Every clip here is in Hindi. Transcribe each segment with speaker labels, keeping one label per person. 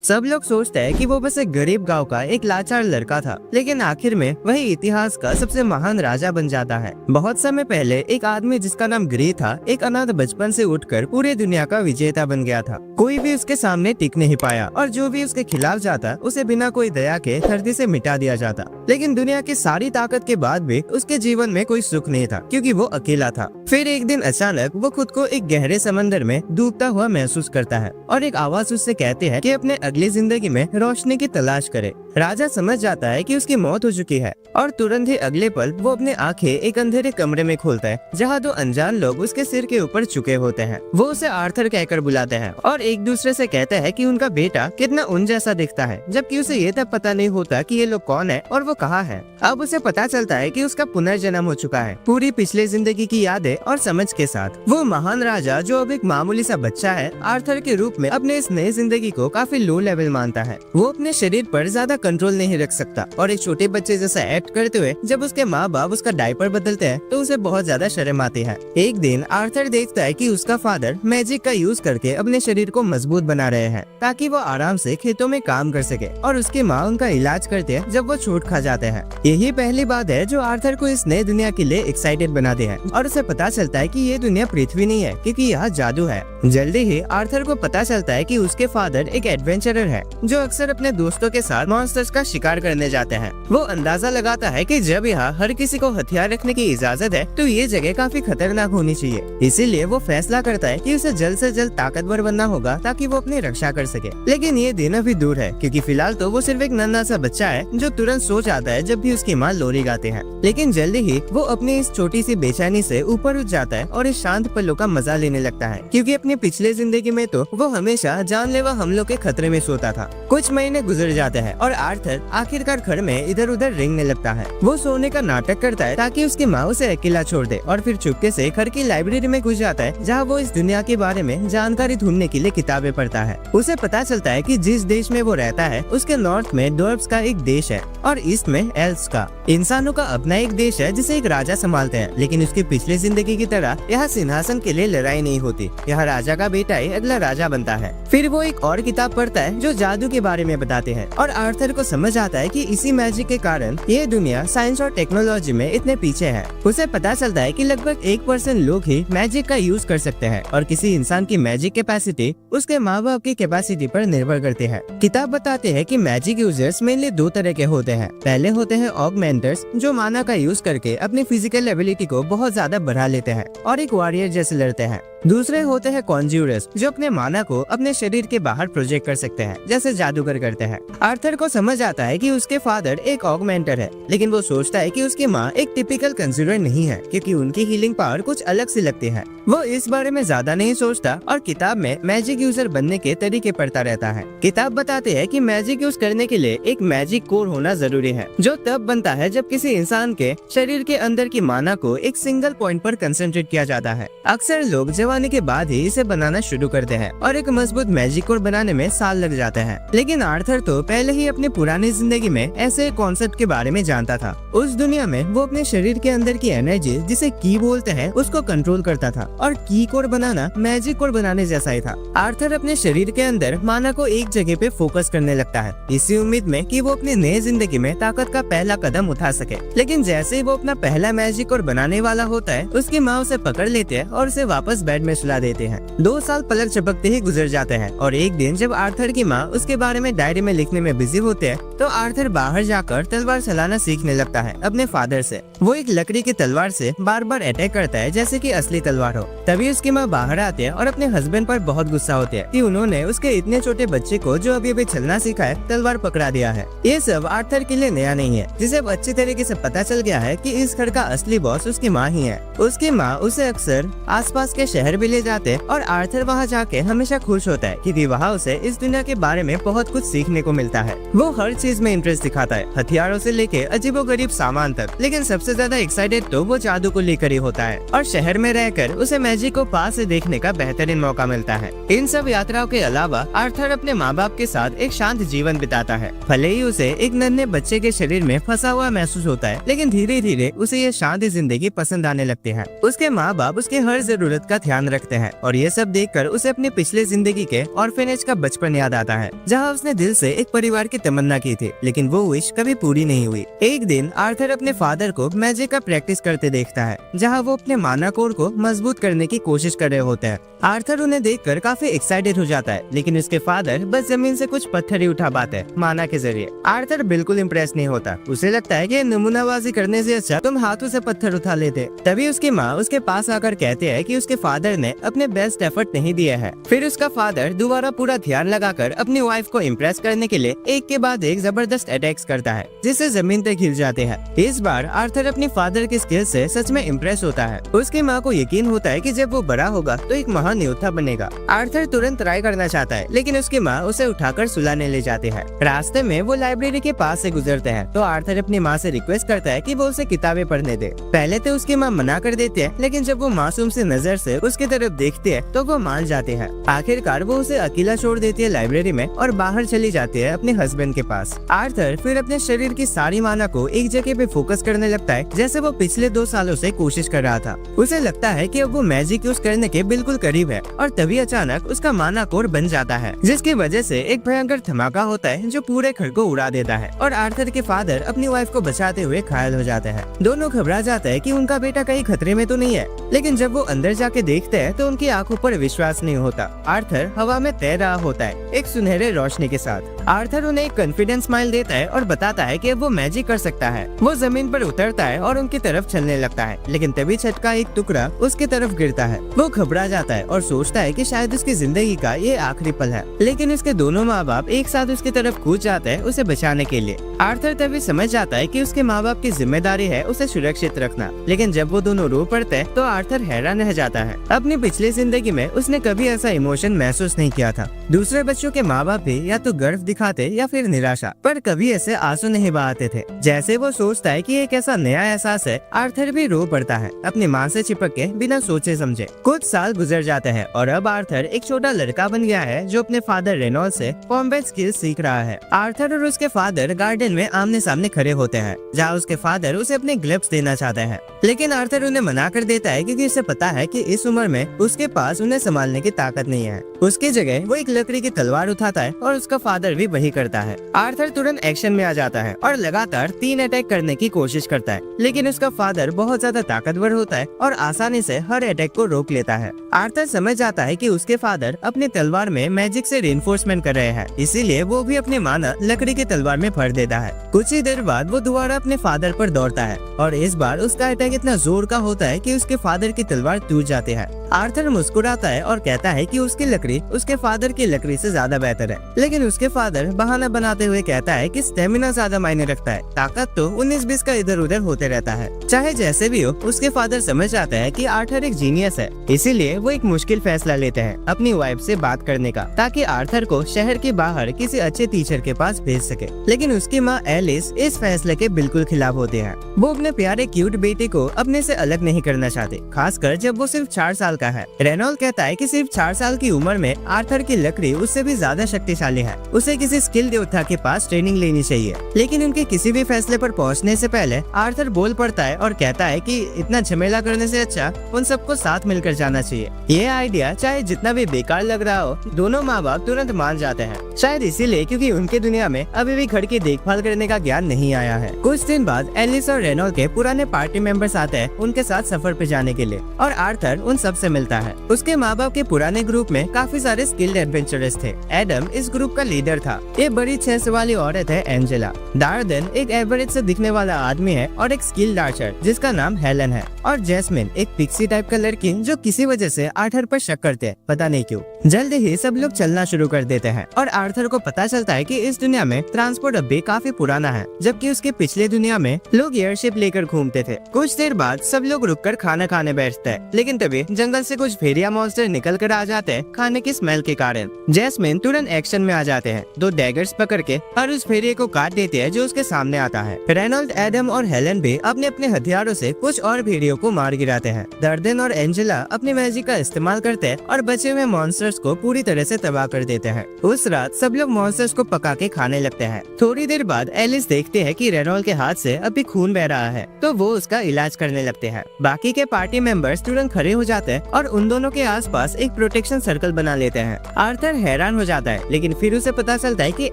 Speaker 1: सब लोग सोचते हैं कि वो बस एक गरीब गांव का एक लाचार लड़का था, लेकिन आखिर में वही इतिहास का सबसे महान राजा बन जाता है। बहुत समय पहले एक आदमी जिसका नाम ग्री था, एक अनाथ बचपन से उठकर पूरी दुनिया का विजेता बन गया था। कोई भी उसके सामने टिक नहीं पाया और जो भी उसके खिलाफ जाता उसे बिना कोई दया के धरती से मिटा दिया जाता। लेकिन दुनिया की सारी ताकत के बाद भी उसके जीवन में कोई सुख नहीं था, क्योंकि वो अकेला था। फिर एक दिन अचानक वो खुद को एक गहरे समंदर में डूबता हुआ महसूस करता है और एक आवाज उससे कहती है कि अपने अगली जिंदगी में रोशनी की तलाश करे। राजा समझ जाता है कि उसकी मौत हो चुकी है और तुरंत ही अगले पल वो अपने आंखें एक अंधेरे कमरे में खोलता है, जहाँ दो अनजान लोग उसके सिर के ऊपर झुके होते हैं। वो उसे आर्थर कहकर बुलाते हैं और एक दूसरे से कहते हैं कि उनका बेटा कितना उन जैसा दिखता है, जबकि उसे ये तक पता नहीं होता कि ये लोग कौन है और वो कहाँ है। अब उसे पता चलता है कि उसका पुनर्जन्म हो चुका है, पूरी पिछले जिंदगी की यादें और समझ के साथ। वो महान राजा जो अब एक मामूली सा बच्चा है, आर्थर के रूप में अपने इस नई जिंदगी को काफी लो लेवल मानता है। वो अपने शरीर पर ज्यादा कंट्रोल नहीं रख सकता और एक छोटे बच्चे जैसा एक्ट करते हुए जब उसके माँ बाप उसका डायपर बदलते हैं तो उसे बहुत ज्यादा शर्म आती है। एक दिन आर्थर देखता है कि उसका फादर मैजिक का यूज करके अपने शरीर को मजबूत बना रहे हैं ताकि वो आराम से खेतों में काम कर सके, और उसकी माँ उनका इलाज करते हैं जब वो चोट खा जाते हैं। यही पहली बात है जो आर्थर को इस नई दुनिया के लिए एक्साइटेड बनाती है और उसे पता चलता है कि ये दुनिया पृथ्वी नहीं है, क्योंकि यहाँ जादू है। जल्दी ही आर्थर को पता चलता है कि उसके फादर एक एडवेंचरर है जो अक्सर अपने दोस्तों के साथ मॉन्स्टर्स का शिकार करने जाते हैं। वो अंदाजा लगाता है कि जब यहाँ हर किसी को हथियार रखने की इजाजत है तो ये जगह काफी खतरनाक होनी चाहिए। इसीलिए वो फैसला करता है कि उसे जल्द से जल्द ताकतवर बनना होगा ताकि वो अपनी रक्षा कर सके। लेकिन ये दिन अभी दूर है, क्योंकि फिलहाल तो वो सिर्फ एक नन्हा सा बच्चा है जो तुरंत सो जाता है जब भी उसकी माँ लोरी गाते हैं। लेकिन जल्दी ही वो अपनी इस छोटी सी बेचैनी से ऊपर उठ जाता है और इस शांत पलों का मजा लेने लगता है, क्योंकि अपनी पिछले जिंदगी में तो वो हमेशा जानलेवा हमलों के खतरे में सोता था। कुछ महीने गुजर जाते हैं और आर्थर आखिरकार घर में इधर उधर रेंगने लगता है। वो सोने का नाटक करता है ताकि उसकी माँ उसे अकेला छोड़ दे और फिर चुपके से घर की लाइब्रेरी में घुस जाता है, जहाँ वो इस दुनिया के बारे में जानकारी ढूंढने के लिए किताबें पढ़ता है। उसे पता चलता है कि जिस देश में वो रहता है उसके नॉर्थ में ड्वार्फ्स का एक देश है और ईस्ट में एल्व्स का, इंसानों का अपना एक देश है जिसे एक राजा संभालते हैं। लेकिन उसकी पिछली जिंदगी की तरह यहाँ सिंहासन के लिए लड़ाई नहीं होती, यहाँ राजा का बेटा ही अगला राजा बनता है। फिर वो एक और किताब पढ़ता है जो जादू के बारे में बताते हैं और आर्थर को समझ आता है कि इसी मैजिक के कारण ये दुनिया साइंस और टेक्नोलॉजी में इतने पीछे है। उसे पता चलता है कि लगभग 1% लोग ही मैजिक का यूज कर सकते हैं और किसी इंसान की मैजिक कैपेसिटी उसके माँ बाप की कैपेसिटी पर निर्भर करती है। किताब बताते हैं कि मैजिक यूजर्स मेनली दो तरह के होते हैं। पहले होते हैं ऑगमेंटर्स जो माना का यूज करके अपनी फिजिकल एबिलिटी को बहुत ज्यादा बढ़ा लेते हैं और एक वॉरियर जैसे लड़ते हैं। दूसरे होते हैं कॉन्ज्यूरर्स जो अपने माना को अपने शरीर के बाहर प्रोजेक्ट कर सकते हैं, जैसे जादूगर करते हैं। आर्थर को समझ आता है कि उसके फादर एक ऑगमेंटर है, लेकिन वो सोचता है कि उसकी माँ एक टिपिकल कंज्यूरर नहीं है, क्योंकि उनकी हीलिंग पावर कुछ अलग सी लगती है। वो इस बारे में ज्यादा नहीं सोचता और किताब में मैजिक यूजर बनने के तरीके पढ़ता रहता है। किताब बताते हैं कि मैजिक यूज करने के लिए एक मैजिक कोर होना जरूरी है, जो तब बनता है जब किसी इंसान के शरीर के अंदर की माना को एक सिंगल पॉइंट पर कंसंट्रेट किया जाता है। अक्सर लोग जवानी के बाद ही इसे बनाना शुरू करते हैं और एक मजबूत मैजिक कोर बनाने में साल लग जाते हैं। लेकिन आर्थर तो पहले ही अपनी पुरानी जिंदगी में ऐसे कॉन्सेप्ट के बारे में जानता था। उस दुनिया में वो अपने शरीर के अंदर की एनर्जी जिसे की बोलते हैं उसको कंट्रोल करता था और की कोर बनाना मैजिक कोर बनाने जैसा ही था। आर्थर अपने शरीर के अंदर माना को एक जगह पे फोकस करने लगता है, इसी उम्मीद में कि वो अपनी नई जिंदगी में ताकत का पहला कदम उठा सके। लेकिन जैसे ही वो अपना पहला मैजिक कोर बनाने वाला होता है, उसकी माँ उसे पकड़ लेते हैं और उसे वापस बेड में सुला देते हैं। 2 साल पलक झपकते ही गुजर जाते हैं और एक दिन जब आर्थर की माँ उसके बारे में डायरी में लिखने में बिजी होते हैं तो आर्थर बाहर जाकर तलवार चलाना सीखने लगता है अपने फादर से। वो एक लकड़ी की तलवार से बार बार अटैक करता है जैसे कि असली तलवार हो। तभी उसकी माँ बाहर आती है और अपने हस्बैंड पर बहुत गुस्सा होती है कि उन्होंने उसके इतने छोटे बच्चे को जो अभी अभी चलना सीखा है तलवार पकड़ा दिया है। ये सब आर्थर के लिए नया नहीं है, जिसे अब अच्छी तरीके से पता चल गया है कि इस घर का असली बॉस उसकी माँ ही है। उसकी माँ उसे अक्सर आसपास के शहर भी ले जाते और आर्थर वहाँ जाके हमेशा खुश होता है, क्योंकि वहाँ उसे इस दुनिया के बारे में बहुत कुछ सीखने को मिलता है। वो हर चीज में इंटरेस्ट दिखाता है, हथियारों से लेके अजीबोगरीब सामान तक, लेकिन सबसे ज्यादा एक्साइटेड तो वो जादू को लेकर ही होता है और शहर में रहकर उसे मैजिक को पास से देखने का बेहतरीन मौका मिलता है। इन सब यात्राओं के अलावा आर्थर अपने माँ बाप के साथ एक शांत जीवन बिताता है। भले ही उसे एक नन्हे बच्चे के शरीर में फंसा हुआ महसूस होता है, लेकिन धीरे धीरे उसे ये शांत जिंदगी पसंद आने लगती है। उसके माँ बाप उसके हर जरूरत का ध्यान ध्यान रखते हैं और ये सब देखकर उसे अपनी पिछले जिंदगी के ऑर्फेनेज का बचपन याद आता है, जहाँ उसने दिल से एक परिवार की तमन्ना की थी, लेकिन वो विश कभी पूरी नहीं हुई। एक दिन आर्थर अपने फादर को मैजिक का प्रैक्टिस करते देखता है, जहाँ वो अपने माना कोर को मजबूत करने की कोशिश कर रहे होते हैं। आर्थर उन्हें देखकर काफी एक्साइटेड हो जाता है, लेकिन उसके फादर बस जमीन से कुछ पत्थर ही उठा पाते हैं माना के जरिए। आर्थर बिल्कुल इम्प्रेस नहीं होता, उसे लगता है कि नमूनाबाजी करने से अच्छा तुम हाथों से पत्थर उठा लेते। तभी उसकी माँ उसके पास आकर कहते हैं कि उसके फादर ने अपने बेस्ट एफर्ट नहीं दिए है। फिर उसका फादर दोबारा पूरा ध्यान लगाकर अपनी वाइफ को इम्प्रेस करने के लिए एक के बाद एक जबरदस्त अटैक्स करता है, जिससे जमीन तक हिल जाते हैं। इस बार आर्थर अपने फादर की स्किल से सच में इम्प्रेस होता है। उसकी माँ को यकीन होता है कि जब वो बड़ा होगा तो एक महान योद्धा बनेगा। आर्थर तुरंत ट्राई करना चाहता है, लेकिन उसकी माँ उसे उठाकर सुलाने ले जाती है। रास्ते में वो लाइब्रेरी के पास से गुजरते हैं तो आर्थर अपनी माँ से रिक्वेस्ट करता है कि वो उसे किताबें पढ़ने दे। पहले तो उसकी माँ मना कर देती है, लेकिन जब वो मासूम सी नजर से उसकी तरफ देखती है तो वो मान जाती है। आखिरकार वो उसे अकेला छोड़ देती है लाइब्रेरी में और बाहर चली जाती है अपने हस्बैंड के पास। आर्थर फिर अपने शरीर की सारी माना को एक जगह पे फोकस करने लगता है, जैसे वो पिछले 2 सालों से कोशिश कर रहा था। उसे लगता है कि अब वो मैजिक यूज करने के बिल्कुल करीब है और तभी अचानक उसका माना कोर बन जाता है, जिसकी वजह से एक भयंकर धमाका होता है जो पूरे घर को उड़ा देता है और आर्थर के फादर अपनी वाइफ को बचाते हुए घायल हो जाते हैं। दोनों घबरा जाते हैं कि उनका बेटा कहीं खतरे में तो नहीं है, लेकिन जब वो अंदर जाके देखते हैं तो उनकी आंखों पर विश्वास नहीं होता। आर्थर हवा में तैर रहा होता है एक सुनहरे रोशनी के साथ। आर्थर उन्हें एक कॉन्फिडेंस स्माइल देता है और बताता है कि वो मैजिक कर सकता है। वो जमीन पर उतरता है और उनकी तरफ चलने लगता है, लेकिन तभी छत का एक टुकड़ा उसकी तरफ गिरता है। वो घबरा जाता है और सोचता है कि शायद उसकी जिंदगी का ये आखिरी पल है, लेकिन उसके दोनों माँ बाप एक साथ उसकी तरफ कूद जाते हैं उसे बचाने के लिए। आर्थर तभी समझ जाता है कि उसके माँ बाप की जिम्मेदारी है उसे सुरक्षित रखना, लेकिन जब वो दोनों रो पड़ते हैं तो आर्थर हैरान रह जाता है। अपनी पिछली जिंदगी में उसने कभी ऐसा इमोशन महसूस नहीं किया था। दूसरे बच्चों के माँ बाप भी या तो गर्व दिखाते या फिर निराशा, पर कभी ऐसे आंसू नहीं बहाते थे। जैसे वो सोचता है कि एक ऐसा नया एहसास है, आर्थर भी रो पड़ता है अपनी माँ से चिपक के बिना सोचे समझे। कुछ साल गुजर जाते हैं और अब आर्थर एक छोटा लड़का बन गया है जो अपने फादर रेनॉल्ड से कॉम्बैट स्किल्स सीख रहा है। आर्थर और उसके फादर गार्डन में आमने सामने खड़े होते हैं, जहाँ उसके फादर उसे अपने ग्लव्स देना चाहते हैं, लेकिन आर्थर उन्हें मना कर देता है क्योंकि उसे पता है कि इस उम्र में उसके पास उन्हें संभालने की ताकत नहीं है। उसकी जगह वो एक लकड़ी की तलवार उठाता है और उसका फादर भी वही करता है। आर्थर तुरंत एक्शन में आ जाता है और लगातार 3 अटैक करने की कोशिश करता है, लेकिन उसका फादर बहुत ज्यादा ताकतवर होता है और आसानी से हर अटैक को रोक लेता है। आर्थर समझ जाता है कि उसके फादर अपनी तलवार में मैजिक से रिइंफोर्समेंट कर रहे हैं, इसीलिए वो भी अपनी माना लकड़ी की तलवार में भर देता है। कुछ ही देर बाद वो दोबारा अपने फादर पर दौड़ता है और इस बार उसका अटैक इतना जोर का होता है कि उसके फादर की तलवार टूट जाती है। आर्थर मुस्कुराता है और कहता है कि उसकी लकड़ी उसके फादर की लकड़ी से ज्यादा बेहतर है, लेकिन उसके फादर बहाना बनाते हुए कहता है कि स्टेमिना ज्यादा मायने रखता है, ताकत तो 19-20 का इधर उधर होते रहता है। चाहे जैसे भी हो, उसके फादर समझ जाते हैं कि आर्थर एक जीनियस है, इसीलिए वो एक मुश्किल फैसला लेते हैं अपनी वाइफ से बात करने का, ताकि आर्थर को शहर के बाहर किसी अच्छे टीचर के पास भेज सके। लेकिन उसकी माँ एलिस इस फैसले के बिल्कुल खिलाफ होती है। वो अपने प्यारे क्यूट बेटे को अपने से अलग नहीं करना चाहते, खासकर जब वो सिर्फ 4 साल का है। रेनॉल्ड कहता है कि सिर्फ 4 साल की उम्र में आर्थर की लकड़ी उससे भी ज्यादा शक्तिशाली है, उसे किसी स्किल देवता के पास ट्रेनिंग लेनी चाहिए। लेकिन उनके किसी भी फैसले पर पहुंचने से पहले आर्थर बोल पड़ता है और कहता है कि इतना झमेला करने से अच्छा उन सबको साथ मिलकर जाना चाहिए। ये आइडिया चाहे जितना भी बेकार लग रहा हो, दोनों माँ बाप तुरंत मान जाते हैं, शायद इसीलिए क्योंकि उनके दुनिया में अभी भी घर की देखभाल करने का ज्ञान नहीं आया है। कुछ दिन बाद एलिस और रेनॉल्ड के पुराने पार्टी मेंबर्स आते हैं उनके साथ सफर पे जाने के लिए, और आर्थर उन सब से मिलता है। उसके माँ बाप के पुराने ग्रुप में काफी सारे स्किल्ड एडवेंचरर्स थे। एडम इस ग्रुप का लीडर था। ये बड़ी 6 सौ वाली औरत है एंजेला। डार्डन एक एवरेज से दिखने वाला आदमी है और एक स्किल्ड आर्चर जिसका नाम हेलन है, और जैस्मिन एक पिक्सी टाइप का लड़की जो किसी वजह से आर्थर पर शक करते हैं, पता नहीं क्यों। जल्द ही सब लोग चलना शुरू कर देते हैं और आर्थर को पता चलता है कि इस दुनिया में ट्रांसपोर्ट अब भी काफी पुराना है, जबकि उसके पिछले दुनिया में लोग एयरशिप लेकर घूमते थे। कुछ देर बाद सब लोग रुककर खाना खाने बैठते हैं, लेकिन तभी जंगल से कुछ भेड़िया मॉन्स्टर निकल कर आ जाते हैं खाने की स्मेल के कारण। जैस्मिन तुरंत एक्शन में आ जाते हैं, 2 डैगर्स पकड़ के और उस भेड़िए को काट देते हैं जो उसके सामने आता है। रेनॉल्ड, एडम और हेलन भी अपने अपने हथियारों से कुछ और भेड़ियों को मार गिराते हैं। डार्डेन और एंजेला अपनी मैजिक का इस्तेमाल करते हैं और बचे हुए मॉन्स्टर्स को पूरी तरह से तबाह कर देते हैं। उस रात सब लोग मॉन्स्टर्स को पका के खाने लगते हैं। थोड़ी देर बाद एलिस देखते है कि रेनॉल्ड के हाथ से अभी खून बह रहा है, तो वो उसका इलाज करने लगते हैं। बाकी के पार्टी मेंबर्स तुरंत खड़े हो जाते हैं और उन दोनों के आसपास एक प्रोटेक्शन सर्कल बना लेते हैं। आर्थर हैरान हो जाता है, लेकिन फिर उसे पता चलता है कि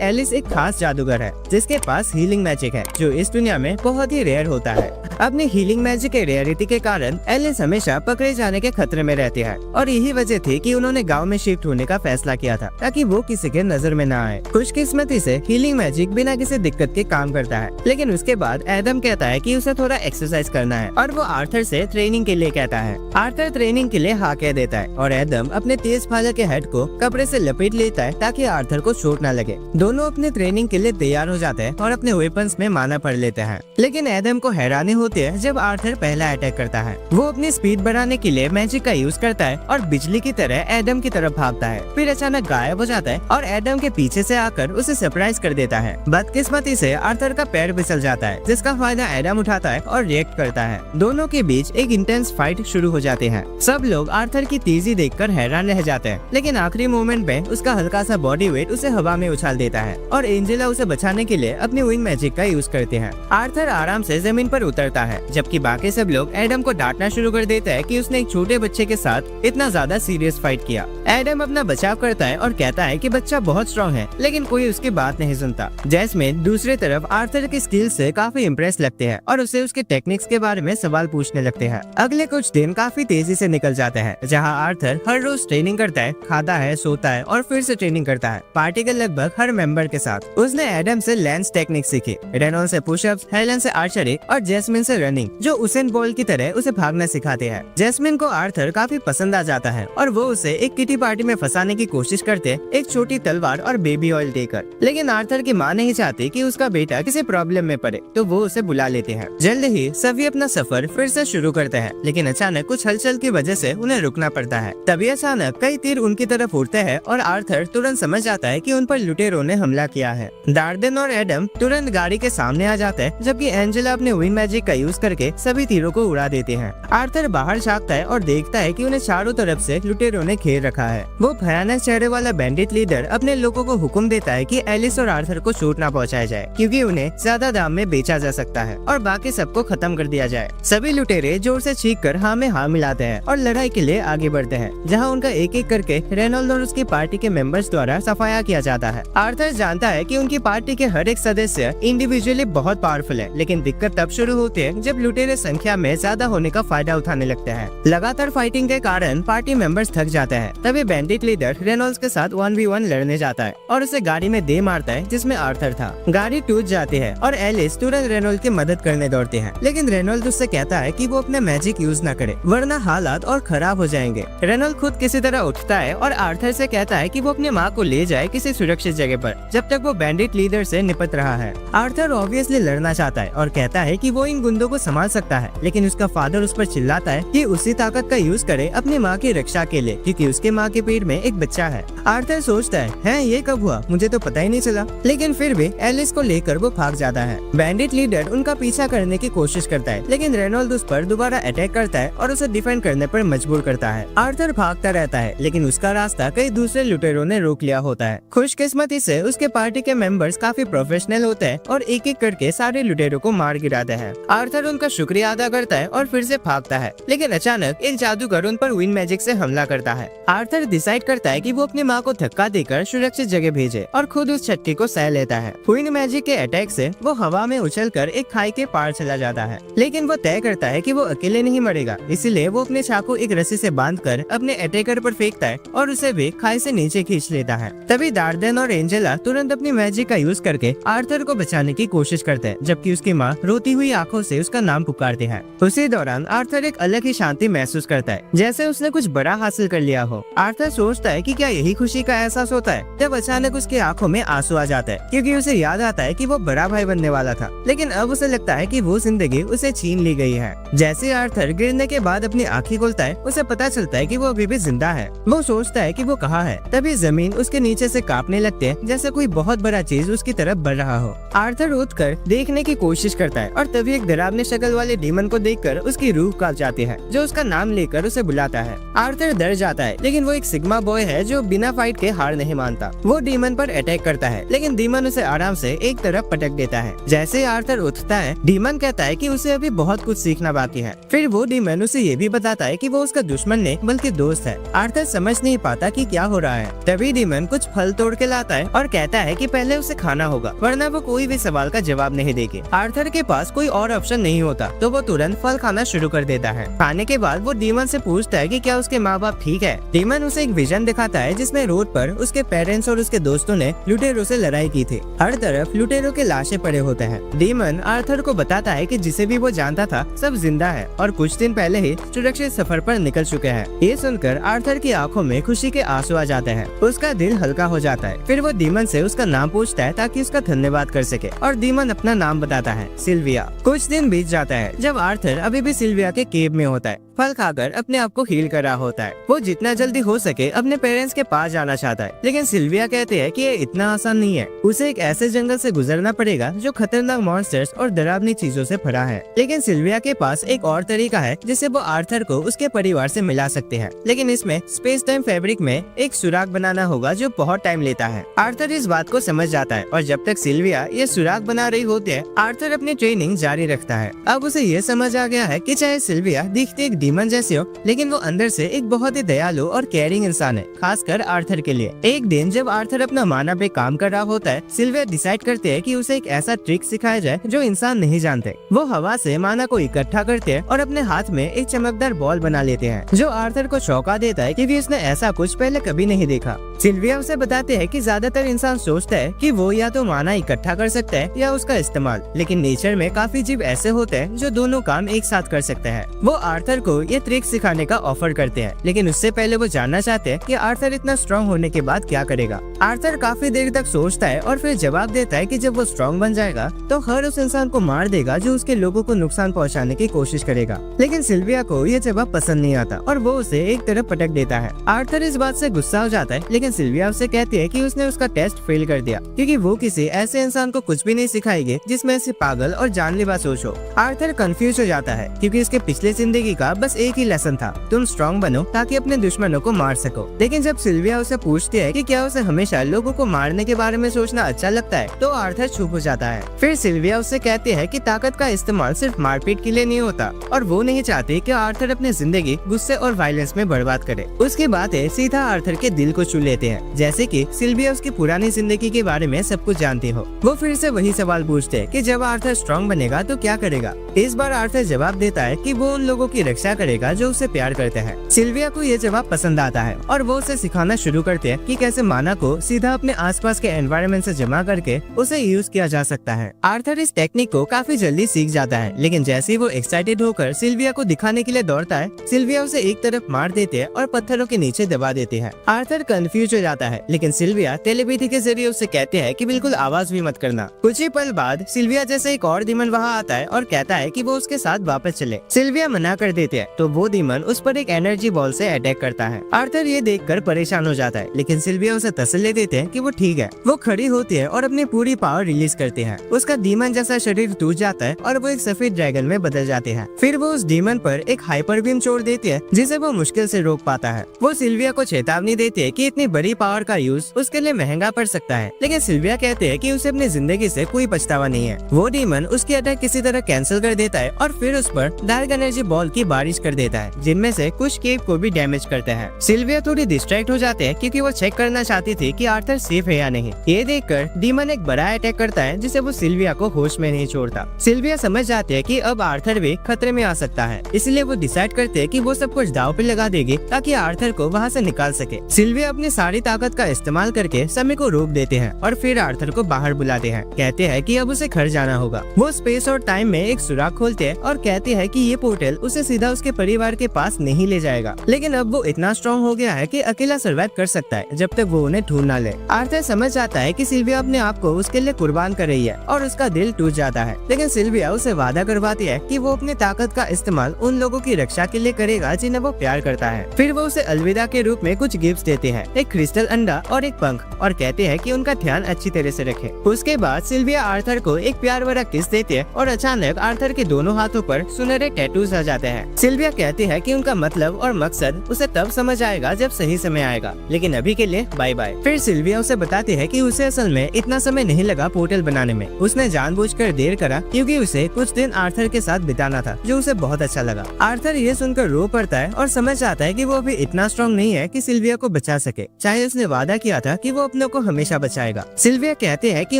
Speaker 1: एलिस एक खास जादूगर है जिसके पास हीलिंग मैजिक है, जो इस दुनिया में बहुत ही रेयर होता है। अपनी हीलिंग मैजिक के रेयरिटी के कारण एलिस हमेशा पकड़े जाने के खतरे में रहती है और यही वजह थी कि उन्होंने गांव में शिफ्ट होने का फैसला किया था ताकि वो किसी के नजर में न आए। खुशकिस्मती से हीलिंग मैजिक बिना किसी दिक्कत के काम करता है, लेकिन उसके बाद एडम कहता है कि उसे थोड़ा एक्सरसाइज करना है और वो आर्थर से ट्रेनिंग के लिए कहता है। आर्थर ट्रेनिंग के लिए हाँ कह देता है और एडम अपने तेज फादर के हेड को कपड़े से लपेट लेता है ताकि आर्थर को चोट न लगे। दोनों अपने ट्रेनिंग के लिए तैयार हो जाते हैं और अपने वेपन्स में माना पड़ लेते हैं, लेकिन एडम को हैरानी होती है जब आर्थर पहला अटैक करता है। वो अपनी स्पीड बढ़ाने के लिए मैजिक का यूज करता है और बिजली की तरह एडम की तरफ भागता है, फिर अचानक गायब हो जाता है और एडम के पीछे से आकर उसे सरप्राइज कर देता है। बदकिस्मती से आर्थर का पैर फिसल जाता है, जिसका फायदा एडम उठाता है और रिएक्ट करता है। दोनों के बीच एक इंटेंस फाइट शुरू हो जाती है। सब लोग आर्थर की तेजी देखकर हैरान रह जाते हैं, लेकिन आखिरी मोमेंट में उसका हल्का सा बॉडी वेट उसे हवा में उछाल देता है और एंजेला उसे बचाने के लिए अपनी विंग मैजिक का यूज करते हैं। आर्थर आराम से जमीन पर उतरता है, जबकि बाकी सब लोग एडम को डांटना शुरू कर देते हैं कि उसने एक छोटे बच्चे के साथ इतना ज्यादा सीरियस फाइट किया। एडम अपना बचाव करता है और कहता है कि बच्चा बहुत स्ट्रॉन्ग है, लेकिन कोई उसकी बात नहीं सुनता। जैस्मिन दूसरी तरफ आर्थर की स्किल से काफी इम्प्रेस लगते हैं और उसे उसके टेक्निक्स के बारे में सवाल पूछने लगते हैं। अगले कुछ दिन काफी तेजी से निकल जाते हैं, जहाँ आर्थर हर रोज ट्रेनिंग करता है, खाता है, सोता है और फिर से ट्रेनिंग करता है, पार्टी के लगभग हर मेंबर के साथ। उसने एडम से लैंस टेक्निक सीखी, रेनॉल्ड से पुशअप्स, हेलन से आर्चरी और जैस्मिन से रनिंग, जो उसेन बोल्ट की तरह उसे भागना सिखाते हैं। जैस्मिन को आर्थर काफी पसंद आ जाता है और वो उसे एक किटी पार्टी में फंसाने की कोशिश करते, एक छोटी तलवार और बेबी ऑयल देकर, लेकिन आर्थर की माँ नहीं चाहती कि उसका बेटा किसी प्रॉब्लम में पड़े, तो वो उसे बुला लेते हैं। जल्द ही सभी अपना सफर फिर से शुरू करते हैं, लेकिन अचानक कुछ हलचल की वजह से उन्हें रुकना पड़ता है। तभी अचानक कई तीर उनकी तरफ उड़ते हैं और आर्थर तुरंत समझ जाता है कि उन पर लुटेरों ने हमला किया है। डार्डेन और एडम तुरंत गाड़ी के सामने आ जाते हैं, जबकि एंजेला अपने विंग मैजिक का यूज करके सभी तीरों को उड़ा देते हैं। आर्थर बाहर झांकता है और देखता है कि उन्हें चारों तरफ से लुटेरों ने घेर रखा है। वो भयानक चेहरे वाला बैंडिट लीडर अपने लोगों को हुक्म देता है कि एलिस और आर्थर को चोट न पहुंचाया जाए, क्योंकि उन्हें ज्यादा दाम में बेचा जा सकता है और बाकी सबको खत्म कर दिया जाए। सभी लुटेरे जोर से चीख कर हाँ में हाँ मिलाते हैं और लड़ाई के लिए आगे बढ़ते हैं, जहाँ उनका एक एक करके रेनॉल्ड और उसकी पार्टी के मेंबर्स द्वारा सफाया किया जाता है। आर्थर जानता है कि उनकी पार्टी के हर एक सदस्य इंडिविजुअली बहुत पावरफुल है, लेकिन दिक्कत तब शुरू होती है जब लुटेरे संख्या में ज्यादा होने का फायदा उठाने लगते हैं। लगातार फाइटिंग के कारण पार्टी मेंबर्स थक जाते हैं। तभी बैंडिट लीडर रेनॉल्ड्स के साथ 1v1 लड़ने जाता है और उसे गाड़ी में दे मारता है जिसमें आर्थर था। गाड़ी टूट जाती है और एलिस तुरंत रेनॉल्ड की मदद करने दौड़ती है, लेकिन रेनॉल्ड उससे कहता है कि वो अपने मैजिक यूज न करे, वरना हालात और खराब हो जाएंगे। रेनॉल्ड खुद किसी तरह उठता है और आर्थर से कहता है कि वो अपनी माँ को ले जाए किसी सुरक्षित जगह पर, जब तक वो बैंडिट लीडर से निपट रहा है। आर्थर ऑब्वियसली लड़ना चाहता है और कहता है कि वो इन गुंडों को संभाल सकता है, लेकिन उसका फादर उस पर चिल्लाता है कि उसी ताकत का यूज करे अपनी माँ की रक्षा के लिए, क्योंकि उसके माँ के पेट में एक बच्चा है। आर्थर सोचता है ये कब हुआ, मुझे तो पता ही नहीं चला, लेकिन फिर भी एलिस को लेकर वो भाग जाता है। बैंडिट लीडर उनका पीछा करने की कोशिश करता है, लेकिन रेनॉल्ड उस पर दोबारा अटैक करता है और उसे डिफेंड करने पर मजबूर करता है। आर्थर भागता रहता है, लेकिन उसका रास्ता कई दूसरे लुटेरों ने रोक लिया होता है। खुशकिस्मती से उसके पार्टी के मेंबर्स काफी प्रोफेशनल होते हैं और एक एक करके सारे लुटेरों को मार गिराते हैं। आर्थर उनका शुक्रिया अदा करता है और फिर से भागता है, लेकिन अचानक एक जादूगर उन पर विंड मैजिक से हमला करता है। आर्थर डिसाइड करता है कि वो अपनी माँ को धक्का देकर सुरक्षित जगह भेजे और खुद उस छट्टी को सह लेता है। विंड मैजिक के अटैक से वो हवा में उछलकर एक खाई के पार चला जाता है, लेकिन वो तय करता है कि वो अकेले नहीं मरेगा, इसीलिए वो अपने चाकू एक रस्सी से बांधकर अपने अटैकर पर फेंकता है और उसे भी खाई से नीचे खींच लेता है। तभी डार्डेन और एंजेला तुरंत अपनी मैजिक का यूज करके आर्थर को बचाने की कोशिश करते हैं, जबकि उसकी माँ रोती हुई आंखों से उसका नाम पुकारती है। उसी दौरान आर्थर एक अलग ही शांति महसूस करता है, जैसे उसने कुछ बड़ा हासिल कर लिया हो। आर्थर सोचता है कि क्या यही खुशी का एहसास होता है, जब अचानक उसकी आंखों में आंसू आ जाता है, क्योंकि उसे याद आता है कि वो बड़ा भाई बनने वाला था, लेकिन अब उसे लगता है कि वो जिंदगी उसे छीन ली गई है। जैसे आर्थर गिरने के बाद अपनी आंखें खोलता है, उसे पता चलता है कि वो अभी भी जिंदा है। वो सोचता है कि वो कहाँ है, तभी जमीन उसके नीचे से कांपने लगती है, जैसे कोई बहुत बड़ा चीज उसकी तरफ बढ़ रहा हो। आर्थर उठकर देखने की कोशिश करता है और तभी एक डरावने शक्ल वाले डीमन को देखकर उसकी रूह कांप जाती है, जो उसका नाम लेकर उसे बुलाता है। आर्थर डर जाता है, लेकिन वो एक सिग्मा बॉय है जो बिना फाइट के हार नहीं मानता। वो डीमन पर अटैक करता है, लेकिन डीमन उसे आराम से एक तरफ पटक देता है। जैसे आर्थर उठता है, डीमन कहता है कि उसे अभी बहुत कुछ सीखना बाकी है। फिर वो डीमन उसे ये भी बताता है कि वो उसका दुश्मन नहीं बल्कि दोस्त है। आर्थर समझ नहीं पाता कि क्या हो रहा है। तभी डीमन कुछ फल तोड़ के लाता है और कहता है कि पहले उसे खाना होगा, वरना वो कोई भी सवाल का जवाब नहीं देगी। आर्थर के पास कोई और ऑप्शन नहीं होता, तो वो तुरंत फल खाना शुरू कर देता है। खाने के बाद वो डीमन से पूछता है कि क्या उसके माँ बाप ठीक है। डीमन उसे एक विजन दिखाता है जिसमें रोड पर उसके पेरेंट्स और उसके दोस्तों ने लुटेरों से लड़ाई की थी। हर तरफ लुटेरों के लाशें पड़े होते हैं। डीमन आर्थर को बताता है कि जिसे भी वो जानता था सब जिंदा है और कुछ दिन पहले ही सुरक्षित सफर पर निकल चुके हैं। ये सुनकर आर्थर की आंखों में खुशी के आंसू आ जाते हैं। उसका दिल हल्का हो जाता है। फिर वो डीमन से उसका नाम पूछता है ताकि उसका धन्यवाद कर सके, और डीमन अपना नाम बताता है, सिल्विया। कुछ दिन बीत जाता है जब आर्थर अभी भी सिल्विया के केव में होता है। फल खाकर अपने आप को हील कर रहा होता है। वो जितना जल्दी हो सके अपने पेरेंट्स के पास जाना चाहता है, लेकिन सिल्विया कहते हैं कि ये इतना आसान नहीं है। उसे एक ऐसे जंगल से गुजरना पड़ेगा जो खतरनाक मॉन्स्टर्स और डरावनी चीजों से भरा है। लेकिन सिल्विया के पास एक और तरीका है जिससे वो आर्थर को उसके परिवार से मिला सकते हैं, लेकिन इसमें स्पेस टाइम फैब्रिक में एक सुराग बनाना होगा जो बहुत टाइम लेता है। आर्थर इस बात को समझ जाता है और जब तक सिल्विया ये सुराग बना रही होती है, आर्थर अपनी ट्रेनिंग जारी रखता है। अब उसे ये समझ आ गया है कि चाहे सिल्विया दिखती एक डीमन जैसी हो, लेकिन वो अंदर से एक बहुत ही दयालु और केयरिंग इंसान है, खासकर आर्थर के लिए। एक दिन जब आर्थर अपना माना पे काम कर रहा होता है, सिल्विया डिसाइड करते हैं कि उसे एक ऐसा ट्रिक सिखाया जाए जो इंसान नहीं जानते। वो हवा से माना को इकट्ठा करते हैं और अपने हाथ में एक चमकदार बॉल बना लेते हैं, जो आर्थर को चौंका देता है क्योंकि उसने ऐसा कुछ पहले कभी नहीं देखा। सिल्विया उसे बताते हैं कि ज्यादातर इंसान सोचता है कि वो या तो माना इकट्ठा कर सकता है या उसका इस्तेमाल, लेकिन नेचर में काफी जीव ऐसे होते हैं जो दोनों काम एक साथ कर सकते हैं। वो आर्थर को ये ट्रिक सिखाने का ऑफर करते हैं, लेकिन उससे पहले वो जानना चाहते हैं कि आर्थर इतना स्ट्रॉन्ग होने के बाद क्या करेगा। आर्थर काफी देर तक सोचता है और फिर जवाब देता है कि जब वो स्ट्रॉन्ग बन जाएगा तो हर उस इंसान को मार देगा जो उसके लोगों को नुकसान पहुंचाने की कोशिश करेगा। लेकिन सिल्विया को ये जवाब पसंद नहीं आता और वो उसे एक तरफ पटक देता है। आर्थर इस बात से गुस्सा हो जाता है, लेकिन सिल्विया उसे कहती है कि उसने उसका टेस्ट फेल कर दिया क्योंकि वो किसी ऐसे इंसान को कुछ भी नहीं सिखाएगी जिसमें से पागल और जानलेवा सोच हो। आर्थर कंफ्यूज हो जाता है क्योंकि उसके पिछले जिंदगी का बस एक ही लेसन था, तुम स्ट्रॉन्ग बनो ताकि अपने दुश्मनों को मार सको। लेकिन जब सिल्विया उसे पूछती है कि क्या उसे हमेशा लोगों को मारने के बारे में सोचना अच्छा लगता है, तो आर्थर चुप हो जाता है। फिर सिल्विया उससे कहती है कि ताकत का इस्तेमाल सिर्फ मारपीट के लिए नहीं होता और वो नहीं चाहती कि आर्थर अपनी जिंदगी गुस्से और वायलेंस में बर्बाद करे। उसकी बातें सीधा आर्थर के दिल को छू लेते हैं, जैसे कि सिल्विया उसकी पुरानी जिंदगी के बारे में सब कुछ जानती हो। वो फिर से वही सवाल पूछते हैं कि जब आर्थर स्ट्रॉन्ग बनेगा तो क्या करेगा। इस बार आर्थर जवाब देता है कि वो उन लोगों की रक्षा करेगा जो उसे प्यार करते हैं। सिल्विया को ये जवाब पसंद आता है और वो उसे सिखाना शुरू करते हैं कि कैसे माना को सीधा अपने आसपास के एनवायरनमेंट से जमा करके उसे यूज किया जा सकता है। आर्थर इस टेक्निक को काफी जल्दी सीख जाता है, लेकिन जैसे ही वो एक्साइटेड होकर सिल्विया को दिखाने के लिए दौड़ता है, सिल्विया उसे एक तरफ मार देते हैं और पत्थरों के नीचे दबा देती है। आर्थर कंफ्यूज हो जाता है, लेकिन सिल्विया टेलीपैथी के जरिए उसे कहते हैं कि बिल्कुल आवाज भी मत करना। कुछ ही पल बाद सिल्विया जैसे एक और डीमन वहाँ आता है और कहता है कि वो उसके साथ वापस चले। सिल्विया मना कर देते हैं, तो वो डीमन उस पर एक एनर्जी बॉल से अटैक करता है। आर्थर ये देखकर परेशान हो जाता है, लेकिन सिल्विया उसे तसल्ली देते हैं कि वो ठीक है। वो खड़ी होती है और अपनी पूरी पावर रिलीज करती है। उसका डीमन जैसा शरीर टूट जाता है और वो एक सफेद ड्रैगन में बदल जाते हैं। फिर वो उस डीमन पर एक हाइपर बीम छोड़ देती है जिसे वो मुश्किल से रोक पाता है। वो सिल्विया को चेतावनी देती है कि इतनी बड़ी पावर का यूज उसके लिए महंगा पड़ सकता है, लेकिन सिल्विया कहते हैं कि उसे अपनी जिंदगी से कोई पछतावा नहीं है। वो डीमन उसकी अटैक किसी तरह कैंसिल कर देता है और फिर उस पर डार्क एनर्जी बॉल की बारिश कर देता है, जिनमें से कुछ केव को भी डैमेज करते हैं। सिल्विया थोड़ी डिस्ट्रैक्ट हो जाते हैं क्योंकि वो चेक करना चाहती थी कि आर्थर सेफ है या नहीं। ये देखकर डीमन एक बड़ा अटैक करता है जिसे वो सिल्विया को होश में नहीं छोड़ता। सिल्विया समझ जाती है कि अब आर्थर भी खतरे में आ सकता है, इसलिए वो डिसाइड करते हैं कि वो सब कुछ दांव पे लगा देगी ताकि आर्थर को वहाँ से निकाल सके। सिल्विया अपनी सारी ताकत का इस्तेमाल करके समय को रोक देते हैं और फिर आर्थर को बाहर बुलाते हैं। कहते हैं कि अब उसे घर जाना होगा। वो स्पेस और टाइम में एक सुराग खोलते हैं और कहते हैं कि ये पोर्टल उसे सीधा उसके परिवार के पास नहीं ले जाएगा, लेकिन अब वो इतना स्ट्रॉन्ग हो गया है कि अकेला सर्वाइव कर सकता है जब तक वो उन्हें ढूंढ ना ले। आर्थर समझ आता है कि सिल्विया अपने आप को उसके लिए कुर्बान कर रही है और उसका दिल टूट जाता है, लेकिन सिल्विया उसे वादा करवाती है कि वो अपनी ताकत का इस्तेमाल उन लोगों की रक्षा के लिए करेगा जिन्हें वो प्यार करता है। फिर वो उसे अलविदा के रूप में कुछ गिफ्ट देते हैं, एक क्रिस्टल अंडा और एक पंख, और कहते हैं कि उनका ध्यान अच्छी तरह से रखे। उसके बाद सिल्विया आर्थर को एक प्यार भरा किस देती है और अचानक आर्थर के दोनों हाथों पर सुनहरे टैटूज आ जाते हैं। सिल्विया कहती है कि उनका मतलब और मकसद उसे तब समझ आएगा जब सही समय आएगा, लेकिन अभी के लिए बाय बाय। फिर सिल्विया उसे बताती है कि उसे असल में इतना समय नहीं लगा पोर्टल बनाने में, उसने जानबूझकर देर करा क्योंकि उसे कुछ दिन आर्थर के साथ बिताना था, जो उसे बहुत अच्छा लगा। आर्थर ये सुनकर रो पड़ता है और समझ आता है कि वो अभी इतना स्ट्रॉन्ग नहीं है कि सिल्विया को बचा सके, चाहे उसने वादा किया था कि वो अपने को हमेशा बचाएगा। सिल्विया कहते हैं कि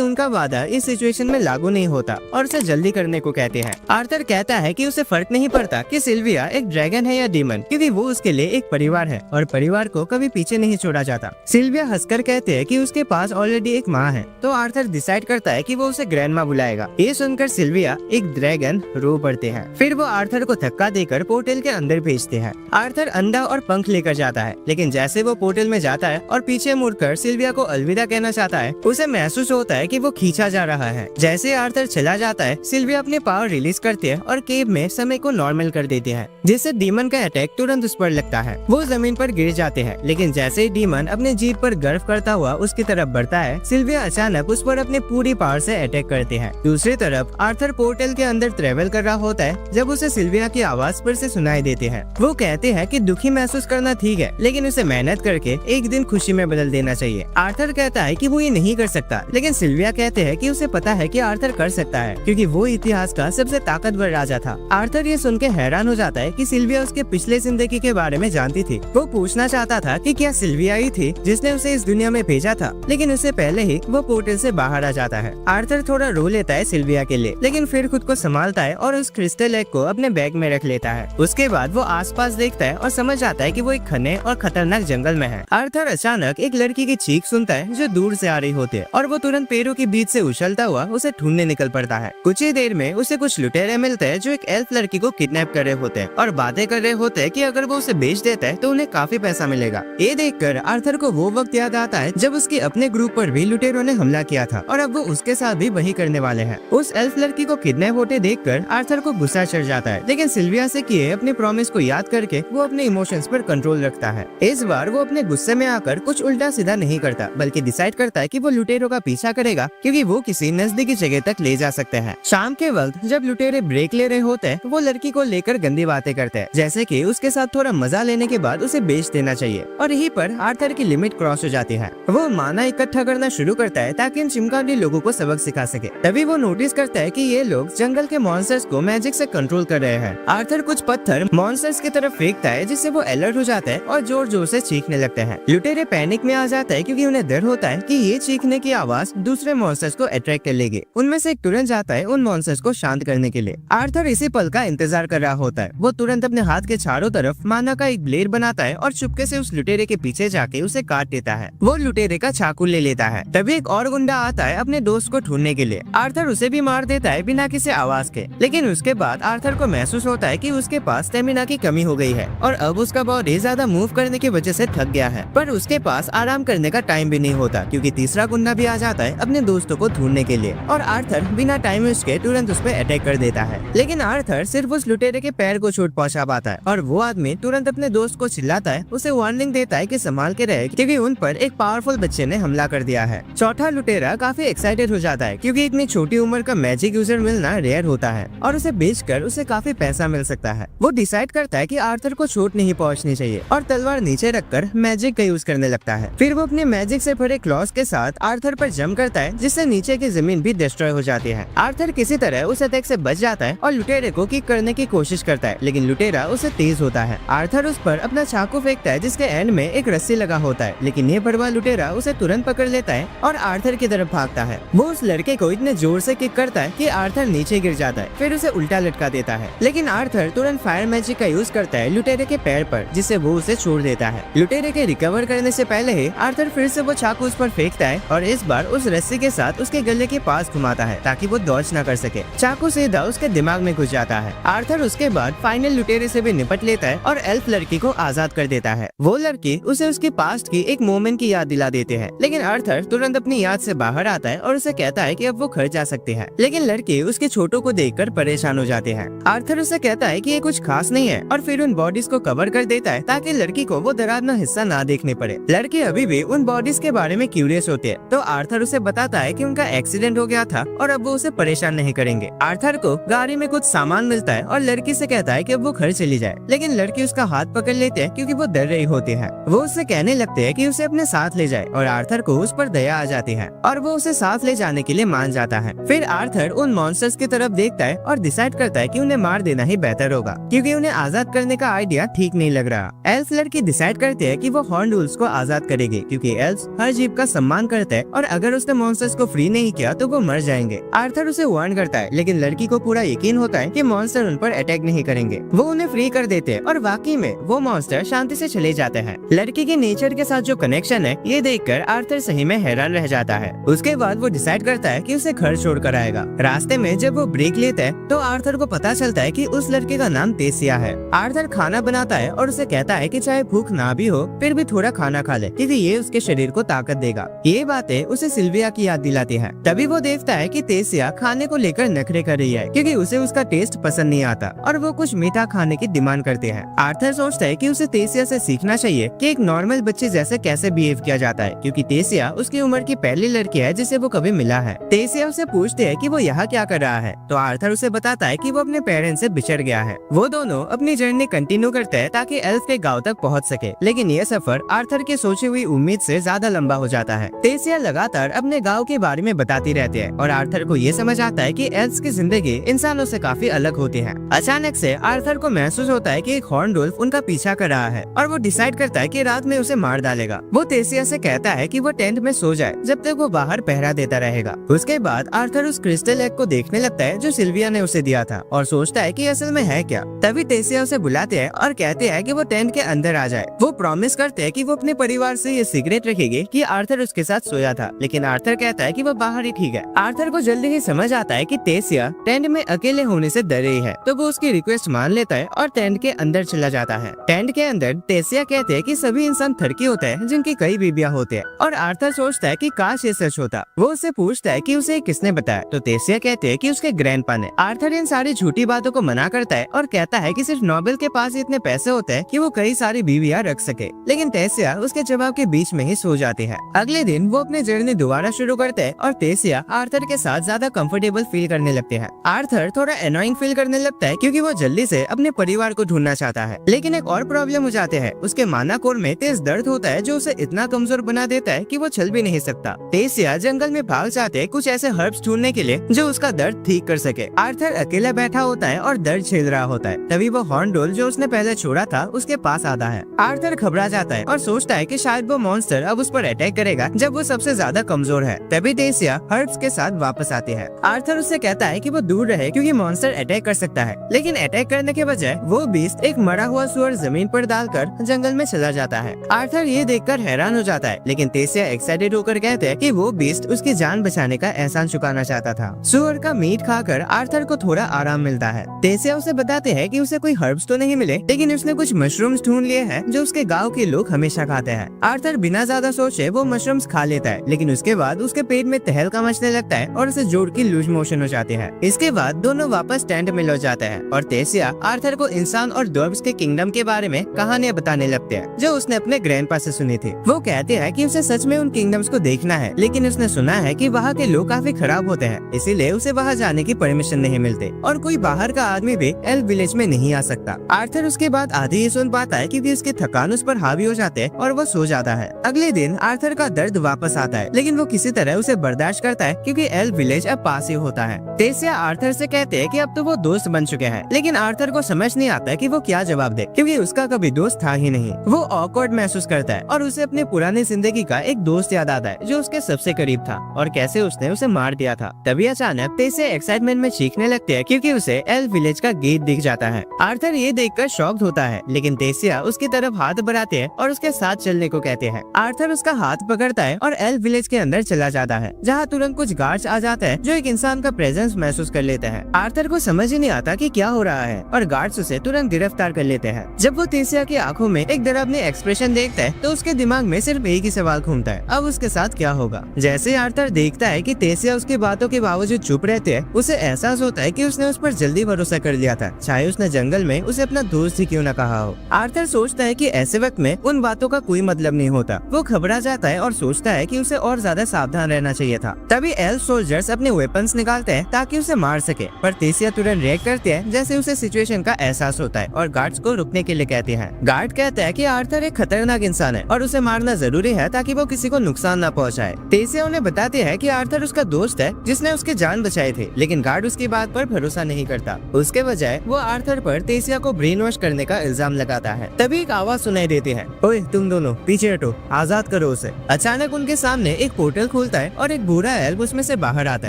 Speaker 1: उनका वादा इस सिचुएशन में लागू नहीं होता और उसे जल्दी करने को कहते हैं। आर्थर कहता है कि उसे फर्क नहीं पड़ता कि सिल्विया एक ड्रैगन है या डीमन, क्योंकि वो उसके लिए एक परिवार है और परिवार को कभी पीछे नहीं छोड़ा जाता। सिल्विया हंसकर कहते हैं कि उसके पास ऑलरेडी एक माँ है, तो आर्थर डिसाइड करता है कि वो उसे ग्रैंड माँ बुलाएगा। ये सुनकर सिल्विया एक ड्रैगन रो पड़ते हैं। फिर वो आर्थर को धक्का देकर पोर्टल के अंदर भेजते हैं। आर्थर अंडा और पंख लेकर जाता है, लेकिन जैसे वो पोर्टल में जाता है और पीछे मुड़कर सिल्विया को अलविदा कहना चाहता है, उसे महसूस होता है कि वो खींचा जा रहा है। जैसे आर्थर चला जाता है, सिल्विया अपने पावर रिलीज करती है और केव में समय को नॉर्मल कर देती है, जिससे डीमन का अटैक तुरंत उस पर लगता है। वो जमीन पर गिर जाते हैं, लेकिन जैसे ही डीमन अपने जीप पर गर्व करता हुआ उसकी तरफ बढ़ता है, सिल्विया अचानक उस पर अपनी पूरी पावर से अटैक करते हैं। दूसरी तरफ आर्थर पोर्टल के अंदर ट्रेवल कर रहा होता है जब उसे सिल्विया की आवाज फिर से सुनाई देती है। वो कहते हैं कि दुखी महसूस करना ठीक है, लेकिन उसे मेहनत करके एक दिन खुशी में बदल देना चाहिए। आर्थर कहता है कि वो ये नहीं कर सकता, लेकिन सिल्विया कहते हैं कि उसे पता है कि आर्थर कर सकता है, क्योंकि वो इतिहास का सबसे ताकतवर राजा था। आर्थर ये सुन के हैरान हो जाता है कि सिल्विया उसके पिछले जिंदगी के बारे में जानती थी। वो पूछना चाहता था कि क्या सिल्विया ही थी जिसने उसे इस दुनिया में भेजा था, लेकिन उससे पहले ही वो पोर्टल से बाहर आ जाता है। आर्थर थोड़ा रो लेता है सिल्विया के लिए, लेकिन फिर खुद को संभालता है और उस क्रिस्टल एग को अपने बैग में रख लेता है। उसके बाद वो आसपास देखता है और समझ आता है कि वो एक घने और खतरनाक जंगल में है। आर्थर अचानक एक लड़की की चीख सुनता है जो दूर से आ रही होती है, और वो तुरंत पेड़ों के बीच से उछलता हुआ उसे ढूंढने निकल पड़ता है। कुछ ही देर में उसे कुछ लुटेरे मिलते हैं जो एक एल्फ लड़की को किडनैप कर रहे होते हैं और बातें कर रहे होते हैं कि अगर वो उसे बेच देता है तो उन्हें काफी पैसा मिलेगा। ये देखकर आर्थर को वो वक्त याद आता है जब उसके अपने ग्रुप पर भी लुटेरों ने हमला किया था, और अब वो उसके साथ भी वही करने वाले हैं। उस एल्फ लड़की को किडनैप होते देखकर आर्थर को गुस्सा चढ़ जाता है, लेकिन सिल्विया से किए अपने प्रॉमिस को याद करके वो अपने इमोशंस पर कंट्रोल रखता है। इस बार वो अपने गुस्से में आकर कुछ उल्टा सीधा नहीं करता, बल्कि डिसाइड करता है कि वो लुटेरों का पीछा करेगा, क्योंकि वो किसी नजदीकी जगह तक ले जा सकते हैं। शाम के वक्त जब लुटेरे ब्रेक ले रहे होते हैं, वो लड़की को लेकर गंदी बातें करते हैं, जैसे कि उसके साथ थोड़ा मजा लेने के बाद उसे बेच देना चाहिए, और यहीं पर आर्थर की लिमिट क्रॉस हो जाती है। वो माना इकट्ठा करना शुरू करता है ताकि इन चिमकांडी लोगों को सबक सिखा सके। तभी वो नोटिस करता है कि ये लोग जंगल के मॉन्स्टर्स को मैजिक से कंट्रोल कर रहे हैं। आर्थर कुछ पत्थर मॉन्स्टर्स की तरफ फेंकता है, जिससे वो अलर्ट हो जाता है और जोर जोर से चीखने लगते हैं। लुटेरे पैनिक में आ जाता है क्योंकि उन्हें डर होता है कि ये चीखने की आवाज दूसरे मॉन्स्टर्स को अट्रैक्ट कर लेगी। उनमें से एक तुरंत जाता है उन मॉन्स्टर्स को शांत करने के लिए। आर्थर इसी पल का इंतजार कर रहा होता है। वो तुरंत अपने हाथ के चारों तरफ माना का एक ब्लेड बनाता है और चुपके से उस लुटेरे के पीछे जाके उसे काट देता है। वो लुटेरे का चाकू ले लेता है। तभी एक और गुंडा आता है अपने दोस्त को ढूंढने के लिए। आर्थर उसे भी मार देता है बिना किसी आवाज के, लेकिन उसके बाद आर्थर को महसूस होता है कि उसके पास स्टेमिना की कमी हो गई है और अब उसका बॉडी ज्यादा मूव करने की वजह से थक गया है। पर उसके पास आराम करने का टाइम भी नहीं होता, क्योंकि तीसरा गुंडा भी आ जाता है अपने दोस्तों को ढूंढने के लिए, और आर्थर बिना टाइम वेस्ट के तुरंत उस पर अटैक कर देता है। लेकिन आर्थर सिर्फ उस लुटेरे के पैर को चोट पहुंचा पाता है, और वो आदमी तुरंत अपने दोस्त को चिल्लाता है, उसे वार्निंग देता है कि संभाल के रहे, क्योंकि उन पर एक पावरफुल बच्चे ने हमला कर दिया है। चौथा लुटेरा काफी एक्साइटेड हो जाता है, क्योंकि इतनी छोटी उम्र का मैजिक यूजर मिलना रेयर होता है और उसे बेचकर उसे काफी पैसा मिल सकता है। वो डिसाइड करता है कि आर्थर को चोट नहीं पहुंचनी चाहिए और तलवार नीचे रखकर मैजिक का यूज करने लगता है। फिर वो अपने मैजिक से भरे क्लॉज के साथ आर्थर पर जंप करता है, जिससे नीचे की जमीन भी डिस्ट्रॉय हो जाती है। आर्थर किसी तरह उस अटैक से बच जाता है और लुटेरे को किक करने की कोशिश करता है, लेकिन लुटेरा उससे तेज होता है। आर्थर उस पर अपना चाकू फेंकता है, जिसके एंड में एक रस्सी लगा होता है, लेकिन ये बड़वा लुटेरा उसे तुरंत पकड़ लेता है और आर्थर की तरफ भागता है। वो उस लड़के को इतने जोर से किक करता है कि आर्थर नीचे गिर जाता है, फिर उसे उल्टा लटका देता है। लेकिन आर्थर तुरंत फायर मैजिक का यूज करता है लुटेरे के पैर पर, जिससे वो उसे छोड़ देता है। लुटेरे के रिकवर करने से पहले ही आर्थर फिर से वो चाकू उस पर फेंकता है और इस बार उस रस्सी के साथ उसके गले के पास घुमाता है ताकि वो डॉज न कर सके। चाकू सीधा उसके दिमाग में घुस जाता है। आर्थर उसके बाद फाइनल लुटेरे से भी निपट लेता है और एल्फ लड़की को आजाद कर देता है। वो लड़की उसे उसके पास्ट की एक मोमेंट की याद दिला देते हैं, लेकिन आर्थर तुरंत अपनी याद से बाहर आता है और उसे कहता है कि अब वो घर जा सकते हैं। लेकिन लड़के उसके छोटों को देखकर परेशान हो जाते हैं। आर्थर उसे कहता है कि ये कुछ खास नहीं है और फिर उन बॉडीज को कवर कर देता है ताकि लड़की को वो डरावना हिस्सा ना देखने पड़े। लड़के अभी भी उन बॉडीज के बारे में क्यूरियस होते हैं, तो आर्थर उसे बताता है कि उनका एक्सीडेंट हो गया था और अब वो उसे परेशान नहीं करेंगे। आर्थर को गाड़ी में कुछ सामान मिलता है और लड़की से कहता है कि अब वो घर चली जाए, लेकिन लड़की उसका हाथ पकड़ लेते हैं क्योंकि वो डर रही होती है। वो उससे कहने लगते हैं कि उसे अपने साथ ले जाए और आर्थर को उस पर दया आ जाती है और वो उसे साथ ले जाने के लिए मान जाता है। फिर आर्थर उन मॉन्स्टर्स की तरफ देखता है और डिसाइड करता है कि उन्हें मार देना ही बेहतर होगा क्योंकि उन्हें आजाद करने का आइडिया ठीक नहीं लग रहा। एल्फ लड़की डिसाइड करते हैं कि वो हॉर्न वुल्फ्स को आजाद करेगी क्योंकि एल्फ्स हर जीव का सम्मान करते हैं और अगर उसने मॉन्स्टर्स को फ्री नहीं किया तो वो मर जाएंगे। आर्थर उसे वार्न करता है, लेकिन लड़की को पूरा यकीन होता है कि मॉन्स्टर उन पर अटैक नहीं करेंगे। वो उन्हें फ्री कर देते हैं और वाकई में वो मॉन्स्टर शांति से चले जाते हैं। लड़की के नेचर के साथ जो कनेक्शन है ये देखकर आर्थर सही में हैरान रह जाता है। उसके बाद वो डिसाइड करता है कि उसे घर छोड़कर आएगा। रास्ते में जब वो ब्रेक लेता है तो आर्थर को पता चलता है कि उस लड़के का नाम तेसिया है। आर्थर खाना बनाता है और उसे कहता है कि चाहे भूख ना भी हो फिर भी थोड़ा खाना खा ले क्योंकि ये उसके शरीर को ताकत देगा। ये बातें उसे सिल्विया की याद दिलाती है। तभी वो देखता है कि तेसिया खाने को लेकर नखरे कर रही है क्योंकि उसे उसका टेस्ट पसंद नहीं आता और वो कुछ मीठा खाने की डिमांड करते हैं। आर्थर सोचता है कि उसे तेसिया से सीखना चाहिए कि एक नॉर्मल बच्चे जैसे कैसे बिहेव किया जाता है क्योंकि तेसिया उसकी उम्र की पहली लड़की है जिसे वो कभी मिला है। तेसिया उसे पूछते है कि वो यहाँ क्या कर रहा है, तो आर्थर उसे बताता है कि वो अपने पेरेंट्स से बिछड़ गया है। वो दोनों अपनी जर्नी कंटिन्यू करते हैं ताकि एल्फ के गांव तक पहुँच सके, लेकिन ये सफर आर्थर की सोची हुई उम्मीद से ज्यादा लंबा हो जाता है। तेसिया लगातार अपने गाँव के बारे में बताती रहती है और आर्थर को ये समझ आता है कि एल्फ्स की जिंदगी इंसानों से काफी अलग होती है। अचानक से आर्थर को महसूस होता है कि एक हॉर्न वुल्फ उनका पीछा कर रहा है और वो डिसाइड करता है कि रात में उसे मार डालेगा। वो तेसिया से कहता है कि वो टेंट में सो जाए जब तक वो बाहर पहरा देता रहेगा। उसके बाद आर्थर उस क्रिस्टल एग को देखने लगता है जो सिल्विया ने उसे दिया था और सोचता है कि असल में है क्या। तभी तेसिया उसे बुलाते हैं और कहते हैं कि वो टेंट के अंदर आ जाए। वो प्रॉमिस करते हैं कि वो अपने परिवार से ये सीक्रेट रखेगी कि आर्थर उसके साथ सोया था, लेकिन आर्थर कहता है कि वो बाहर ही ठीक है। आर्थर को जल्दी ही समझ आता है कि तेसिया टेंट में अकेले होने से डर रही है, तो वो उसकी रिक्वेस्ट मान लेता है और टेंट के अंदर चला जाता है। टेंट के अंदर तेसिया कहते हैं कि सभी इंसान थरकी होते हैं जिनकी कई बीबियां होते हैं और आर्थर सोचता है कि काश ये सच होता। वो उससे पूछता है कि उसे किसने बताया, तो तेसिया कहते हैं कि उसके ग्रैंडपा ने। आर्थर इन सारी झूठी बातों को मना करता है और कहता है कि सिर्फ नोबेल के पास इतने पैसे होते हैं कि वो कई सारी बीवियां रख सके, लेकिन तेसिया उसके जवाब के बीच में ही सो जाती है। अगले दिन वो अपनी जर्नी दोबारा शुरू करते हैं और तेसिया आर्थर के साथ ज्यादा कंफर्टेबल फील करने लगते हैं। आर्थर थोड़ा एनोइंग फील करने लगता है क्योंकि वो जल्दी से अपने परिवार को ढूंढना चाहता है, लेकिन एक और प्रॉब्लम हो जाते हैं। उसके माना कोर में तेज दर्द होता है जो उसे इतना कमजोर बना देता है कि वो चल भी नहीं सकता। तेसिया जंगल में भाग जाते हैं कुछ ऐसे हर्ब्स ढूंढने के लिए जो उसका दर्द ठीक कर सके। आर्थर अकेला बैठा होता है और दर्द झेल रहा होता है। तभी वो हॉर्न वुल्फ जो उसने पहले छोड़ा था उसके पास आता है। आर्थर घबरा जाता है और सोचता है कि शायद वो मॉन्स्टर अब उस पर अटैक करेगा जब वो सबसे ज्यादा कमजोर है। तभी तेसिया हर्ब्स के साथ वापस आती है। आर्थर उससे कहता है कि वो दूर रहे क्योंकि मॉन्स्टर अटैक कर सकता है, लेकिन अटैक करने के बजाय वो बीस्ट एक मरा हुआ सुअर जमीन पर डालकर जंगल में चला जाता है। आर्थर ये देखकर हैरान हो जाता है, लेकिन तेसिया एक्साइटेड होकर कहते हैं कि वो बीस्ट उसकी जान बचाने का एहसान चुकाना चाहता था। सुअर का मीट खाकर आर्थर को थोड़ा आराम मिलता है। तेसिया उसे बताते हैं कि उसे कोई हर्ब्स तो नहीं मिले, लेकिन उसने कुछ मशरूम्स ढूंढ लिए हैं जो उसके गाँव के लोग हमेशा खाते हैं। आर्थर बिना ज्यादा सोचे वो मशरूम्स खा लेता है, लेकिन उसके बाद उसके पेट में तहलका मचने लगता है और उसे जोड़ की लूज मोशन हो जाती है। इसके बाद दोनों वापस टेंट में लौट जाते हैं और तेसिया आर्थर को इंसान और डॉग्स के किंगडम के बारे में कहानियां बताने लगते हैं जो उसने अपने ग्रैंडपा से सुनी थी। वो कहते हैं कि उसे सच में उन किंगडम्स को देखना है, लेकिन उसने सुना है कि वहाँ के लोग काफी खराब होते हैं, इसीलिए उसे वहाँ जाने की परमिशन नहीं मिलती और कोई बाहर का आदमी भी एल्फ विलेज में नहीं आ सकता। आर्थर उसके बाद आधी ही सुन पाता है क्योंकि उसकी थकान उस पर हावी हो जाते हैं और वो सो जाता है। अगले दिन आर्थर का दर्द वापस आता है, लेकिन वो किसी तरह उसे बर्दाश्त करता है क्योंकि एल्फ विलेज अब पास ही होता है। तेसिया आर्थर से कहते हैं कि अब तो वो दोस्त बन चुके हैं, लेकिन आर्थर को समझ नहीं आता कि वो क्या जवाब दे क्योंकि उसका कभी दोस्त था ही नहीं। वो ऑकवर्ड महसूस करता है और उसे अपने पुरानी जिंदगी का एक दोस्त याद आता है जो उसके सबसे करीब था और कैसे उसने उसे मार दिया था। तभी अचानक तेसिया एक्साइटमेंट में चीखने लगते हैं क्योंकि उसे एल्फ विलेज का गेट दिख जाता है। आर्थर ये देखकर शॉक्ड होता है, लेकिन तेसिया उसकी तरफ हाथ बढ़ाते हैं और उसके साथ चलने को कहते हैं। आर्थर उसका हाथ पकड़ता है और एल्फ विलेज के अंदर चला जाता है, जहाँ तुरंत कुछ गार्ड्स आ जाते हैं जो एक इंसान का प्रेजेंस महसूस कर लेते हैं। आर्थर को समझ ही नहीं आता कि क्या हो रहा है। है और गार्ड्स उसे तुरंत गिरफ्तार कर लेते हैं। जब वो तेसिया की आंखों में एक डरावनी एक्सप्रेशन देखता है तो उसके दिमाग में सिर्फ एक ही सवाल घूमता है, अब उसके साथ क्या होगा। जैसे आर्थर देखता है कि तेसिया उसकी बातों के बावजूद चुप रहते हैं, उसे एहसास होता है कि उसने उस पर जल्दी भरोसा कर लिया था, चाहे उसने जंगल में उसे अपना दोस्त ही क्यों न कहा हो। आर्थर सोचता है कि ऐसे वक्त में उन बातों का कोई मतलब नहीं होता। वो घबरा जाता है और सोचता है कि उसे और ज्यादा सावधान रहना चाहिए था। तभी एल्फ सोल्जर्स अपने वेपन्स निकालते हैं ताकि उसे मार सके, पर तेसिया तुरंत रिएक्ट करते हैं जैसे उसे सिचुएशन का एहसास होता है और गार्ड्स को रुकने के लिए कहते हैं। गार्ड कहता है कि आर्थर एक खतरनाक इंसान है और उसे मारना जरूरी है ताकि वो किसी को नुकसान न पहुंचाए। तेसिया उन्हें बताते हैं कि आर्थर उसका दोस्त है जिसने उसके जान बचाए थे, लेकिन गार्ड उसकी बात पर भरोसा नहीं करता। उसके बजाय वो आर्थर पर तेसिया को ब्रेन वॉश करने का इल्जाम लगाता है। तभी एक आवाज सुनाई देती है, ओए तुम दोनों पीछे हटो, आजाद करो उसे। अचानक उनके सामने एक पोर्टल खुलता है और एक बूढ़ा एल्फ उसमें से बाहर आता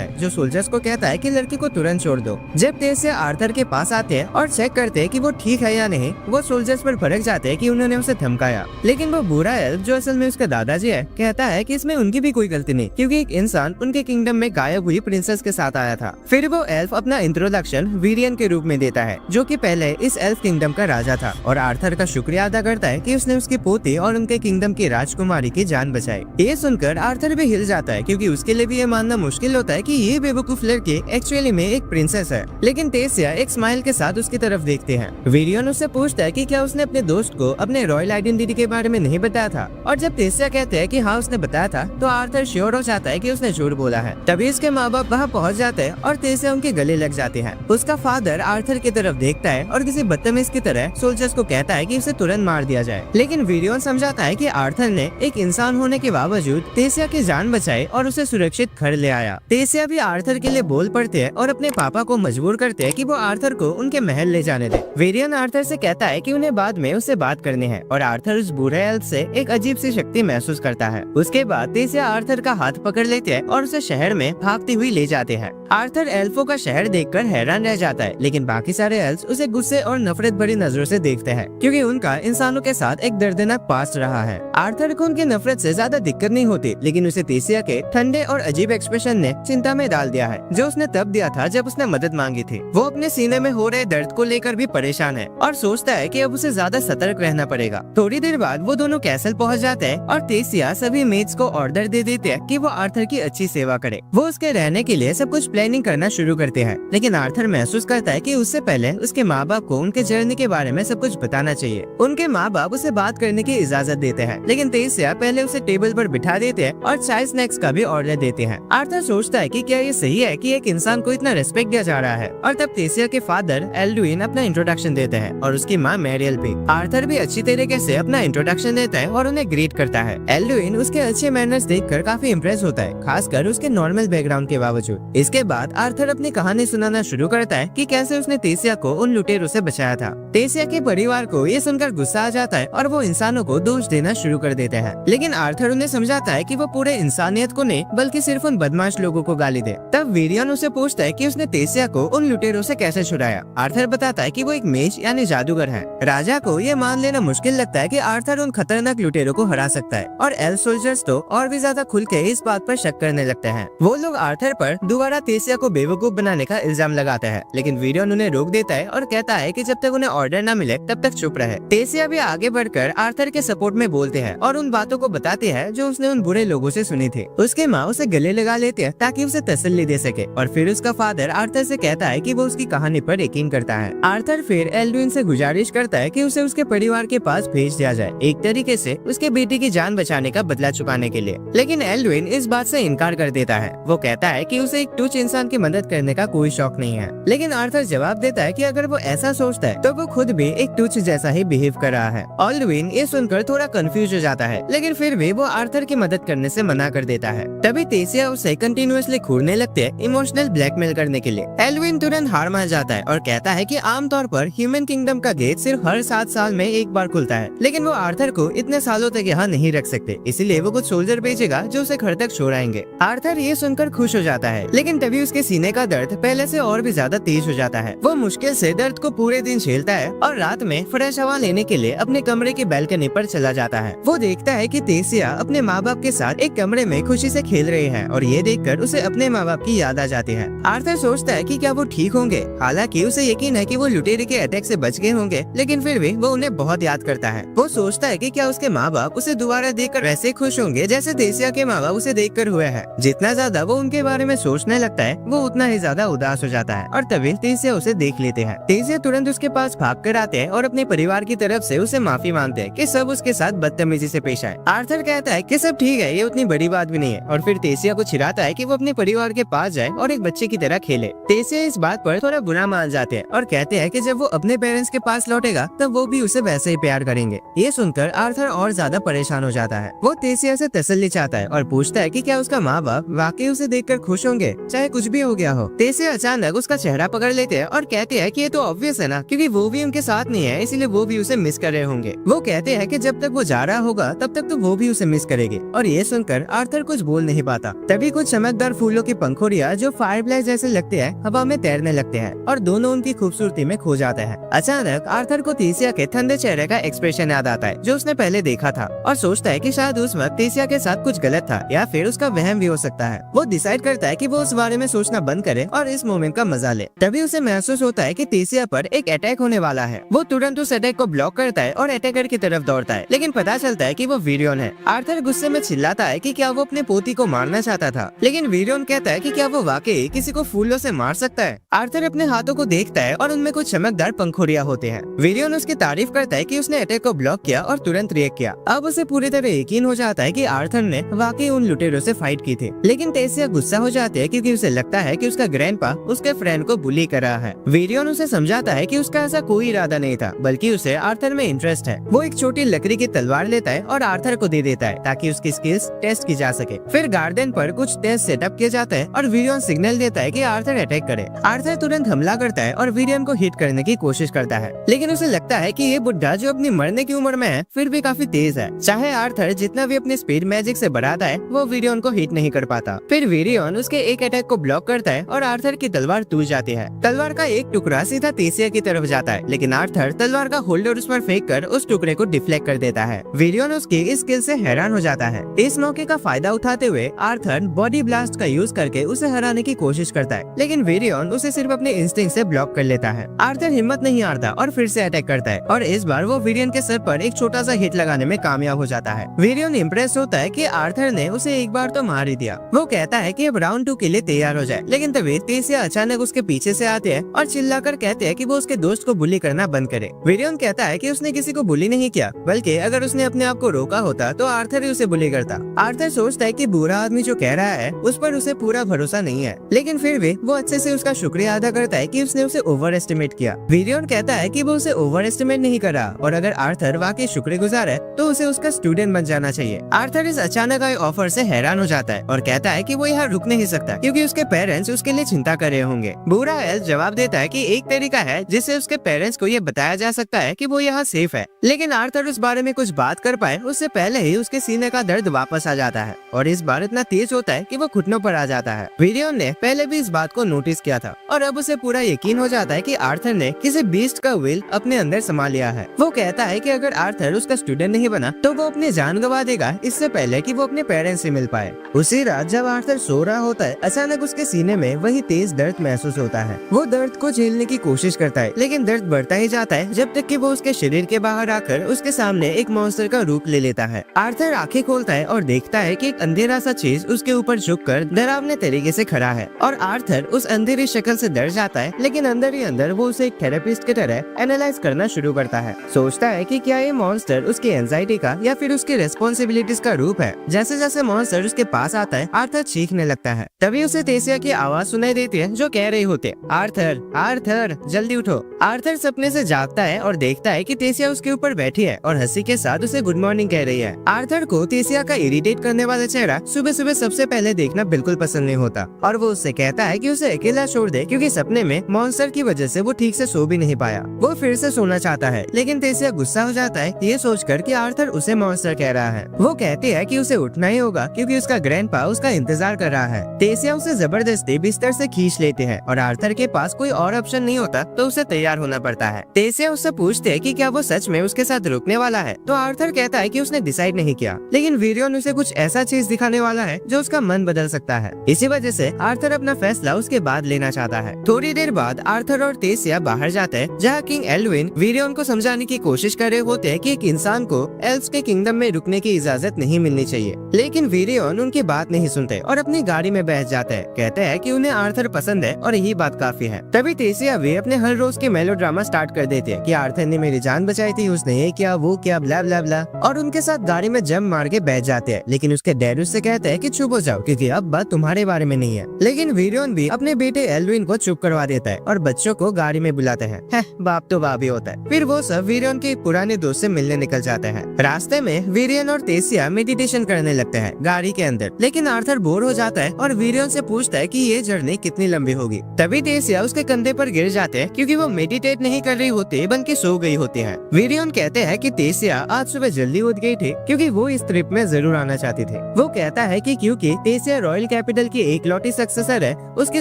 Speaker 1: है, जो सोल्जर्स को कहता है कि लड़की को तुरंत छोड़ दो। जब तेसिया आर्थर के पास आते हैं और चेक करते हैं कि वो ठीक है या नहीं, वो सोल्जर्स पर भड़क जाते हैं कि उन्होंने उसे धमकाया। लेकिन वो बूढ़ा एल्फ, जो असल में उसका दादाजी है, कहता है कि इसमें उनकी भी कोई गलती नहीं, क्योंकि एक इंसान उनके किंगडम में गायब हुई प्रिंसेस के साथ आया था। फिर वो एल्फ अपना इंट्रोडक्शन वीरियन के रूप में देता है, जो कि पहले इस एल्फ किंगडम का राजा था, और आर्थर का शुक्रिया अदा करता है कि उसने उसकी पोती और उनके किंगडम की राजकुमारी की जान बचाई। ये सुनकर आर्थर भी हिल जाता है, क्योंकि उसके लिए भी ये मानना मुश्किल होता है कि ये बेवकूफ लड़की एक्चुअली में एक प्रिंसेस है। लेकिन तेसिया एक स्माइल के साथ उसकी तरफ देखते हैं। वीरियन उससे पूछता है कि क्या उसने अपने दोस्त को अपने रॉयल आइडेंटिटी के बारे में नहीं बताया था, और जब तेसिया कहते हैं कि हाँ उसने बताया था, तो आर्थर श्योर हो जाता है कि उसने झूठ बोला है। तभी इसके माँ बाप वहाँ पहुँच जाते हैं और तेसिया उनके गले लग जाते हैं। उसका फादर आर्थर की तरफ देखता है और किसी बदतमीज की तरह सोल्जर्स को कहता है कि उसे तुरंत मार दिया जाए। लेकिन वीरियन समझाता है कि आर्थर ने एक इंसान होने के बावजूद तेसिया की जान बचाई और उसे सुरक्षित घर ले आया। तेसिया भी आर्थर के लिए बोल पड़ते हैं और अपने पापा को मजबूर करते हैं कि वो आर्थर को उनके महल ले जाने दे। वीरियन आर्थर से कहता है कि उन्हें बाद में उससे बात करनी है, और आर्थर उस बूढ़े एल्फ से एक अजीब सी शक्ति महसूस करता है। उसके बाद तेसिया आर्थर का हाथ पकड़ लेते हैं और उसे शहर में भागती हुई ले जाते हैं। आर्थर एल्फों का शहर देखकर हैरान रह जाता है, लेकिन बाकी सारे एल्फ्स उसे गुस्से और नफरत भरी नजरों से देखते हैं, क्योंकि उनका इंसानों के साथ एक दर्दनाक पास्ट रहा है। आर्थर को उनकी नफरत से ज्यादा दिक्कत नहीं होती, लेकिन उसे तेसिया के ठंडे और अजीब एक्सप्रेशन ने चिंता में डाल दिया है, जो उसने तब दिया था जब उसने मदद मांगी थी। वो अपने सीने में हो रहे दर्द को लेकर भी परेशान है और सोचता है कि अब उसे ज्यादा सतर्क रहना पड़ेगा। थोड़ी देर बाद वो दोनों कैसल पहुंच जाते हैं और तेसिया सभी मेट्स को ऑर्डर दे देते हैं कि वो आर्थर की अच्छी सेवा करे। वो उसके रहने के लिए सब कुछ प्लानिंग करना शुरू करते हैं, लेकिन आर्थर महसूस करता है कि उससे पहले उसके माँ बाप को उनके जर्नी के बारे में सब कुछ बताना चाहिए। उनके माँ बाप उसे बात करने की इजाजत देते हैं, लेकिन तेसिया पहले उसे टेबल पर बिठा देते हैं और चाय स्नैक्स का भी ऑर्डर देते हैं। आर्थर सोचता है कि क्या ये सही है कि एक इंसान को इतना रेस्पेक्ट दिया जा रहा है, और तब तेसिया के फादर एल्डुइन अपना इंट्रोडक्शन देते हैं और उसकी माँ मैरियल भी। आर्थर भी अच्छी तरीके से अपना इंट्रोडक्शन देता है और उन्हें ग्रीट करता है। एल्डुइन उसके अच्छे मैनर्स देखकर काफी इम्प्रेस होता है, खासकर उसके नॉर्मल बैकग्राउंड के बावजूद। इसके बाद आर्थर अपनी कहानी सुनाना शुरू करता है कि कैसे उसने तेसिया को उन लुटेरों से बचाया था। तेसिया के परिवार को ये सुनकर गुस्सा आ जाता है और वो इंसानों को दोष देना शुरू कर देते हैं, लेकिन आर्थर उन्हें समझाता है कि वो पूरे इंसानियत को नहीं बल्कि सिर्फ उन बदमाश लोगों को गाली दे। तब वीरियन उसे पूछता है कि उसने तेसिया को उन लुटेरों से कैसे छुड़ाया। आर्थर बताता है कि वो एक मेज यानी जादूगर है। राजा को ये मान लेना मुश्किल लगता है कि आर्थर उन खतरनाक लुटेरों को हरा सकता है, और एल्फ सोल्जर्स तो और भी ज्यादा खुल के इस बात पर शक करने लगते हैं। वो लोग आर्थर पर दोबारा तेसिया को बेवकूफ बनाने का इल्जाम लगाते हैं, लेकिन वीरियन उन्हें रोक देता है और कहता है कि जब तक उन्हें ऑर्डर न मिले तब तक चुप रहे। तेसिया भी आगे बढ़कर आर्थर के सपोर्ट में बोलते हैं और उन बातों को बताते हैं जो उसने उन बुरे लोगों से सुनी थी। उसके माँ उसे गले लगा लेते हैं ताकि उसे तसल्ली दे सके, और फिर उसका फादर आर्थर से कहता है कि वो उसकी कहानी पर यकीन करता है। आर्थर फिर एल्डुइन से गुजारिश करता है कि उसे उसके परिवार के पास भेज दिया जाए, एक तरीके से उसके बेटी की जान बचाने का बदला चुकाने के लिए। लेकिन एल्डुइन इस बात से इनकार कर देता है। वो कहता है कि उसे एक तुच्छ इंसान की मदद करने का कोई शौक नहीं है। लेकिन आर्थर जवाब देता है कि अगर वो ऐसा सोचता है तो वो खुद भी एक तुच्छ जैसा ही बिहेव कर रहा है। एल्डुइन ये सुनकर थोड़ा कंफ्यूज हो जाता है, लेकिन फिर भी वो आर्थर की मदद करने से मना कर देता है। तभी तेसिया उसे कंटिन्यूअसली घूरने लगते हैं इमोशनल ब्लैकमेल करने के लिए। एल्डुइन तुरंत हार मान जाता है और कहता है कि आमतौर पर ह्यूमन किंगडम का गेट सिर्फ हर 7 साल में एक बार खुलता है, लेकिन वो आर्थर को इतने सालों तक यहाँ नहीं रख सकते, इसीलिए वो कुछ सोल्जर भेजेगा जो उसे घर तक छोड़ाएंगे। आर्थर ये सुनकर खुश हो जाता है, लेकिन तभी उसके सीने का दर्द पहले से और भी ज्यादा तेज हो जाता है। वो मुश्किल से दर्द को पूरे दिन झेलता है और रात में फ्रेश हवा लेने के लिए अपने कमरे की बैल्कनी पर चला जाता है। वो देखता है कि तेसिया अपने माँ बाप के साथ एक कमरे में खुशी से खेल रहे हैं, और ये देखकर उसे अपने माँ बाप की याद आ जाती है। आर्थर सोचता है कि क्या वो ठीक होंगे, हालांकि उसे यकीन है कि वो लुटेरे के अटैक से बच गए होंगे, लेकिन फिर भी वो उन्हें बहुत याद करता है। वो सोचता है कि क्या उसके माँ बाप उसे दोबारा देखकर वैसे खुश होंगे जैसे तेसिया के माँ बाप उसे देखकर हुए हैं। जितना ज्यादा वो उनके बारे में सोचने लगता है, वो उतना ही ज्यादा उदास हो जाता है और तभी तेसिया उसे देख लेते हैं। तेसिया तुरंत उसके पास भाग कर आते हैं और अपने परिवार की तरफ से उसे माफी मांगते हैं कि सब उसके साथ बदतमीजी से पेश आए। आर्थर कहता है कि सब ठीक है, ये उतनी बड़ी बात भी नहीं है, और फिर तेसिया को चिढ़ाता है कि वो अपने परिवार के पास जाए और एक बच्चे की तरह खेले। तेसिया इस बात पर थोड़ा बुरा मान जाते हैं और कहते हैं कि जब वो अपने पेरेंट्स के पास लौटेगा तब वो भी उसे वैसे ही प्यार करेंगे। ये सुनकर आर्थर और ज्यादा परेशान हो जाता है। वो तेसिया से तसल्ली चाहता है और पूछता है कि क्या उसका माँ बाप वाकई उसे देखकर खुश होंगे, चाहे कुछ भी हो गया हो। तेसिया अचानक उसका चेहरा पकड़ लेते हैं और कहते हैं कि ये तो ऑब्वियस है ना, क्योंकि वो भी उनके साथ नहीं है, इसीलिए वो भी उसे मिस कर रहे होंगे। वो कहते हैं कि जब तक वो जा रहा होगा तब तक तो वो भी उसे मिस करेगी, और ये सुनकर आर्थर कुछ बोल नहीं पाता। तभी कुछ चमकदार फूलों की पंखुड़ियां जो फायरफ्लाई जैसे लगते हैं हवा में तैरने लगते हैं और दोनों उनकी खूबसूरती में खो जाते हैं। अचानक आर्थर को तेसिया के ठंडे चेहरे का एक्सप्रेशन याद आता है जो उसने पहले देखा था, और सोचता है कि शायद उस वक्त तेसिया के साथ कुछ गलत था या फिर उसका वहम भी हो सकता है। वो डिसाइड करता है कि वो उस बारे में सोचना बंद करे और इस मोमेंट का मजा ले। तभी उसे महसूस होता है कि तेसिया पर एक अटैक होने वाला है। वो तुरंत उस अटैक को ब्लॉक करता है और अटैकर की तरफ दौड़ता है, लेकिन पता चलता है कि वो वीरियन है। आर्थर गुस्से में चिल्लाता है कि क्या वो अपने पोती को मारना चाहता था, लेकिन वीरियन कहता है कि क्या वो वाकई किसी को फूलों से मार सकता है। आर्थर अपने हाथों को देखता है और उनमें कुछ चमकदार पंखुड़ियां होते हैं। वीरियन उसकी तारीफ करता है कि उसने अटैक को ब्लॉक किया और तुरंत रिएक्ट किया। अब उसे पूरी तरह यकीन हो जाता है कि आर्थर ने वाकई उन लुटेरों से फाइट की थी। लेकिन तेसिया गुस्सा हो जाती है क्योंकि उसे लगता है कि उसका ग्रैंडपा उसके फ्रेंड को बुली कर रहा है। वीरियन उसे समझाता है कि उसका ऐसा कोई इरादा नहीं था, बल्कि उसे आर्थर में इंटरेस्ट है। वो एक छोटी लकड़ी की तलवार लेता है और आर्थर को दे देता है ताकि उसकी स्किल्स टेस्ट की जा सके। फिर गार्डन पर कुछ टेस्ट सेटअप किया जाता है और वीरियन सिग्नल देता है कि आर्थर अटैक करे। आर्थर तुरंत हमला करता है और वीरियन को हिट करने की कोशिश करता है, लेकिन उसे लगता है कि ये बुड्ढा जो अपनी मरने की उम्र में है फिर भी काफी तेज है। चाहे आर्थर जितना भी अपनी स्पीड मैजिक से बढ़ाता है, वो वीरियन को हिट नहीं कर पाता। फिर वीरियन उसके एक अटैक को ब्लॉक करता है और आर्थर की तलवार टूट जाती है। तलवार का एक टुकड़ा सीधा तेसिया की तरफ जाता है, लेकिन आर्थर तलवार का होल्डर उस पर फेंक कर उस टुकड़े को डिफ्लेक्ट कर देता है। वीरियन उसकी इस स्किल से हैरान हो जाता है। इस मौके का फायदा उठाते हुए आर्थर बॉडी ब्लास्ट का यूज करके उसे हराने की कोशिश करता है, लेकिन वीरियन उसे सिर्फ अपने इंस्टिंक्ट से ब्लॉक कर लेता है। आर्थर हिम्मत नहीं हारता और फिर से अटैक करता है, और इस बार वो वीरियन के सर पर एक छोटा सा हिट लगाने में कामयाब हो जाता है। वीरियन इम्प्रेस होता है कि आर्थर ने उसे एक बार तो मार ही दिया। वो कहता है कि अब राउंड 2 के लिए तैयार हो जाए, लेकिन तभी तेसिया अचानक उसके पीछे से आते हैं और चिल्लाकर कहते हैं कि वो उसके दोस्त को बुली करना बंद करे। वीरियन कहता है कि उसने किसी को बुली नहीं किया, बल्कि अगर उसने अपने आप को रोका होता तो आर्थर ही उसे बुली करता। आर्थर सोचता है कि बुरा आदमी जो कह रहा है उस पर उसे पूरा भरोसा नहीं है, लेकिन फिर भी वो अच्छे से उसका शुक्रिया अदा करता है कि उसने उसे ओवर एस्टिमेट किया। वीरियन कहता है कि वो उसे ओवर एस्टिमेट नहीं कर रहा, और अगर आर्थर वाकई शुक्रगुजार है तो उसे उसका स्टूडेंट बन जाना चाहिए। आर्थर इस अचानक आए ऑफर से हैरान हो जाता है और कहता है कि वो यहाँ रुक नहीं सकता क्योंकि उसके पेरेंट्स उसके लिए चिंता कर रहे होंगे। बुरा एल्फ जवाब देता है कि एक तरीका है जिससे उसके पेरेंट्स को ये बताया जा सकता है कि वो यहाँ सेफ है, लेकिन आर्थर उस बारे में कुछ बात कर पाए उससे पहले ही उसके सीने का दर्द वापस आ जाता है, और इस बार इतना तेज होता है कि वो घुटनों पर आ जाता है। वीरियन ने पहले भी इस बात को नोटिस किया था और अब उसे पूरा यकीन हो जाता है कि आर्थर ने किसी बीस्ट का विल अपने अंदर समा लिया है। वो कहता है कि अगर आर्थर उसका स्टूडेंट नहीं बना तो वो अपनी जान गंवा देगा इससे पहले कि वो अपने पेरेंट्स से मिल पाए। उसी रात जब आर्थर सो रहा होता है, अचानक उसके सीने में वही तेज दर्द महसूस होता है। वो दर्द को झेलने की कोशिश करता है, लेकिन दर्द बढ़ता ही जाता है जब तक कि वो उसके शरीर के बाहर आकर उसके सामने एक मॉन्स्टर का रूप ले लेता है। आर्थर आंखें खोलता है और देखता है कि एक अंधेरा सा चीज उसके ऊपर झुककर डरावने तरीके से खड़ा है, और आर्थर उस अंधेरी शक्ल से डर जाता है, लेकिन अंदर ही अंदर वो उसे एक थेरेपिस्ट की तरह एनालाइज करना शुरू करता है। सोचता है कि क्या ये मॉन्स्टर उसकी एंजाइटी का या फिर उसकी रेस्पॉन्सिबिलिटीज का रूप है। जैसे जैसे मॉन्स्टर उसके पास आता है, आर्थर चीखने लगता है। तभी उसे तेसिया की आवाज सुनाई देती है जो कह रही होती है, आर्थर आर्थर जल्दी उठो। आर्थर सपने से जागता है और देखता है कि तेसिया उसके ऊपर बैठी है और हंसी के साथ उसे गुड मॉर्निंग कह रही है। आर्थर को तेसिया का इरिटेट करने वाला चेहरा सुबह सुबह सबसे पहले देखना बिल्कुल पसंद नहीं होता, और वो उससे कहता है कि उसे अकेला छोड़ दे क्योंकि सपने में मॉन्स्टर की वजह से वो ठीक से सो भी नहीं पाया। वो फिर से सोना चाहता है, लेकिन तेसिया गुस्सा हो जाता है ये सोचकर कि आर्थर उसे मॉन्स्टर कह रहा है। वो कहती है कि उसे उठना ही होगा क्योंकि उसका ग्रैंडपा उसका इंतजार कर रहा है। तेसिया उसे जबरदस्ती बिस्तर से खींच लेते हैं और आर्थर के पास कोई और ऑप्शन नहीं होता तो उसे तैयार होना पड़ता है। तेसिया उससे पूछते है कि क्या वो सच में उसके साथ रुकने वाला है, तो आर्थर कहता है कि उसने डिसाइड नहीं किया, लेकिन वीरियन उसे कुछ ऐसा चीज दिखाने वाला है जो उसका मन बदल सकता है। इसी वजह से आर्थर अपना फैसला उसके बाद लेना चाहता है। थोड़ी देर बाद आर्थर और तेसिया बाहर जाते हैं, जहाँ किंग एल्विन वीरियन को समझाने की कोशिश कर रहे होते हैं कि एक इंसान को एल्व्स के किंगडम में रुकने की इजाजत नहीं मिलनी चाहिए। लेकिन वीरियन उनकी बात नहीं सुनते और अपनी गाड़ी में बैठ जाते हैं। कहते हैं कि उन्हें आर्थर पसंद है और यही बात काफी है। तभी तेसिया भी अपने हर रोज के मेलोड्रामा स्टार्ट कर देते हैं कि आर्थर ने मेरी जान बचाई थी, उसने ये किया वो किया ब्ला ब्ला ब्ला, और उनके साथ गाड़ी में जम मार के बैठ जाते हैं। लेकिन उसके डैड उससे कहते हैं कि चुप हो जाओ क्योंकि अब बात तुम्हारे बारे में नहीं है। लेकिन वीरियन भी अपने बेटे एल्विन को चुप करवा देता है और बच्चों को गाड़ी में बुलाते हैं। बाप तो बाप ही होता है। फिर वो सब वीरियन के पुराने दोस्त से मिलने निकल जाते हैं। रास्ते में वीरियन और तेसिया मेडिटेशन करने लगते हैं गाड़ी के अंदर। लेकिन आर्थर बोर हो जाता है और वीरियन से पूछता है कि ये जर्नी कितनी लंबी होगी। तभी तेसिया उसके कंधे पर गिर जाते हैं क्योंकि वो मेडिटेट नहीं कर रही होती बल्कि सो गई होती है। वीरियन कहते हैं कि तेसिया आज सुबह जल्दी उठ गई थी क्योंकि वो इस ट्रिप में जरूर आना चाहती थी। वो कहता है कि क्योंकि तेसिया रॉयल कैपिटल की एकलौती सक्सेसर है, उसकी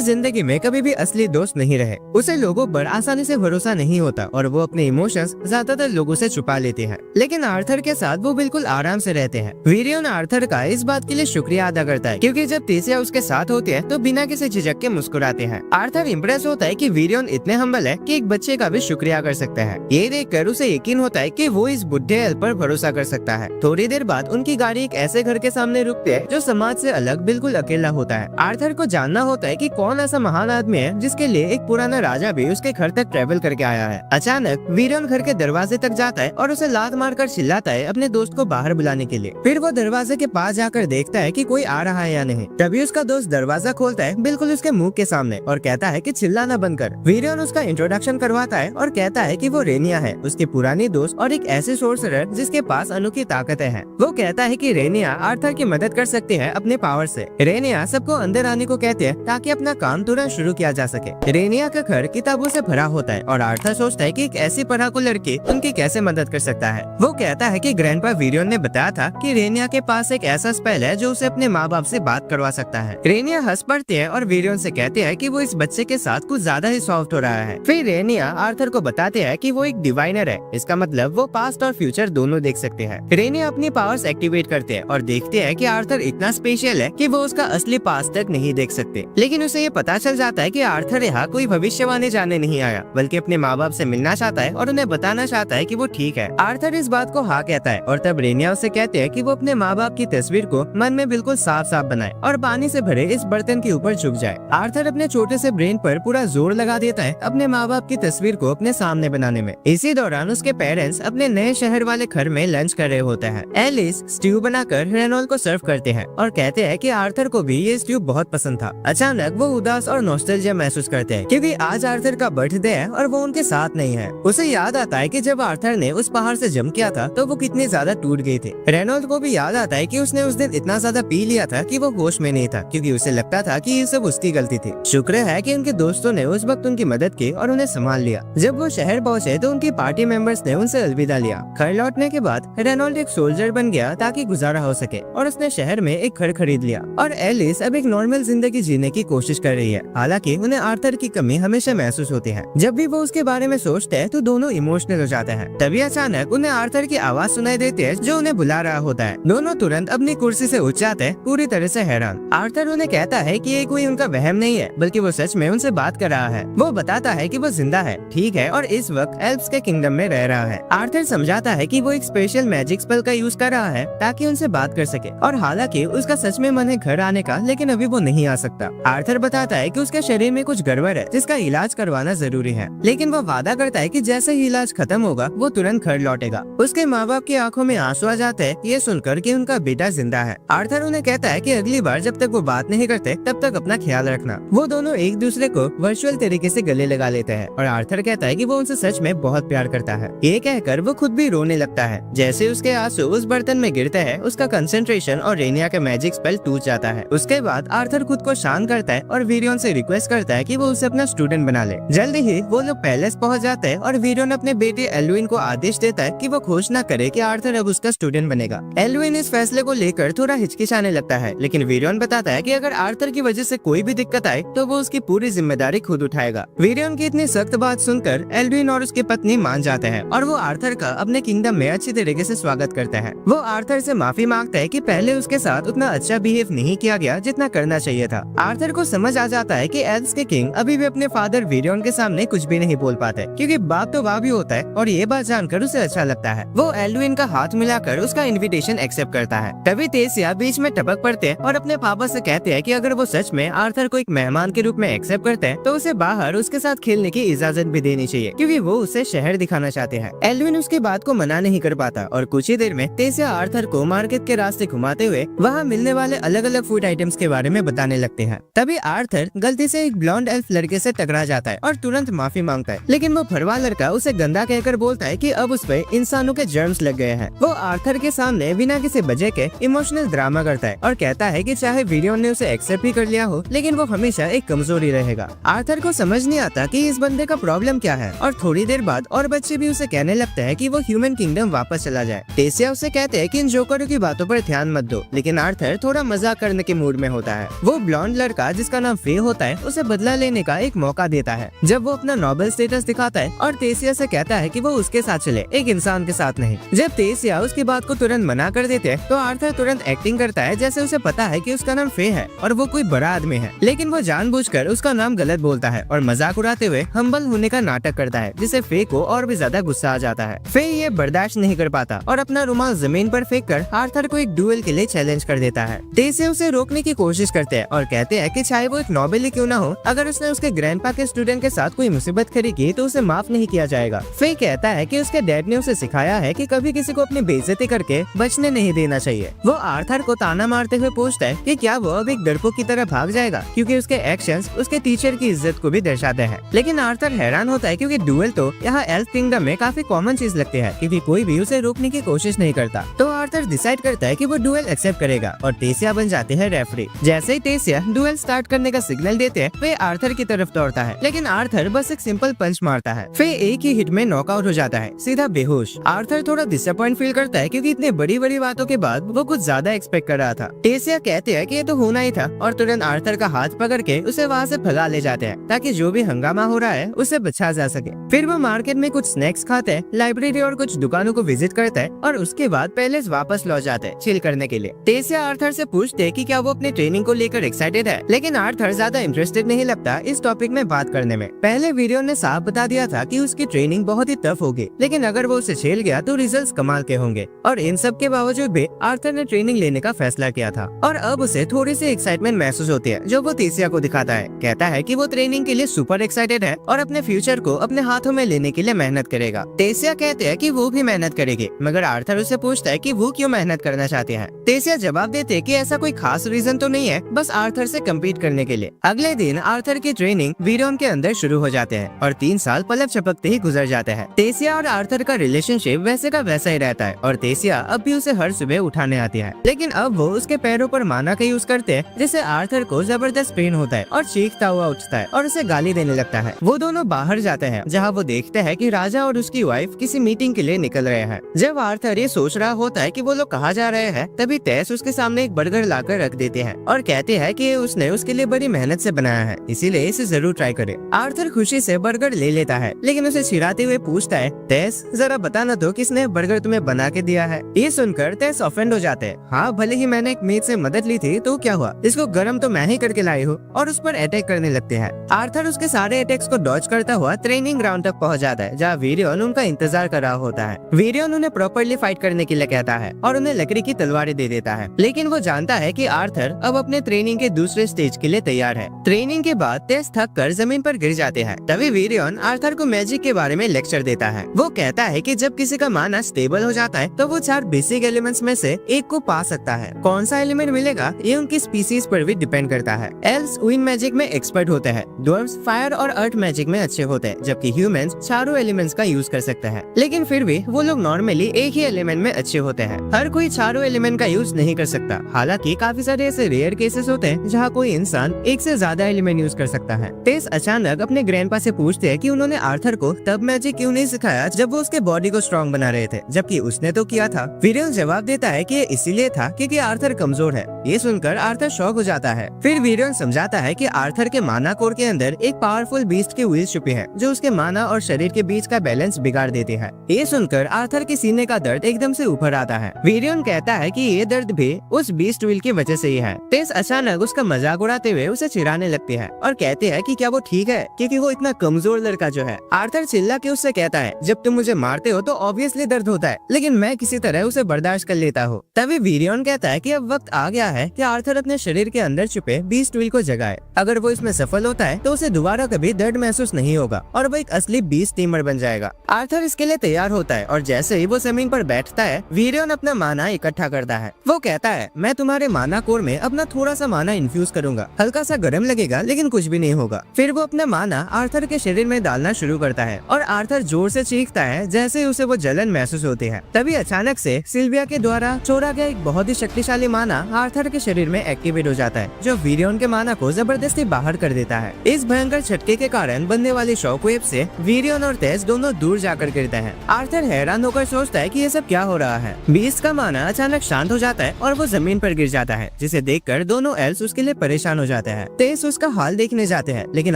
Speaker 1: जिंदगी में कभी भी असली दोस्त नहीं रहे। उसे लोगों पर आसानी से भरोसा नहीं होता और वो अपने इमोशंस ज्यादातर लोगों से छुपा लेती है। लेकिन आर्थर के साथ वो बिल्कुल आराम से रहते हैं। वीरियन आर्थर का इस बात के लिए शुक्रिया अदा करता है क्योंकि जब तेसिया उसके साथ होती है तो बिना किसी झिझक के मुस्कुराते हैं। आर्थर इम्प्रेस होता है कि वीरियन इतने हम्बल है कि एक बच्चे का भी शुक्रिया कर सकता है। ये देखकर उसे यकीन होता है कि वो इस बुढ़े एल पर भरोसा कर सकता है। थोड़ी देर बाद उनकी गाड़ी एक ऐसे घर के सामने रुकती है जो समाज से अलग बिल्कुल अकेला होता है। आर्थर को जानना होता है कि कौन ऐसा महान आदमी है जिसके लिए एक पुराना राजा भी उसके घर तक ट्रेवल करके आया है। अचानक वीरियन घर के दरवाजे तक जाता है और उसे लात मारकर चिल्लाता है अपने दोस्त को बाहर बुलाने के लिए। फिर वो दरवाजे के पास जाकर देखता है कि कोई आ रहा है या नहीं। तभी उसका दोस्त दरवाजा खोलता है बिल्कुल उसके मुंह के सामने और कहता है कि चिल्लाना बंद कर। वीरियन उसका इंट्रोडक्शन करवाता है और कहता है कि वो रेनिया है, उसकी पुरानी दोस्त और एक ऐसे सोर्सरर जिसके पास अनोखी ताकतें हैं। वो कहता है कि रेनिया आर्थर की मदद कर सकती है अपने पावर से। रेनिया सबको अंदर आने को कहते हैं ताकि अपना काम तुरंत शुरू किया जा सके। रेनिया का घर किताबों से भरा होता है और आर्थर सोचता है कि एक ऐसी पढ़ाकू लड़की उनकी कैसे मदद कर सकता है। वो कहता है कि ग्रैंडपा वीरियन ने बताया था कि रेनिया के पास एक ऐसा स्पेल है जो उसे अपने माँ बाप से बात करवा सकता है। रेनिया हंस पड़ती है और वीरियन से कहते हैं कि वो इस बच्चे के साथ कुछ ज्यादा ही सॉफ्ट हो रहा है। फिर रेनिया आर्थर को बताते हैं कि वो एक डिवाइनर है, इसका मतलब वो पास्ट और फ्यूचर दोनों देख सकते हैं। रेनिया अपनी पावर्स एक्टिवेट करते हैं और देखते हैं कि आर्थर इतना स्पेशल है कि वो उसका असली पास्ट तक नहीं देख सकते। लेकिन उसे ये पता चल जाता है कि आर्थर यहाँ कोई भविष्यवाणी जानने नहीं आया बल्कि अपने माँ बाप से मिलना चाहता है और उन्हें बताना चाहता है कि वो ठीक है। आर्थर इस बात को हाँ कहता है और तब रेनिया उसे कहते हैं कि वो अपने माँ बाप की तस्वीर को मन में बिल्कुल साफ साफ बनाए और पानी से भरे इस बर्तन के ऊपर झुक जाए। आर्थर अपने छोटे से ब्रेन पर पूरा जोर लगा देता है अपने माँ बाप की तस्वीर को अपने सामने बनाने में। इसी दौरान उसके पेरेंट्स अपने नए शहर वाले घर में लंच कर रहे होते हैं। एलिस स्ट्यू बनाकर रेनॉल्ड को सर्व करते हैं और कहते हैं कि आर्थर को भी ये स्ट्यू बहुत पसंद था। अचानक वो उदास और नॉस्टैल्जिया महसूस करते हैं क्योंकि आज आर्थर का बर्थडे है और वो उनके साथ नहीं है। उसे याद आता है कि जब आर्थर ने उस पहाड़ से जंप किया था तो वो कितने ज्यादा टूट गए थे। रेनॉल्ड को भी याद आता है कि उसने उस दिन इतना ज्यादा पी लिया था कि वो होश में नहीं था क्योंकि उसे लगता था कि ये सब उसकी गलती थी। शुक्र है कि उनके दोस्तों ने उस वक्त उनकी मदद की और उन्हें संभाल लिया। जब वो शहर पहुंचे तो उनकी पार्टी मेंबर्स ने उनसे अलविदा लिया। घर लौटने के बाद रेनॉल्ड एक सोल्जर बन गया ताकि गुजारा हो सके और उसने शहर में एक घर खरीद लिया और एलिस अब एक नॉर्मल जिंदगी जीने की कोशिश कर रही है। हालांकि उन्हें आर्थर की कमी हमेशा महसूस होती है। जब भी वो उसके बारे में सोचते हैं तो दोनों इमोशनल हो जाते हैं। तभी अचानक उन्हें आर्थर की आवाज सुनाई देती है जो उन्हें बुला रहा होता है। दोनों तुरंत अपनी कुर्सी से उठ जाते हैं पूरी तरह से हैरान। आर्थर उन्हें कहता है कि ये कोई उनका वहम नहीं है बल्कि वो सच में उनसे बात कर रहा है। वो बताता है कि वो जिंदा है, ठीक है, और इस वक्त एल्व्स के किंगडम में रह रहा है। आर्थर समझाता है कि वो एक स्पेशल मैजिक स्पेल का यूज कर रहा है ताकि उनसे बात कर सके और हालांकि उसका सच में मन है घर आने का, लेकिन अभी वो नहीं आ सकता। आर्थर बताता है कि उसके शरीर में कुछ गड़बड़ है जिसका इलाज करवाना जरूरी है, लेकिन वो वादा करता है कि जैसे ही इलाज खत्म होगा वो तुरंत घर लौटेगा। उसके माँ बाप की आंखों में आंसू आ जाते हैं ये सुनकर कि उनका बेटा जिंदा है। आर्थर उन्हें कहता है कि अगली बार जब तक वो बात नहीं करते तब तक अपना ख्याल रखना। वो दोनों एक दूसरे को वर्चुअल तरीके से गले लगा लेते हैं और आर्थर कहता है कि वो उनसे सच में बहुत प्यार करता है। ये कहकर वो खुद भी रोने लगता है। जैसे उसके आंसू उस बर्तन में गिरते हैं उसका कंसंट्रेशन और रेनिया का मैजिक स्पेल टूट जाता है। उसके बाद आर्थर खुद को शांत करता है और वीरियन से रिक्वेस्ट करता है कि वो उसे अपना स्टूडेंट बना ले। जल्दी ही वो लोग पैलेस पहुंच जाते हैं और वीरियन अपने बेटे एल्विन को आदेश देता है कि वो घोषणा करे कि आर्थर अब उसका स्टूडेंट बनेगा। एल्विन इस फैसले को लेकर थोड़ा हिचकिचाने लगता है, लेकिन वीरियन बताता है कि अगर आर्थर की वजह से कोई भी दिक्कत आए तो वो उसकी पूरी जिम्मेदारी खुद उठाएगा। वीरियन की इतनी सख्त बात सुनकर एल्विन और उसकी पत्नी मान जाते हैं और वो आर्थर का अपने किंगडम में अच्छी तरीके से स्वागत करते हैं। वो आर्थर से माफी मांगता है कि पहले उसके साथ उतना अच्छा बिहेव नहीं किया गया जितना करना चाहिए था। आर्थर को समझ आ जाता है कि एल्व्स के किंग अभी भी अपने फादर वीरियन के सामने कुछ भी नहीं बोल पाते क्योंकि बाप तो बाप ही होता है और ये बात जानकर उसे अच्छा लगता है। वो एल्डुइन का हाथ मिलाकर उसका इनविटेशन एक्सेप्ट करता है। तभी टेसिया बीच में टपक पड़ते और अपने पापा से कहते हैं कि अगर वो सच में आर्थर को एक मेहमान के रूप में एक्सेप्ट करते हैं तो उसे बाहर उसके साथ खेलने की इजाजत भी देनी चाहिए क्योंकि वो उसे शहर दिखाना चाहते हैं। एल्डुइन उसकी बात को मना नहीं कर पाता और कुछ ही देर में टेसिया आर्थर को मार्केट के रास्ते घुमाते हुए वहाँ मिलने वाले अलग अलग फूड आइटम्स के बारे में बताने लगते हैं। तभी आर्थर गलती से एक ब्लॉन्ड एल्फ लड़के से टकरा जाता है और तुरंत माफी मांगता है, लेकिन वो फरवा लड़का उसे गंदा कहकर बोलता है कि अब उस पे इंसानों के जर्म्स लग गए हैं। वो आर्थर के सामने बिना किसी वजह के इमोशनल ड्रामा करता है और कहता है कि चाहे वीरियन ने उसे एक्सेप्ट ही कर लिया हो लेकिन वो हमेशा एक कमजोरी रहेगा। आर्थर को समझ नहीं आता कि इस बंदे का प्रॉब्लम क्या है और थोड़ी देर बाद और बच्चे भी उसे कहने लगते हैं कि वो ह्यूमन किंगडम वापस चला जाए। टेसिया उसे कहते हैं कि इन जोकरों की बातों पर ध्यान मत दो, लेकिन आर्थर थोड़ा मजाक करने के मूड में होता है। वो ब्लॉन्ड लड़का जिसका नाम फे होता है उसे बदला लेने का एक मौका देता है जब वो अपना नोबल स्टेटस दिखाता है और टेसिया से कहता है कि वो उसके साथ चले, एक इंसान के साथ नहीं। जब टेसिया उसकी बात को तुरंत मना कर देते हैं तो आर्थर तुरंत एक्टिंग करता है जैसे उसे पता है कि उसका नाम फे है और वो कोई बड़ा आदमी है, लेकिन वो जानबूझकर उसका नाम गलत बोलता है और मजाक उड़ाते हुए हम्बल होने का नाटक करता है जिससे फे को और भी ज्यादा गुस्सा आ जाता है। फे ये बर्दाश्त नहीं कर पाता और अपना रुमाल जमीन पर फेंक कर आर्थर को एक डुएल के लिए चैलेंज कर देता है। टेसिया उसे रोकने की कोशिश करते हैं और कहते हैं कि चाहे वो एक नोबेल ही क्यों ना हो, अगर उसने उसके ग्रैंडपा के स्टूडेंट के साथ कोई मुसीबत खड़ी की तो उसे माफ नहीं किया जाएगा। फे कहता है कि उसके डैड ने उसे सिखाया है कि कभी किसी को अपनी बेइज्जती करके बचने नहीं देना चाहिए। वो आर्थर को ताना मारते हुए पूछता है कि क्या वो अब एक डरपोक की तरह भाग जाएगा क्योंकि उसके एक्शंस उसके टीचर की इज्जत को भी दर्शाते हैं। लेकिन आर्थर हैरान होता है क्योंकि डुएल तो यहाँ एल्फ किंगडम में काफी कॉमन चीज लगती है क्योंकि कोई भी उसे रोकने की कोशिश नहीं करता। तो आर्थर डिसाइड करता है कि वो डुएल एक्सेप्ट करेगा और टेसिया बन जाते हैं रेफरी। जैसे ही टेसिया डुएल स्टार्ट करने का सिग्नल देते हैं वे आर्थर की तरफ दौड़ता है, लेकिन आर्थर बस एक सिंपल पंच मारता है। फिर एक ही हिट में नॉकआउट हो जाता है, सीधा बेहोश। आर्थर थोड़ा डिसअपॉइंट फील करता है क्योंकि इतने बड़ी बड़ी बातों के बाद वो कुछ ज्यादा एक्सपेक्ट कर रहा था। टेसिया कहते हैं कि ये तो होना ही था और तुरंत आर्थर का हाथ पकड़ के उसे वहाँ से भगा ले जाते हैं ताकि जो भी हंगामा हो रहा है उसे बचा जा सके। फिर वो मार्केट में कुछ स्नैक्स खाते हैं, लाइब्रेरी और कुछ दुकानों को विजिट करते हैं और उसके बाद पैलेस वापस लौट जाते हैं चिल करने के लिए। टेसिया आर्थर से पूछते हैं कि क्या वो अपने ट्रेनिंग को लेकर एक्साइटेड है, लेकिन आर्थर ज्यादा इंटरेस्टेड नहीं लगता इस टॉपिक में बात करने में। पहले वीडियो ने साफ बता दिया था कि उसकी ट्रेनिंग बहुत ही टफ होगी, लेकिन अगर वो उसे झेल गया तो रिजल्ट्स कमाल के होंगे। और इन सब के बावजूद भी आर्थर ने ट्रेनिंग लेने का फैसला किया था और अब उसे थोड़ी सी एक्साइटमेंट महसूस होती है जो वो टेसिया को दिखाता है। कहता है कि वो ट्रेनिंग के लिए सुपर एक्साइटेड है और अपने फ्यूचर को अपने हाथों में लेने के लिए मेहनत करेगा। टेसिया कहते हैं कि वो भी मेहनत करेगी, मगर आर्थर उसे पूछता है कि वो क्यों मेहनत करना चाहते हैं। टेसिया जवाब देते हैं कि ऐसा कोई खास रीजन तो नहीं है, बस आर्थर से कम्पीट करने के लिए। अगले दिन आर्थर की ट्रेनिंग वीरियन के अंदर शुरू हो जाते हैं और 3 साल पलक झपकते ही गुजर जाते हैं। टेसिया और आर्थर का रिलेशनशिप वैसे का वैसा ही रहता है और टेसिया अब भी उसे हर सुबह उठाने आती है, लेकिन अब वो उसके पैरों पर माना का यूज करते हैं जिससे आर्थर को जबरदस्त पेन होता है और चीखता हुआ उठता है और उसे गाली देने लगता है। वो दोनों बाहर जाते हैं जहाँ वो देखते हैं कि राजा और उसकी वाइफ किसी मीटिंग के लिए निकल रहे हैं। जब आर्थर ये सोच रहा होता है कि वो लोग कहाँ जा रहे हैं, तभी टेस उसके सामने एक बर्गर लाकर रख देते हैं और कहते हैं कि उसने उसके लिए बड़ी मेहनत से बनाया है, इसीलिए इसे जरूर ट्राई करे। आर्थर खुशी से बर्गर ले लेता है, लेकिन उसे चिढ़ाते हुए पूछता है, टेस जरा बताना तो किसने बर्गर तुम्हें बना के दिया है। ये सुनकर टेस ऑफेंड हो जाते हैं। हाँ, भले ही मैंने एक मेट से मदद ली थी तो क्या हुआ, इसको गर्म तो मैं ही करके लाई हूँ, और उस पर अटैक करने लगते हैं। आर्थर उसके सारे अटैक्स को डॉज करता हुआ ट्रेनिंग ग्राउंड तक पहुँच जाता है जहाँ वीरियन उनका इंतजार कर रहा होता है। वीरियन उन्हें प्रॉपर्ली फाइट करने के लिए कहता है और उन्हें लकड़ी की तलवारें दे देता है, लेकिन वो जानता है कि आर्थर अब अपने ट्रेनिंग के दूसरे स्टेज के लिए तैयार है। ट्रेनिंग के बाद टेस थक कर जमीन पर गिर जाते हैं। तभी वीरियन आर्थर को मैजिक के बारे में लेक्चर देता है। वो कहता है कि जब किसी का माना स्टेबल हो जाता है तो वो 4 बेसिक एलिमेंट्स में से एक को पा सकता है। कौन सा एलिमेंट मिलेगा ये उनकी स्पीसीज पर भी डिपेंड करता है। एल्व्स विंड मैजिक में एक्सपर्ट होते हैं, ड्वार्फ्स फायर और अर्थ मैजिक में अच्छे होते हैं, जबकि ह्यूमंस चारों एलिमेंट्स का यूज कर सकते हैं। लेकिन फिर भी वो लोग नॉर्मली एक ही एलिमेंट में अच्छे होते हैं। हर कोई चारों एलिमेंट का यूज नहीं कर सकता। हालांकि काफी सारे ऐसे रेयर केसेस होते हैं जहाँ कोई इंसान एक से ज्यादा एलिमेंट यूज कर सकता है। टेस अचानक अपने ग्रैंडपा से पूछते हैं कि उन्होंने आर्थर को तब मैजिक क्यों नहीं सिखाया जब वो उसके बॉडी को स्ट्रॉन्ग बना रहे थे, जबकि उसने तो किया था। वीरियन जवाब देता है कि ये इसीलिए था क्योंकि आर्थर कमजोर है। ये सुनकर आर्थर शॉक हो जाता है। फिर वीरियन समझाता है कि आर्थर के माना कोर के अंदर एक पावरफुल बीस्ट की व्हील छुपी है जो उसके माना और शरीर के बीच का बैलेंस बिगाड़ देती है। ये सुनकर आर्थर के सीने का दर्द एकदम से ऊपर आता है। वीरियन कहता है कि ये दर्द भी उस बीस्ट व्हील की वजह से ही है। टेस अचानक उसका मजाक उड़ाते हुए उसे चिढ़ाने लगती है और कहते हैं कि क्या वो वो ठीक है क्योंकि वो इतना कमजोर लड़का जो है। आर्थर चिल्ला के उससे कहता है जब तुम मुझे मारते हो तो ऑब्वियसली दर्द होता है, लेकिन मैं किसी तरह उसे बर्दाश्त कर लेता हूँ। तभी वीरियन कहता है कि अब वक्त आ गया है कि आर्थर अपने शरीर के अंदर छुपे बीस्ट व्हील को जगाए। अगर वो इसमें सफल होता है तो उसे दोबारा कभी दर्द महसूस नहीं होगा और वो एक असली बीस्ट टीमर बन जाएगा। आर्थर इसके लिए तैयार होता है और जैसे ही वो जमीन पर बैठता है वीरियन अपना माना इकट्ठा करता है। वो कहता है मैं तुम्हारे माना कोर में अपना थोड़ा सा माना इन्फ्यूज करूंगा, हल्का सा गर्म लगेगा लेकिन कुछ भी नहीं होगा। फिर वो अपना माना आर्थर के शरीर में डालना शुरू करता है और आर्थर जोर से चीखता है जैसे उसे वो जलन महसूस होती है। तभी अचानक से सिल्विया के द्वारा छोड़ा गया एक बहुत ही शक्तिशाली माना आर्थर के शरीर में एक्टिवेट हो जाता है, जो वीरियन के माना को जबरदस्ती बाहर कर देता है। इस भयंकर झटके के कारण बनने वाली शॉकवेव से वीरियन और तेज दोनों दूर जाकर गिरते हैं। आर्थर हैरान होकर सोचता है कि ये सब क्या हो रहा है। बीस्ट का माना अचानक शांत हो जाता है और वो जमीन पर गिर जाता है, जिसे देखकर दोनों एल्स उसके लिए परेशान हो जाते हैं। तेज उसका हाल देखने जाते हैं, लेकिन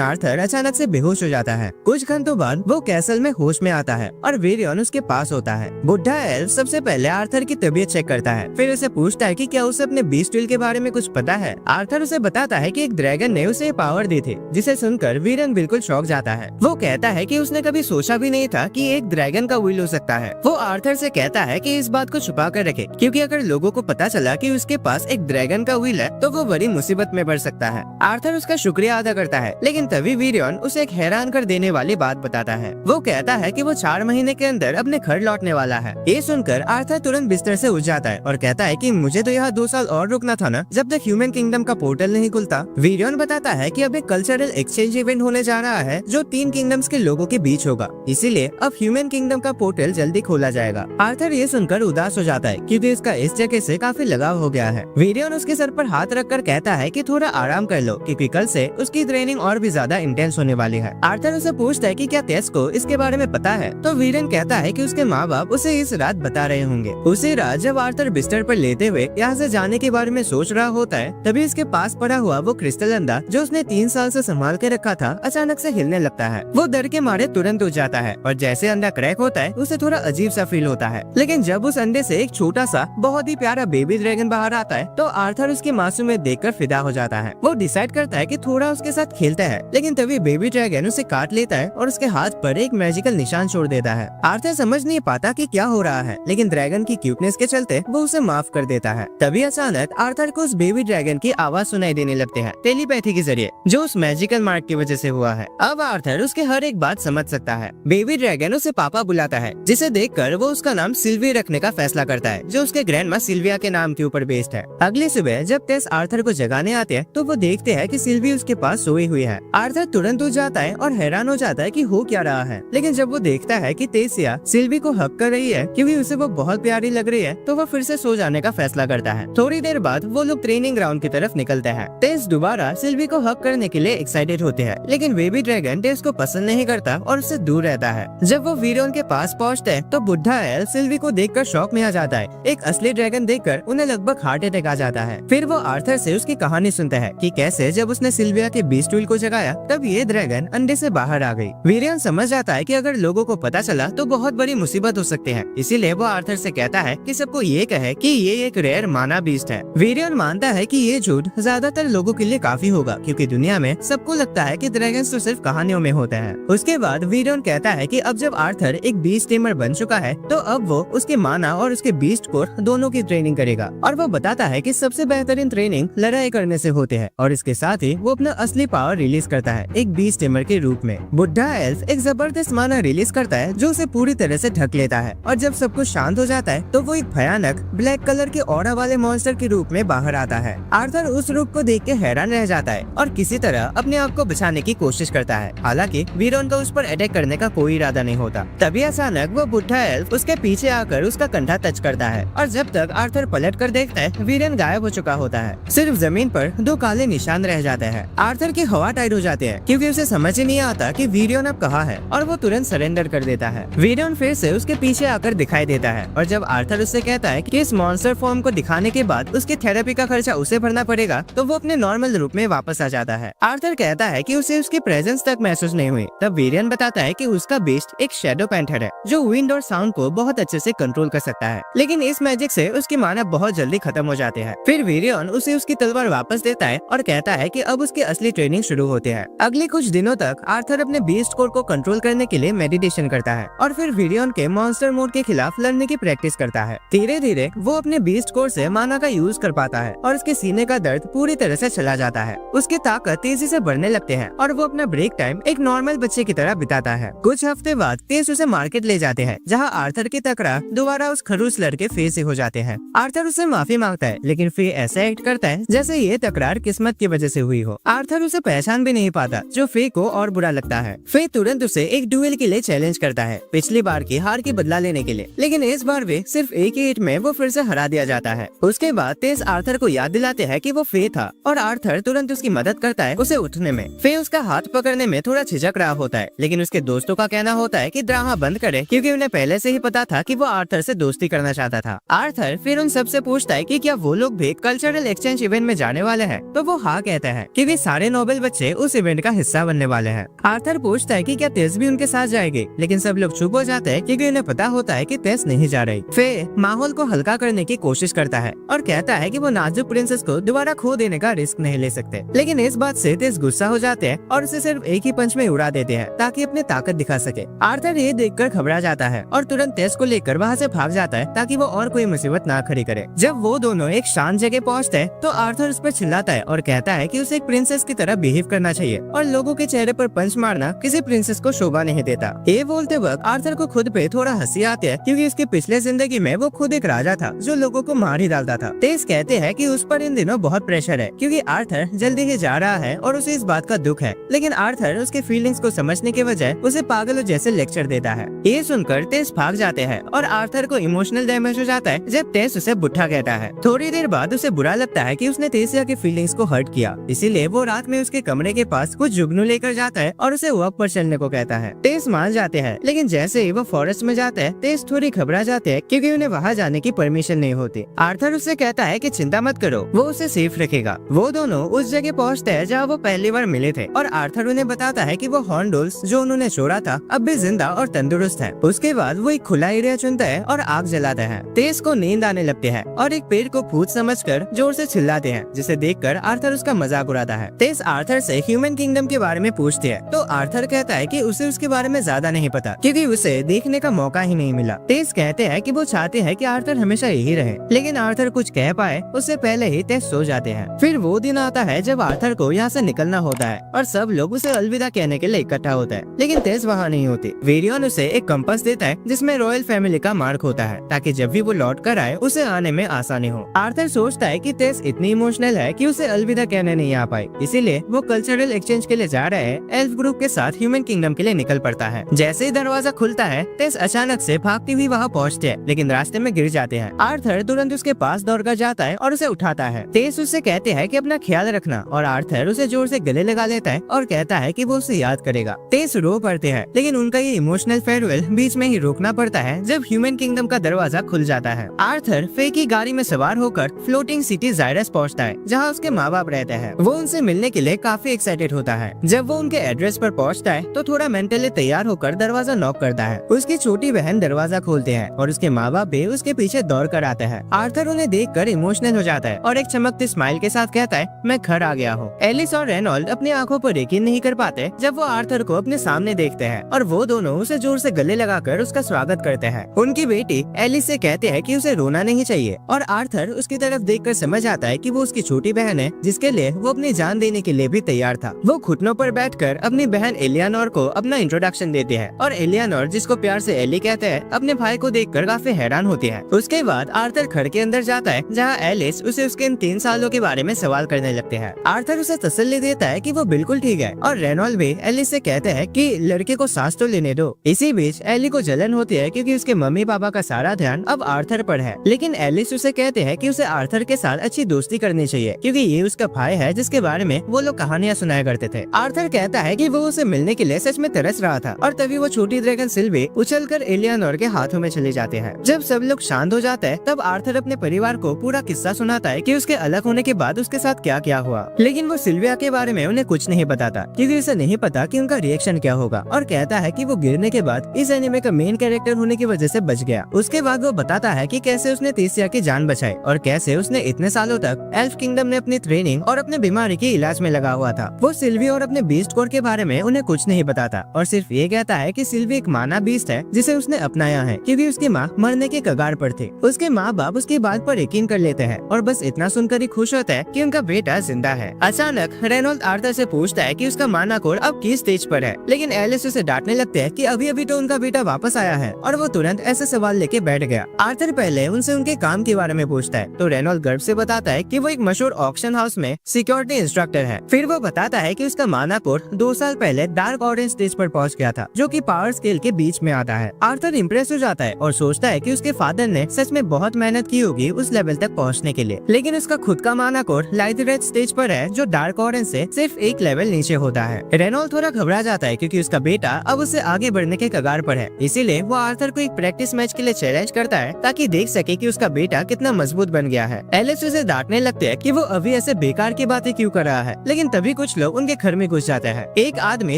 Speaker 1: आर्थर अचानक से बेहोश हो जाता है। कुछ घंटों बाद वो कैसल में होश में आता है और वीरियन उसके पास होता है। बुढ़ा एल्फ सबसे पहले आर्थर की तबीयत चेक करता है, फिर उसे पूछता है कि क्या उसे अपने बीस्ट व्हील के बारे में कुछ पता है। आर्थर उसे बताता है कि एक ड्रैगन ने उसे पावर दी थी, जिसे सुनकर वीरियन बिल्कुल शॉक जाता है। वो कहता है कि उसने कभी सोचा भी नहीं था कि एक ड्रैगन का व्हील हो सकता है। वो आर्थर से कहता है कि इस बात को छुपा कर रखे, क्योंकि अगर लोगों को पता चला कि उसके पास एक ड्रैगन का व्हील है तो वो बड़ी मुसीबत में पड़ सकता है। आर्थर उसका शुक्रिया अदा करता है, लेकिन तभी वीरियन उसे एक हैरान कर देने वाली बात बताता है। वो कहता है कि वो 4 महीने के अंदर अपने घर लौटने वाला है। ये सुनकर आर्थर तुरंत बिस्तर से उठ जाता है और कहता है कि मुझे तो यहाँ 2 साल और रुकना था ना, जब तक ह्यूमन किंगडम का पोर्टल नहीं खुलता। वीरियन बताता है कि अब एक कल्चरल एक्सचेंज इवेंट होने जा रहा है जो 3 किंगडम्स के लोगों के बीच होगा, इसीलिए अब ह्यूमन किंगडम का पोर्टल जल्दी खोला जाएगा। आर्थर ये सुनकर उदास हो जाता है क्योंकि इसका इस जगह से काफी लगाव हो गया है। वीरियन उसके सर पर हाथ रखकर कहता है कि थोड़ा आराम कर लो, क्योंकि कल से उसकी ट्रेनिंग और भी ज्यादा इंटेंस होने वाली है। आर्थर उसे पूछता है कि क्या तेस को इसके बारे में पता है, तो वीरियन कहता है कि उसके माँ बाप उसे इस रात बता रहे होंगे। उसी रात जब आर्थर बिस्तर पर लेते हुए यहाँ से जाने के बारे में सोच रहा होता है, तभी इसके पास पड़ा हुआ वो क्रिस्टल अंडा जो उसने 3 साल से संभाल के रखा था अचानक से हिलने लगता है। वो डर के मारे तुरंत उठ जाता है और जैसे अंडा क्रैक होता है उसे थोड़ा अजीब सा फील होता है। लेकिन जब उस अंडे से एक छोटा सा बहुत ही प्यारा बेबी ड्रैगन बाहर आता है तो आर्थर उसकी मासूमियत देखकर फिदा हो जाता है। वो डिसाइड करता है कि थोड़ा उसके साथ खेलता है, लेकिन तभी बेबी ड्रैगन उसे काट लेता है और उसके हाथ पर एक मैजिकल निशान छोड़ देता है। आर्थर समझ नहीं पाता कि क्या हो रहा है, लेकिन ड्रैगन की क्यूटनेस के चलते वो उसे माफ कर देता है। तभी अचानक आर्थर को उस बेबी ड्रैगन की आवाज सुनाई देने लगते हैं टेलीपैथी के जरिए, जो उस मैजिकल मार्क की वजह से हुआ है। अब आर्थर उसके हर एक बात समझ सकता है। बेबी ड्रैगन उसे पापा बुलाता है, जिसे देखकर वो उसका नाम सिल्वी रखने का फैसला करता है, जो उसके ग्रैंडमा सिल्विया के नाम के ऊपर बेस्ड है। अगली सुबह जब टेस आर्थर को जगाने आते हैं तो वो देखते हैं कि सिल्वी उसके पास सोई हुई है। आर्थर तुरंत उठ जाता है और हैरान हो जाता है कि हो क्या रहा है, लेकिन जब वो देखता है कि टेसिया सिल्वी को हक कर रही है क्योंकि उसे वो बहुत प्यारी लग रही है, तो वो फिर से सो जाने का फैसला करता है। थोड़ी देर बाद वो लोग ट्रेनिंग ग्राउंड की तरफ निकलते हैं। टेस दोबारा सिल्वी को हक करने के लिए एक्साइटेड होते हैं, लेकिन बेबी ड्रैगन टेस को पसंद नहीं करता और उससे दूर रहता है। जब वो वीरियन के पास पहुँचते हैं तो बुढ़ा एल सिल्वी को देखकर शॉक में आ जाता है। एक असली ड्रैगन देखकर उन्हें लगभग हार्ट अटैक आ जाता है। फिर वो आर्थर से उसकी कहानी सुनता है कि कैसे जब उसने सिल्विया के बीस्ट व्हील को जगाया तब ये ड्रैगन अंडे से बाहर आ गई। वीरियन समझ जाता है कि अगर लोगों को पता चला तो बहुत बड़ी मुसीबत हो सकती है, इसीलिए वो आर्थर से कहता है कि सबको ये कहे कि ये एक रेयर माना बीस्ट है। वीरियन मानता है कि ये झूठ ज्यादातर लोगों के लिए काफी होगा, क्योंकि दुनिया में सबको लगता है कि ड्रैगन्स तो सिर्फ कहानियों में होते हैं। उसके बाद वीरियन कहता है कि अब जब आर्थर एक बीस्ट टेमर बन चुका है तो अब वो उसके माना और उसके बीस्ट कोर दोनों की ट्रेनिंग करेगा, और वो बताता है कि सबसे बेहतरीन ट्रेनिंग लड़ाई करने से होते हैं, और इसके साथ ही वो अपना असली पावर रिलीज करता है एक बीस्ट टेमर के रूप में। बुढ़ा एल्फ एक जबरदस्त माना रिलीज करता है जो उसे पूरी तरह से ढक लेता है, और जब सब कुछ शांत हो जाता है तो वो एक भयानक ब्लैक कलर के ऑरा वाले मॉन्स्टर के रूप में बाहर आता है। आर्थर उस रूप को देख के हैरान रह जाता है और किसी तरह अपने आप को बचाने की कोशिश करता है, हालांकि वीरियन को उस पर अटैक करने का कोई इरादा नहीं होता। तभी अचानक वो बुढ़ा एल्फ उसके पीछे आकर उसका कंधा टच करता है, और जब तक आर्थर पलट कर देखता है वीरियन गायब हो चुका होता है। सिर्फ जमीन पर 2 काले निशान रह जाते हैं। आर्थर की हवा टाइट हो जाती है क्योंकि उसे समझ ही नहीं आता कि वीरियन अब कहाँ है, और वो तुरंत सरेंडर कर देता है। वीरियन फिर से उसके पीछे आकर दिखाई देता है, और जब आर्थर उससे कहता है कि इस मॉन्स्टर फॉर्म को दिखाने के बाद उसकी थेरेपी का खर्चा उसे भरना पड़ेगा, तो वो अपने नॉर्मल रूप में वापस आ जाता है। आर्थर कहता है कि उसे उसकी प्रेजेंस तक महसूस नहीं हुई। तब वीरियन बताता है कि उसका बेस्ट एक शैडो पैंथर है जो विंड और साउंड को बहुत अच्छे से कंट्रोल कर सकता है, लेकिन इस मैजिक से उसकी माना बहुत जल्दी खत्म हो जाते हैं। फिर वीरियन उसे उसकी तलवार वापस देता है और कहता है कि अब उसकी असली ट्रेनिंग शुरू होती हैं। अगले कुछ दिनों तक आर्थर अपने बीस्ट कोर को कंट्रोल करने के लिए मेडिटेशन करता है और फिर विरियन के मॉन्स्टर मोड के खिलाफ लड़ने की प्रैक्टिस करता है। धीरे धीरे वो अपने बीस्ट कोर से माना का यूज कर पाता है और उसके सीने का दर्द पूरी तरह से चला जाता है। उसकी ताकत तेजी से बढ़ने लगते हैं और वो अपना ब्रेक टाइम एक नॉर्मल बच्चे की तरह बिताता है। कुछ हफ्ते बाद तेज उसे मार्केट ले जाते हैं, जहाँ आर्थर की तकरार दोबारा उस खड़ूस लड़के फे से हो जाते हैं। आर्थर उससे माफी मांगता है, लेकिन फे ऐसा एक्ट करता है जैसे ये तकरार किस्मत की वजह से हुई हो। आर्थर उसे पहचान भी नहीं पाता, जो फे को और बुरा लगता है। फे तुरंत उसे एक डुएल के लिए चैलेंज करता है, पिछली बार की हार की बदला लेने के लिए, लेकिन इस बार वे सिर्फ एक ही हिट में वो फिर से हरा दिया जाता है। उसके बाद तेज आर्थर को याद दिलाते हैं कि वो फे था और आर्थर तुरंत उसकी मदद करता है उसे उठने में। फे उसका हाथ पकड़ने में थोड़ा झिझक रहा होता है, लेकिन उसके दोस्तों का कहना होता है कि ड्रामा बंद करे, क्योंकि उन्हें पहले से ही पता था कि वो आर्थर से दोस्ती करना चाहता था। आर्थर फिर उन सबसे पूछता है कि क्या वो लोग भी कल्चरल एक्सचेंज इवेंट में जाने वाले हैं, तो वो हाँ कहता है, क्योंकि सारे नोबेल बच्चे उस इवेंट का हिस्सा बनने वाले हैं। आर्थर पूछता है कि क्या तेस भी उनके साथ जाएगी, लेकिन सब लोग चुप हो जाते हैं, क्योंकि उन्हें पता होता है कि तेस नहीं जा रही। फे माहौल को हल्का करने की कोशिश करता है और कहता है कि वो नाजुक प्रिंसेस को दोबारा खो देने का रिस्क नहीं ले सकते, लेकिन इस बात से तेस गुस्सा हो जाते हैं और उसे सिर्फ एक ही पंच में उड़ा देते हैं ताकि अपनी ताकत दिखा सके। आर्थर ये देखकर घबरा जाता है और तुरंत तेस को लेकर वहाँ से भाग जाता है ताकि वो और कोई मुसीबत ना खड़ी करे। जब वो दोनों एक शांत जगह पहुँचते हैं तो आर्थर उस पर चिल्लाता है और कहता है कि उसे एक प्रिंसेस की तरह बिहेव करना चाहिए और लोगों के चेहरे पर पंच मारना किसी प्रिंसेस को शोभा नहीं देता। ये बोलते वक्त आर्थर को खुद पे थोड़ा हंसी आती है, क्योंकि उसकी पिछले जिंदगी में वो खुद एक राजा था जो लोगों को मार ही डालता था। तेस कहते हैं कि उस पर इन दिनों बहुत प्रेशर है, क्योंकि आर्थर जल्दी ही जा रहा है और उसे इस बात का दुख है, लेकिन आर्थर उसके फीलिंग्स को समझने के बजाय उसे पागलों जैसे लेक्चर देता है। ये सुनकर तेस भाग जाते हैं और आर्थर को इमोशनल डैमेज हो जाता है जब तेस उसे बुढ़ा कहता है। थोड़ी देर बाद उसे बुरा लगता है कि उसने तेसिया की फीलिंग्स को हर्ट किया, इसीलिए वो रात में उसके कमरे के पास कुछ जुगनू लेकर जाता है और उसे वॉक पर चलने को कहता है। तेस मान जाते हैं, लेकिन जैसे ही वो फॉरेस्ट में जाते हैं तेस थोड़ी घबरा जाते हैं, क्योंकि उन्हें वहाँ जाने की परमिशन नहीं होती। आर्थर उससे कहता है कि चिंता मत करो, वो उसे सेफ रखेगा। वो दोनों उस जगह पहुँचते हैं जहाँ वो पहली बार मिले थे और आर्थर उन्हें बताता है कि वो हॉर्नडोल्स जो उन्होंने छोड़ा था अब भी जिंदा और तंदुरुस्त है। उसके बाद वो एक खुला एरिया चुनता है और आग जलाता है। तेस को नींद आने लगती है और एक पेड़ को भूत समझकर जोर से चिल्लाते हैं, जिसे देखकर आर्थर उसका मजाक उड़ाता है। तेस आर्थर से ह्यूमन किंगडम के बारे में पूछती है, तो आर्थर कहता है कि उसे उसके बारे में ज्यादा नहीं पता, क्योंकि उसे देखने का मौका ही नहीं मिला। तेस कहते हैं कि वो चाहते हैं कि आर्थर हमेशा यही रहे, लेकिन आर्थर कुछ कह पाए उससे पहले ही तेस सो जाते हैं। फिर वो दिन आता है जब आर्थर को यहाँ से निकलना होता है और सब लोग उसे अलविदा कहने के लिए इकट्ठा होता है, लेकिन तेस वहाँ नहीं होती। विरियन उसे एक कंपास देता है जिसमें रॉयल फैमिली का मार्क होता है, ताकि जब भी वो लौट कर आए उसे आने में आसानी हो। आर्थर सोचता है कि तेस इतनी इमोशनल है कि उसे अलविदा कहने नहीं आ पाई, इसीलिए वो कल्चरल एक्सचेंज के लिए जा रहे हैं एल्फ ग्रुप के साथ ह्यूमन किंगडम के लिए निकल पड़ता है। जैसे ही दरवाजा खुलता है तेस अचानक से भागती हुई वहाँ पहुँचते हैं, लेकिन रास्ते में गिर जाते हैं। आर्थर तुरंत उसके पास दौड़कर जाता है और उसे उठाता है। तेस उससे कहते हैं कि अपना ख्याल रखना और आर्थर उसे जोर से गले लगा लेता है और कहता है कि वो उसे याद करेगा। तेस रो पड़ते हैं, लेकिन उनका ये इमोशनल फेयरवेल बीच में ही रोकना पड़ता है जब ह्यूमन किंगडम का दरवाजा खुल जाता है। आर्थर फे की गाड़ी में सवार होकर फ्लोटिंग सिटी जायरस पहुंचता है, जहां उसके माँ बाप रहते हैं। वो उनसे मिलने के लिए काफी एक्साइटेड होता है। जब वो उनके एड्रेस पर पहुंचता है तो थोड़ा मेंटली तैयार होकर दरवाजा नॉक करता है। उसकी छोटी बहन दरवाजा खोलते हैं और उसके माँ बाप भी उसके पीछे दौड़ कर आते हैं। आर्थर उन्हें देखकर इमोशनल हो जाता है और एक चमकती स्माइल के साथ कहता है, मैं घर आ गया हूँ। एलिस और रेनॉल्ड अपनी आंखों पर यकीन नहीं कर पाते जब वो आर्थर को अपने सामने देखते हैं और वो दोनों उसे जोर से गले लगाकर उसका स्वागत करते हैं। उनकी बेटी एलिस से कहते हैं कि उसे रोना नहीं चाहिए और आर्थर उसकी तरफ देखकर समझ आता है कि वो उसकी छोटी बहन है, जिसके लिए वो अपनी जान देने के लिए भी तैयार था। वो घुटनों पर बैठकर अपनी बहन एलियानोर को अपना इंट्रोडक्शन देते हैं और एलियानोर, जिसको प्यार से एली कहते हैं, अपने भाई को देखकर काफी हैरान होती है। उसके बाद आर्थर घर के अंदर जाता है, जहाँ एलिस उसे उसके इन 3 सालों के बारे में सवाल करने लगते हैं। आर्थर उसे तसल्ली देता है कि वो बिल्कुल ठीक है और रेनॉल्ड भी एलिस से कहते हैं कि लड़के को सांस तो लेने दो। इसी बीच एली को जलन होती है, क्योंकि उसके मम्मी पापा का सारा ध्यान अब आर्थर पर है, लेकिन एलिस उसे कहते हैं कि उसे आर्थर के साथ अच्छी दोस्ती करनी चाहिए, क्योंकि ये उसका भाई है जिसके बारे में वो लोग कहानियां सुनाया करते थे। आर्थर कहता है कि वो उसे मिलने के लिए सच में तरस रहा था और तभी वो छोटी ड्रैगन सिल्वी उछलकर एलियानोर के हाथों में चले जाते हैं। जब सब लोग शांत हो जाते हैं तब आर्थर अपने परिवार को पूरा किस्सा सुनाता है कि उसके अलग होने के बाद उसके साथ क्या क्या हुआ, लेकिन वो सिल्विया के बारे में उन्हें कुछ नहीं बताता, क्योंकि उसे नहीं पता कि उनका रिएक्शन क्या होगा, और कहता है कि वो गिरने के बाद इस एनिमे का मेन कैरेक्टर होने की वजह से बच गया। उसके बाद वो बताता है कि कैसे उसने तेसिया की जान बचाई और कैसे उसने इतने सालों तक एल्फ किंगडम में अपनी ट्रेनिंग और अपने बीमारी के इलाज में लगा हुआ था। वो सिल्वी और अपने बीस्ट कोर के बारे में उन्हें कुछ नहीं बताता और सिर्फ ये कहता है कि सिल्वी एक माना बीस्ट है जिसे उसने अपनाया है क्योंकि उसकी माँ मरने के कगार पर थी। उसके माँ बाप उसकी बात पर यकीन कर लेते हैं और बस इतना सुनकर ही खुश होता है कि उनका बेटा जिंदा है। अचानक रेनॉल्ड आर्थर से पूछता है कि उसका माना कोर अब किस स्टेज पर है, लेकिन एलिस उसे डांटने लगते हैं कि अभी अभी तो उनका बेटा वापस आया है और वो तुरंत ऐसे सवाल लेके बैठ गया। आर्थर पहले उनसे उनके काम के बारे में पूछता है तो रेनॉल्ड गर्व से बताता है कि वो एक मशहूर ऑक्शन हाउस में सिक्योरिटी इंस्ट्रक्टर है। फिर वो बताता है कि उसका माना कोर 2 साल पहले डार्क ऑरेंज स्टेज पर पहुंच गया था जो कि पावर स्केल के बीच में आता है। आर्थर इम्प्रेस हो जाता है और सोचता है कि उसके फादर ने सच में बहुत मेहनत की होगी उस लेवल तक पहुंचने के लिए, लेकिन उसका खुद का माना कोर लाइट रेड स्टेज पर है जो डार्क ऑरेंज से सिर्फ एक लेवल नीचे होता है। रेनॉल्ड थोड़ा घबरा जाता है क्योंकि उसका बेटा अब उससे आगे बढ़ने के कगार पर है, इसीलिए वो आर्थर को एक प्रैक्टिस मैच के लिए चैलेंज करता है ताकि देख सके कि उसका बेटा कितना मजबूत बन गया है। एलिस उसे डांटने लगते हैं कि वो अभी ऐसे बेकार की बातें क्यों कर रहा है, लेकिन तभी कुछ लोग उनके घर में घुस जाते हैं। एक आदमी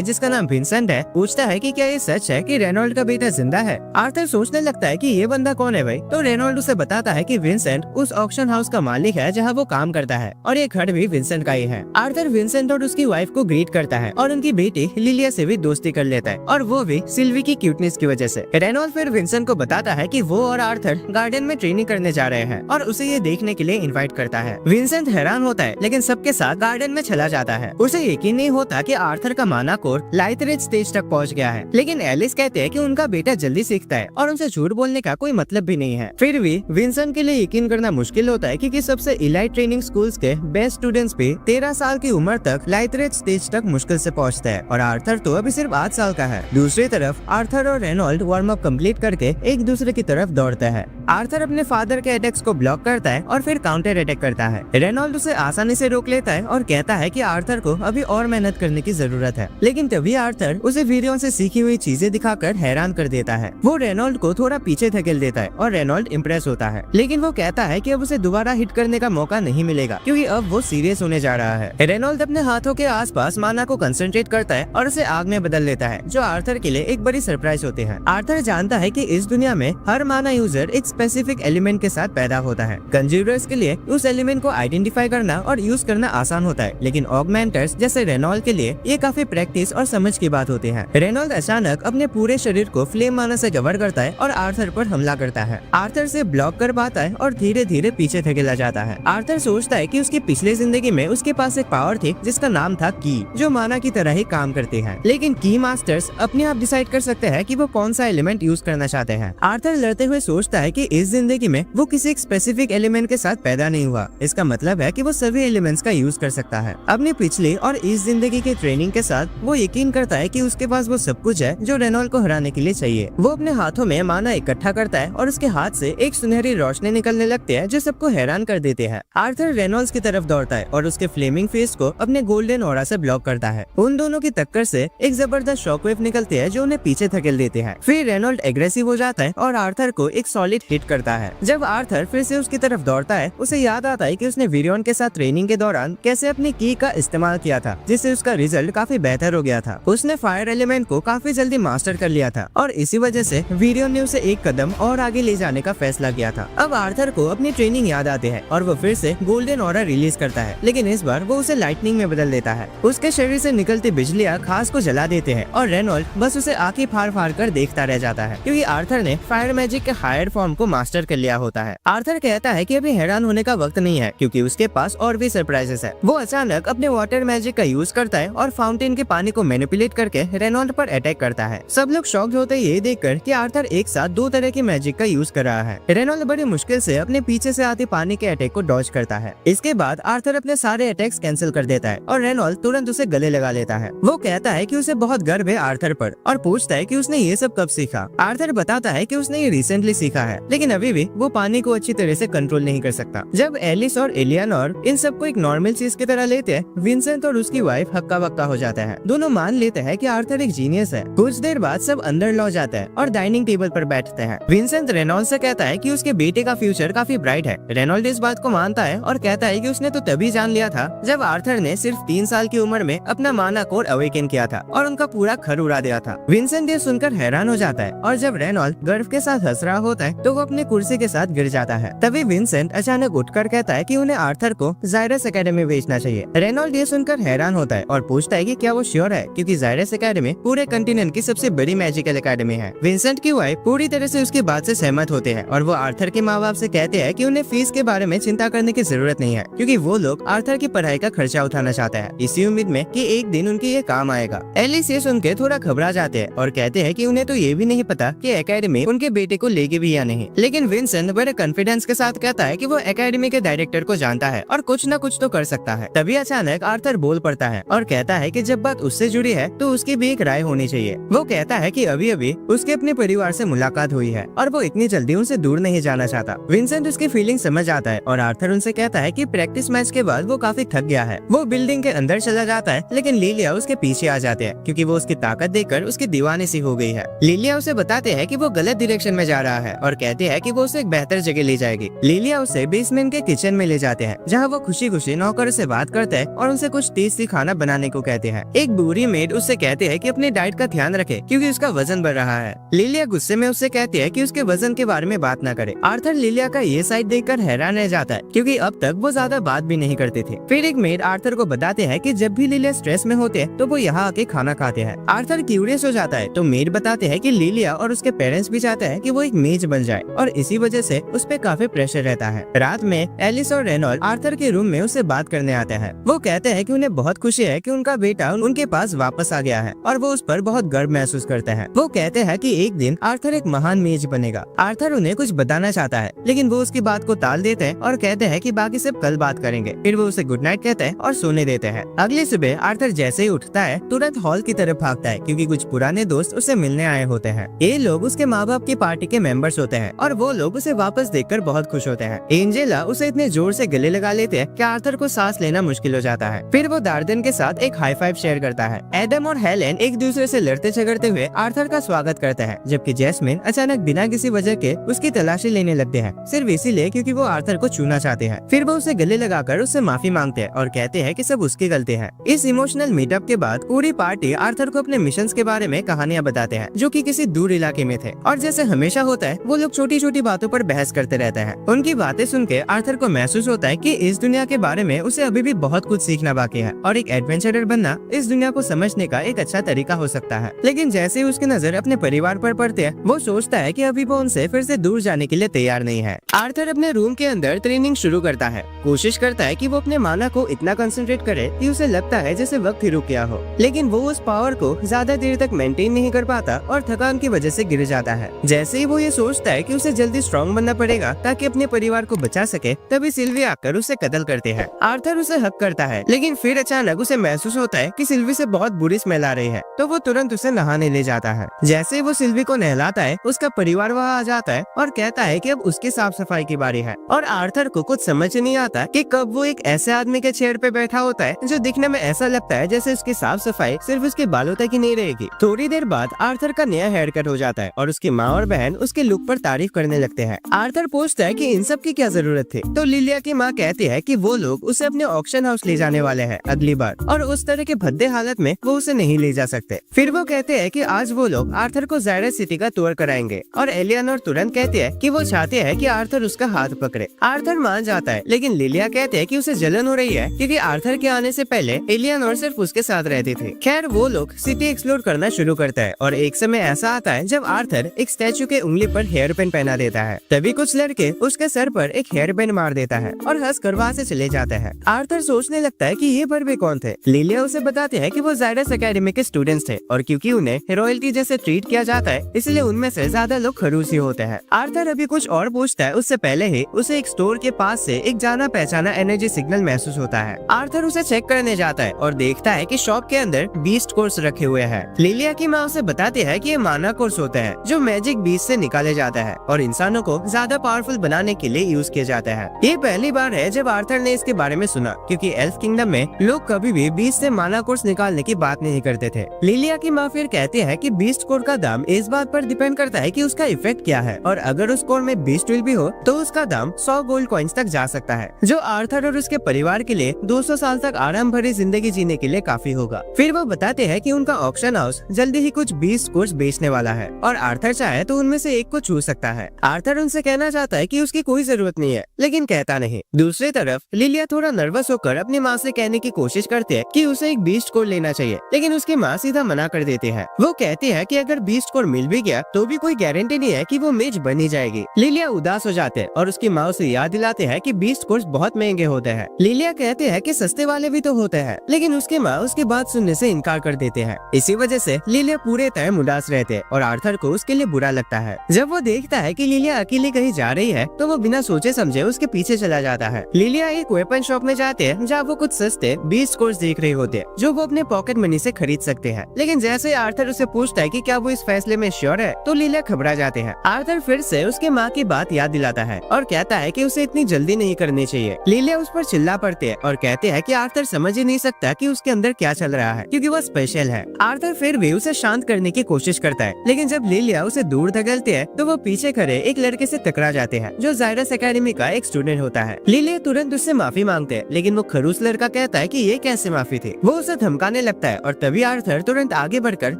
Speaker 1: जिसका नाम विंसेंट है पूछता है कि क्या ये सच है कि रेनॉल्ड का बेटा जिंदा है। आर्थर सोचने लगता है कि ये बंदा कौन है भाई, तो रेनॉल्ड उसे बताता है कि विंसेंट उस ऑक्शन हाउस का मालिक है जहाँ वो काम करता है और ये घर भी विंसेंट का ही है। आर्थर विंसेंट और उसकी वाइफ को ग्रीट करता है और उनकी बेटी लिलिया से भी दोस्ती कर लेता है और वो भी सिल्वी की क्यूटनेस की वजह से। रेनॉल्ड फिर विंसेंट को बताता है कि वो और आर्थर गार्डन में ट्रेनिंग करने जा रहे हैं और उसे ये देखने के लिए इनवाइट करता है। विंसेंट हैरान होता है लेकिन सबके साथ गार्डन में चला जाता है। उसे यकीन नहीं होता कि आर्थर का माना कोर लाइट रेड स्टेज तक पहुंच गया है, लेकिन एलिस कहते हैं कि उनका बेटा जल्दी सीखता है और उनसे झूठ बोलने का कोई मतलब भी नहीं है। फिर भी विंसेंट के लिए यकीन करना मुश्किल होता है कि सबसे इलाइट ट्रेनिंग स्कूल्स के बेस्ट स्टूडेंट्स भी 13 साल की उम्र तक लाइट रेड स्टेज तक मुश्किल से पहुंचते हैं और आर्थर तो अभी सिर्फ 8 साल का है। दूसरी तरफ आर्थर और रेनॉल्ड वार्म अप कंप्लीट करके एक दूसरे की तरफ दौड़ते हैं। आर्थर अपने फादर के अटैक्स को ब्लॉक करता है और फिर काउंटर अटैक करता है। रेनॉल्ड उसे आसानी से रोक लेता है और कहता है कि आर्थर को अभी और मेहनत करने की जरूरत है, लेकिन तभी आर्थर उसे वीडियो से सीखी हुई चीजें दिखाकर हैरान कर देता है। वो रेनॉल्ड को थोड़ा पीछे धकेल देता है और रेनॉल्ड इम्प्रेस होता है, लेकिन वो कहता है कि अब उसे दोबारा हिट करने का मौका नहीं मिलेगा क्योंकि अब वो सीरियस होने जा रहा है। रेनॉल्ड अपने हाथों के आसपास माना को कंसंट्रेट करता है और उसे आग में बदल लेता है जो आर्थर के लिए एक बड़ी सरप्राइज होती है। आर्थर जानता है कि इस दुनिया में हर माना यूजर एक स्पेसिफिक एलिमेंट के साथ पैदा होता है। कंज्यूरर्स के लिए उस एलिमेंट को आइडेंटिफाई करना और यूज करना आसान होता है, लेकिन ऑगमेंटर्स जैसे रेनॉल्ड के लिए ये काफी प्रैक्टिस और समझ की बात होती है। रेनॉल्ड अचानक अपने पूरे शरीर को फ्लेम माना से कवर करता है और आर्थर पर हमला करता है। आर्थर से ब्लॉक कर पाता है और धीरे धीरे पीछे धकेला जाता है। आर्थर सोचता है कि उसकी पिछली जिंदगी में उसके पास एक पावर थी जिसका नाम था की, जो माना की तरह ही काम करती है, लेकिन की मास्टर्स अपने आप डिसाइड कर सकते हैं कि वो कौन सा एलिमेंट यूज करना चाहते हैं। आर्थर लड़ते हुए सोचता है कि इस जिंदगी में वो किसी एक स्पेसिफिक एलिमेंट के साथ पैदा नहीं हुआ, इसका मतलब है कि वो सभी एलिमेंट्स का यूज कर सकता है। अपनी पिछली और इस जिंदगी के ट्रेनिंग के साथ वो यकीन करता है कि उसके पास वो सब कुछ है जो रेनॉल्ड को हराने के लिए चाहिए। वो अपने हाथों में माना इकट्ठा करता है और उसके हाथ से एक सुनहरी रोशनी निकलने लगती है जो सबको हैरान कर देते हैं। आर्थर रेनॉल्ड्स की तरफ दौड़ता है और उसके फ्लेमिंग फेस को अपने गोल्डन ऑरा से ब्लॉक करता है। उन दोनों की टक्कर से एक जबरदस्त शॉकवेव निकलती है जो उन्हें पीछे धकेल देते हैं। फिर रेनॉल्ड एग्रेसिव हो जाता है और आर्थर को एक सॉलिड हिट करता है। जब आर्थर फिर से उसकी तरफ दौड़ता है उसे याद आता है कि उसने वीरियन के साथ ट्रेनिंग के दौरान कैसे अपनी की का इस्तेमाल किया था, जिससे उसका रिजल्ट काफी बेहतर हो गया था। उसने फायर एलिमेंट को काफी जल्दी मास्टर कर लिया था और इसी वजह से वीरियन ने उसे एक कदम और आगे ले जाने का फैसला किया था। अब आर्थर को अपनी ट्रेनिंग याद आती है और वो फिर से गोल्डन ऑरा रिलीज करता है, लेकिन इस बार वो उसे लाइटनिंग में बदल देता है। उसके शरीर से निकलती बिजलियां खास को जला देते हैं और रेनॉल्ड बस उसे आंखें फाड़ फाड़ कर देखता रह जाता है क्योंकि आर्थर ने फायर मैजिक के हायर फॉर्म को मास्टर कर लिया होता है। आर्थर कहता है कि अभी हैरान होने का वक्त नहीं है क्योंकि उसके पास और भी सरप्राइजेस है। वो अचानक अपने वाटर मैजिक का यूज करता है और फाउंटेन के पानी को मैनिपुलेट करके रेनॉल्ड पर अटैक करता है। सब लोग शॉक्ड होते ये देखकर कि आर्थर एक साथ 2 तरह की मैजिक का यूज कर रहा है। रेनॉल्ड बड़ी मुश्किल से अपने पीछे से आते पानी के अटैक को डॉज करता है। इसके बाद आर्थर अपने सारे अटैक्स कैंसिल कर देता है और रेनॉल्ड तुरंत उसे गले लगा लेता है। वो कहता है कि उसे बहुत गर्व है आर्थर पर और पूछता है कि उसने ये सब कब सीखा। आर्थर बताता है कि उसने ये रिसेंटली सीखा है, लेकिन अभी भी वो पानी को अच्छी तरह से कंट्रोल नहीं कर सकता। जब एलिस और एलियानोर इन सबको एक नॉर्मल चीज की तरह लेते हैं, विंसेंट और उसकी वाइफ हक्का बक्का हो जाता है। दोनों मान लेते हैं कि आर्थर एक जीनियस है। कुछ देर बाद सब अंदर लौट जाता है और डाइनिंग टेबल पर बैठते हैं। विंसेंट रेनॉल्ड से कहता है कि उसके बेटे का फ्यूचर काफी ब्राइट है। रेनॉल्ड इस बात को मानता है और कहता है कि उसने तो तभी जान लिया था जब आर्थर ने सिर्फ 3 साल की उम्र में अपना माना कोर अवेकन किया था और उनका पूरा घर उड़ा दिया था। विंसेंट ये सुनकर हैरान हो जाता है और जब रेनॉल्ड गर्व के साथ हंस रहा होता है तो वो अपने कुर्सी के साथ गिर जाता है। तभी विंसेंट अचानक उठकर कहता है कि उन्हें आर्थर को जायरस एकेडमी भेजना चाहिए। रेनॉल्ड ये सुनकर सुनकर हैरान होता है और पूछता है कि क्या वो श्योर है, क्योंकि जायरस एकेडमी पूरे कंटिनेंट की सबसे बड़ी मैजिकल एकेडमी है। विंसेंट की वाइफ पूरी तरह से उसकी बात से सहमत होते हैं और वो आर्थर के माँ बाप से कहते हैं कि उन्हें फीस के बारे में चिंता करने की जरूरत नहीं है, क्योंकि वो लोग आर्थर की पढ़ाई का खर्चा उठाना चाहते हैं, इसी उम्मीद में कि एक दिन उनके ये काम आएगा। एलिस ये सुन के थोड़ा घबरा जाते हैं और कहते हैं कि उन्हें तो ये भी नहीं पता कि एकेडमी उनके बेटे को लेगी भी या नहीं। लेकिन विंसेंट बड़े कॉन्फिडेंस के साथ कहता है कि वो एकेडमी के डायरेक्टर को जानता है और कुछ न कुछ तो कर सकता है। तभी अचानक आर्थर बोल पड़ता है और कहता है कि जब बात उससे जुड़ी है तो उसकी भी एक राय होनी चाहिए। वो कहता है कि अभी अभी उसके अपने परिवार से मुलाकात हुई है और वो इतनी जल्दी उनसे दूर नहीं जाना चाहता। विंसेंट उसकी फीलिंग समझ आता है और आर्थर उनसे कहता है कि प्रैक्टिस मैच के बाद वो काफी थक गया है। वो बिल्डिंग के अंदर चला जाता है, लेकिन लिलिया उसके पीछे आ जाते हैं क्योंकि वो उसकी ताकत देखकर उसकी दीवानी सी हो गई है। लिलिया उसे बताते हैं कि वो गलत डायरेक्शन में जा रहा है और कहते हैं कि वो उसे एक बेहतर जगह ले जाएगी। लिलिया उसे बेसमेंट के किचन में ले जाते हैं, जहाँ वो खुशी खुशी नौकर से बात करते हैं और उनसे कुछ टेस्टी खाना बनाने को कहते हैं। एक बुरी मेड उससे कहते हैं कि अपने डाइट का ध्यान रखे क्योंकि उसका वजन बढ़ रहा है। लिलिया गुस्से में उससे कहती है कि उसके वजन के बारे में बात न करे। आर्थर लिलिया का ये साइड देखकर हैरान रह जाता है क्योंकि अब तक वो ज्यादा बात भी नहीं करते थे। फिर एक मेड आर्थर को बताते हैं कि जब भी लिलिया स्ट्रेस में होते हैं तो वो यहाँ आके खाना खाते हैं। आर्थर क्यूरियस हो जाता है तो मेड बताते हैं कि लिलिया और उसके पेरेंट्स भी चाहते हैं कि वो एक मेज बन जाए और इसी वजह से उस पे काफी प्रेशर रहता है। रात में एलिस और रेनॉल्ड आर्थर के रूम में उससे बात करने आते हैं। वो कहते हैं कि उन्हें बहुत खुशी है कि उनका बेटा उनके पास वापस आ गया है और वो उस पर बहुत गर्व महसूस करते हैं। वो कहते हैं कि एक दिन आर्थर एक महान मेज बनेगा। आर्थर उन्हें कुछ बताना चाहता है, लेकिन वो उसकी बात को टाल देते हैं और कहते हैं कि बाकी सब कल बात करेंगे। फिर वो उसे गुड नाइट कहते हैं और सोने देते हैं। अगली सुबह आर्थर जैसे ही उठता है तुरंत हॉल की तरफ भागता है क्योंकि कुछ पुराने दोस्त उसे मिलने आए होते हैं। ये लोग उसके माँ बाप की पार्टी के मेंबर्स होते हैं और वो लोग उसे वापस देखकर बहुत खुश होते हैं। एंजेला उसे इतने जोर से गले लगा लेते हैं कि आर्थर को सांस लेना मुश्किल हो जाता है। फिर वो डार्डन के साथ एक हाई फाइव शेयर करता है। एडम और हेलेन एक दूसरे से लड़ते झगड़ते हुए आर्थर का स्वागत करते हैं, जबकि जैस्मिन अचानक बिना किसी वजह के उसकी तलाशी लेने लगते हैं, सिर्फ इसीलिए क्योंकि वो आर्थर को छूना चाहते हैं। फिर वो उसे गले लगाकर उससे माफी मांगते हैं और कहते हैं कि सब उसकी गलती है। इस इमोशनल मीटअप के बाद पूरी पार्टी आर्थर को अपने मिशंस के बारे में कहानियां बताते हैं जो कि किसी दूर इलाके में थे, और जैसे हमेशा होता है वो लोग छोटी छोटी बातों पर बहस करते रहते हैं। उनकी बातें सुन के आर्थर को महसूस होता है कि इस दुनिया के बारे में उसे अभी भी बहुत कुछ सीखना बाकी है और एक एडवेंचरर बनना इस दुनिया को समझने का एक अच्छा तरीका हो सकता है। लेकिन जैसे ही उसकी नजर अपने परिवार पर पड़ती है वो सोचता है कि अभी वो उनसे फिर से दूर जाने के लिए तैयार नहीं है। आर्थर अपने रूम के अंदर ट्रेनिंग शुरू करता है, कोशिश करता है कि वो अपने माना को इतना कंसंट्रेट करे कि उसे लगता है जैसे वक्त ही रुक गया हो, लेकिन वो उस पावर को ज्यादा देर तक मेंटेन नहीं कर पाता और थकान की वजह से गिर जाता है। जैसे ही वो ये सोचता है कि उसे जल्दी स्ट्रॉन्ग बनना पड़ेगा ताकि अपने परिवार को बचा सके, तभी सिल्वी आकर उसे कत्ल करते हैं। आर्थर उसे हक करता है, लेकिन फिर अचानक उसे महसूस होता है कि सिल्वी से बहुत बुरी स्मेल आ रही है, तो वो तुरंत उसे नहाने ले जाता है। जैसे वो सिल्वी को नहलाता है उसका परिवार वहाँ आ जाता है और कहता है कि अब उसकी साफ सफाई की बारी है, और आर्थर को कुछ समझ नहीं आता कि कब वो एक ऐसे आदमी के चेयर पे बैठा होता है जो दिखने में ऐसा लगता है जैसे उसकी साफ सफाई सिर्फ उसके बालों तक ही नहीं रहेगी। थोड़ी देर बाद आर्थर का नया हेयर कट हो जाता है और उसकी माँ और बहन उसके लुक पर तारीफ करने लगते हैं। आर्थर पूछता है कि इन सब की क्या जरूरत थी, तो लिलिया की माँ कहती है कि वो लोग उसे अपने ऑक्शन हाउस ले जाने वाले हैं अगली बार, और उस तरह के भद्दे हालत में वो उसे नहीं ले जा सकते। फिर वो कहते हैं कि आज वो लोग आर्थर को जायरस सिटी का टूर कराएंगे, और एलियानोर तुरंत कहती है कि वो चाहते हैं कि आर्थर उसका हाथ पकड़े। आर्थर मान जाता है, लेकिन लिलिया कहते हैं कि उसे जलन हो रही है क्योंकि आर्थर के आने से पहले एलियानोर सिर्फ उसके साथ रहती थी। खैर वो लोग सिटी एक्सप्लोर करना शुरू करता है और एक समय ऐसा आता है जब आर्थर एक स्टैचू के उंगली पर हेयर पिन पहना देता है। तभी कुछ लड़के उसके सर पर एक हेयर पिन मार देता है और हंसकर वहाँ से चले जाते हैं। आर्थर सोचने लगता है कि ये बर्बी कौन थे। लिलिया उसे बताते हैं कि वो जायरस एकेडमी के स्टूडेंट्स थे और क्योंकि उन्हें रॉयल्टी जैसे ट्रीट किया जाता है इसलिए उनमें से ज्यादा लोग खड़ूसी होते हैं। आर्थर अभी कुछ और पूछता है उससे पहले ही उसे एक स्टोर के पास से एक जाना पहचाना एनर्जी सिग्नल महसूस होता है। आर्थर उसे चेक करने जाता है और देखता है कि शॉप के अंदर बीस्ट कोर्स रखे हुए हैं। लिलिया की माँ उसे बताती है कि ये माना कोर्स होते हैं जो मैजिक बीस्ट से निकाले जाते हैं और इंसानों को ज्यादा पावरफुल बनाने के लिए यूज किए जाते हैं। ये पहली बार है जब आर्थर ने इसके बारे में सुना, क्योंकि एल्फ किंगडम में लोग कभी भी बीस्ट से माना कोर्स निकालने की बात नहीं करते थे। लिलिया की माँ फिर कहती है कि बीस्ट कोर का दाम इस बात पर डिपेंड करता है कि उसका इफेक्ट क्या है, और अगर उस कोर में बीस्ट विल भी हो तो उसका दाम 100 गोल्ड कॉइन्स तक जा सकता है, जो आर्थर और उसके परिवार के लिए 200 साल तक आराम भरी जिंदगी जीने के लिए काफी होगा। फिर वो बताते हैं कि उनका ऑक्शन हाउस जल्दी ही कुछ बीस्ट कोर्स बेचने वाला है और आर्थर चाहे तो उनमें से एक को छू सकता है। आर्थर उनसे कहना चाहता है कि उसकी कोई जरूरत नहीं है, लेकिन कहता नहीं। दूसरी तरफ लिलिया थोड़ा नर्वस होकर अपनी माँ से कहने समझाने की कोशिश करते हैं कि उसे एक बीस्ट कोड लेना चाहिए, लेकिन उसकी माँ सीधा मना कर देती है। वो कहती है कि अगर बीस्ट कोड मिल भी गया तो भी कोई गारंटी नहीं है कि वो मेज बनी जाएगी। लिलिया उदास हो जाते हैं और उसकी माँ उसे याद दिलाते हैं कि बीस्ट कोड्स बहुत महंगे होते हैं। लिलिया कहते हैं कि सस्ते वाले भी तो होते हैं, लेकिन उसकी माँ उसकी बात सुनने से इनकार कर देते हैं। इसी वजह से लिलिया पूरे टाइम उदास रहते हैं और आर्थर को उसके लिए बुरा लगता है। जब वो देखता है कि लिलिया अकेली कहीं जा रही है तो वो बिना सोचे समझे उसके पीछे चला जाता है। लिलिया एक वेपन शॉप में जाते हैं जहाँ वो कुछ सस्ते बीस्ट कोड्स देख रहे होते हैं जो वो अपने पॉकेट मनी से खरीद सकते हैं। लेकिन जैसे आर्थर उसे पूछता है कि क्या वो इस फैसले में श्योर है तो लिलिया घबरा जाते हैं। आर्थर फिर से उसके माँ की बात याद दिलाता है और कहता है कि उसे इतनी जल्दी नहीं करनी चाहिए। लिलिया उस पर चिल्ला पड़ते हैं और कहते हैं कि आर्थर समझ ही नहीं सकता कि उसके अंदर क्या चल रहा है क्योंकि वो स्पेशल है। आर्थर फिर भी उसे शांत करने की कोशिश करता है, लेकिन जब लिलिया उसे दूर धकेलते हैं तो वो पीछे खड़े एक लड़के से टकरा जाते हैं जो जायरस एकेडमी का एक स्टूडेंट होता है। लिलिया तुरंत उससे माफी मांगते हैं, लेकिन वो खड़ूस लड़का कहता है कि ये कैसे माफी थी। वो उसे धमकाने लगता है और तभी आर्थर तुरंत आगे बढ़कर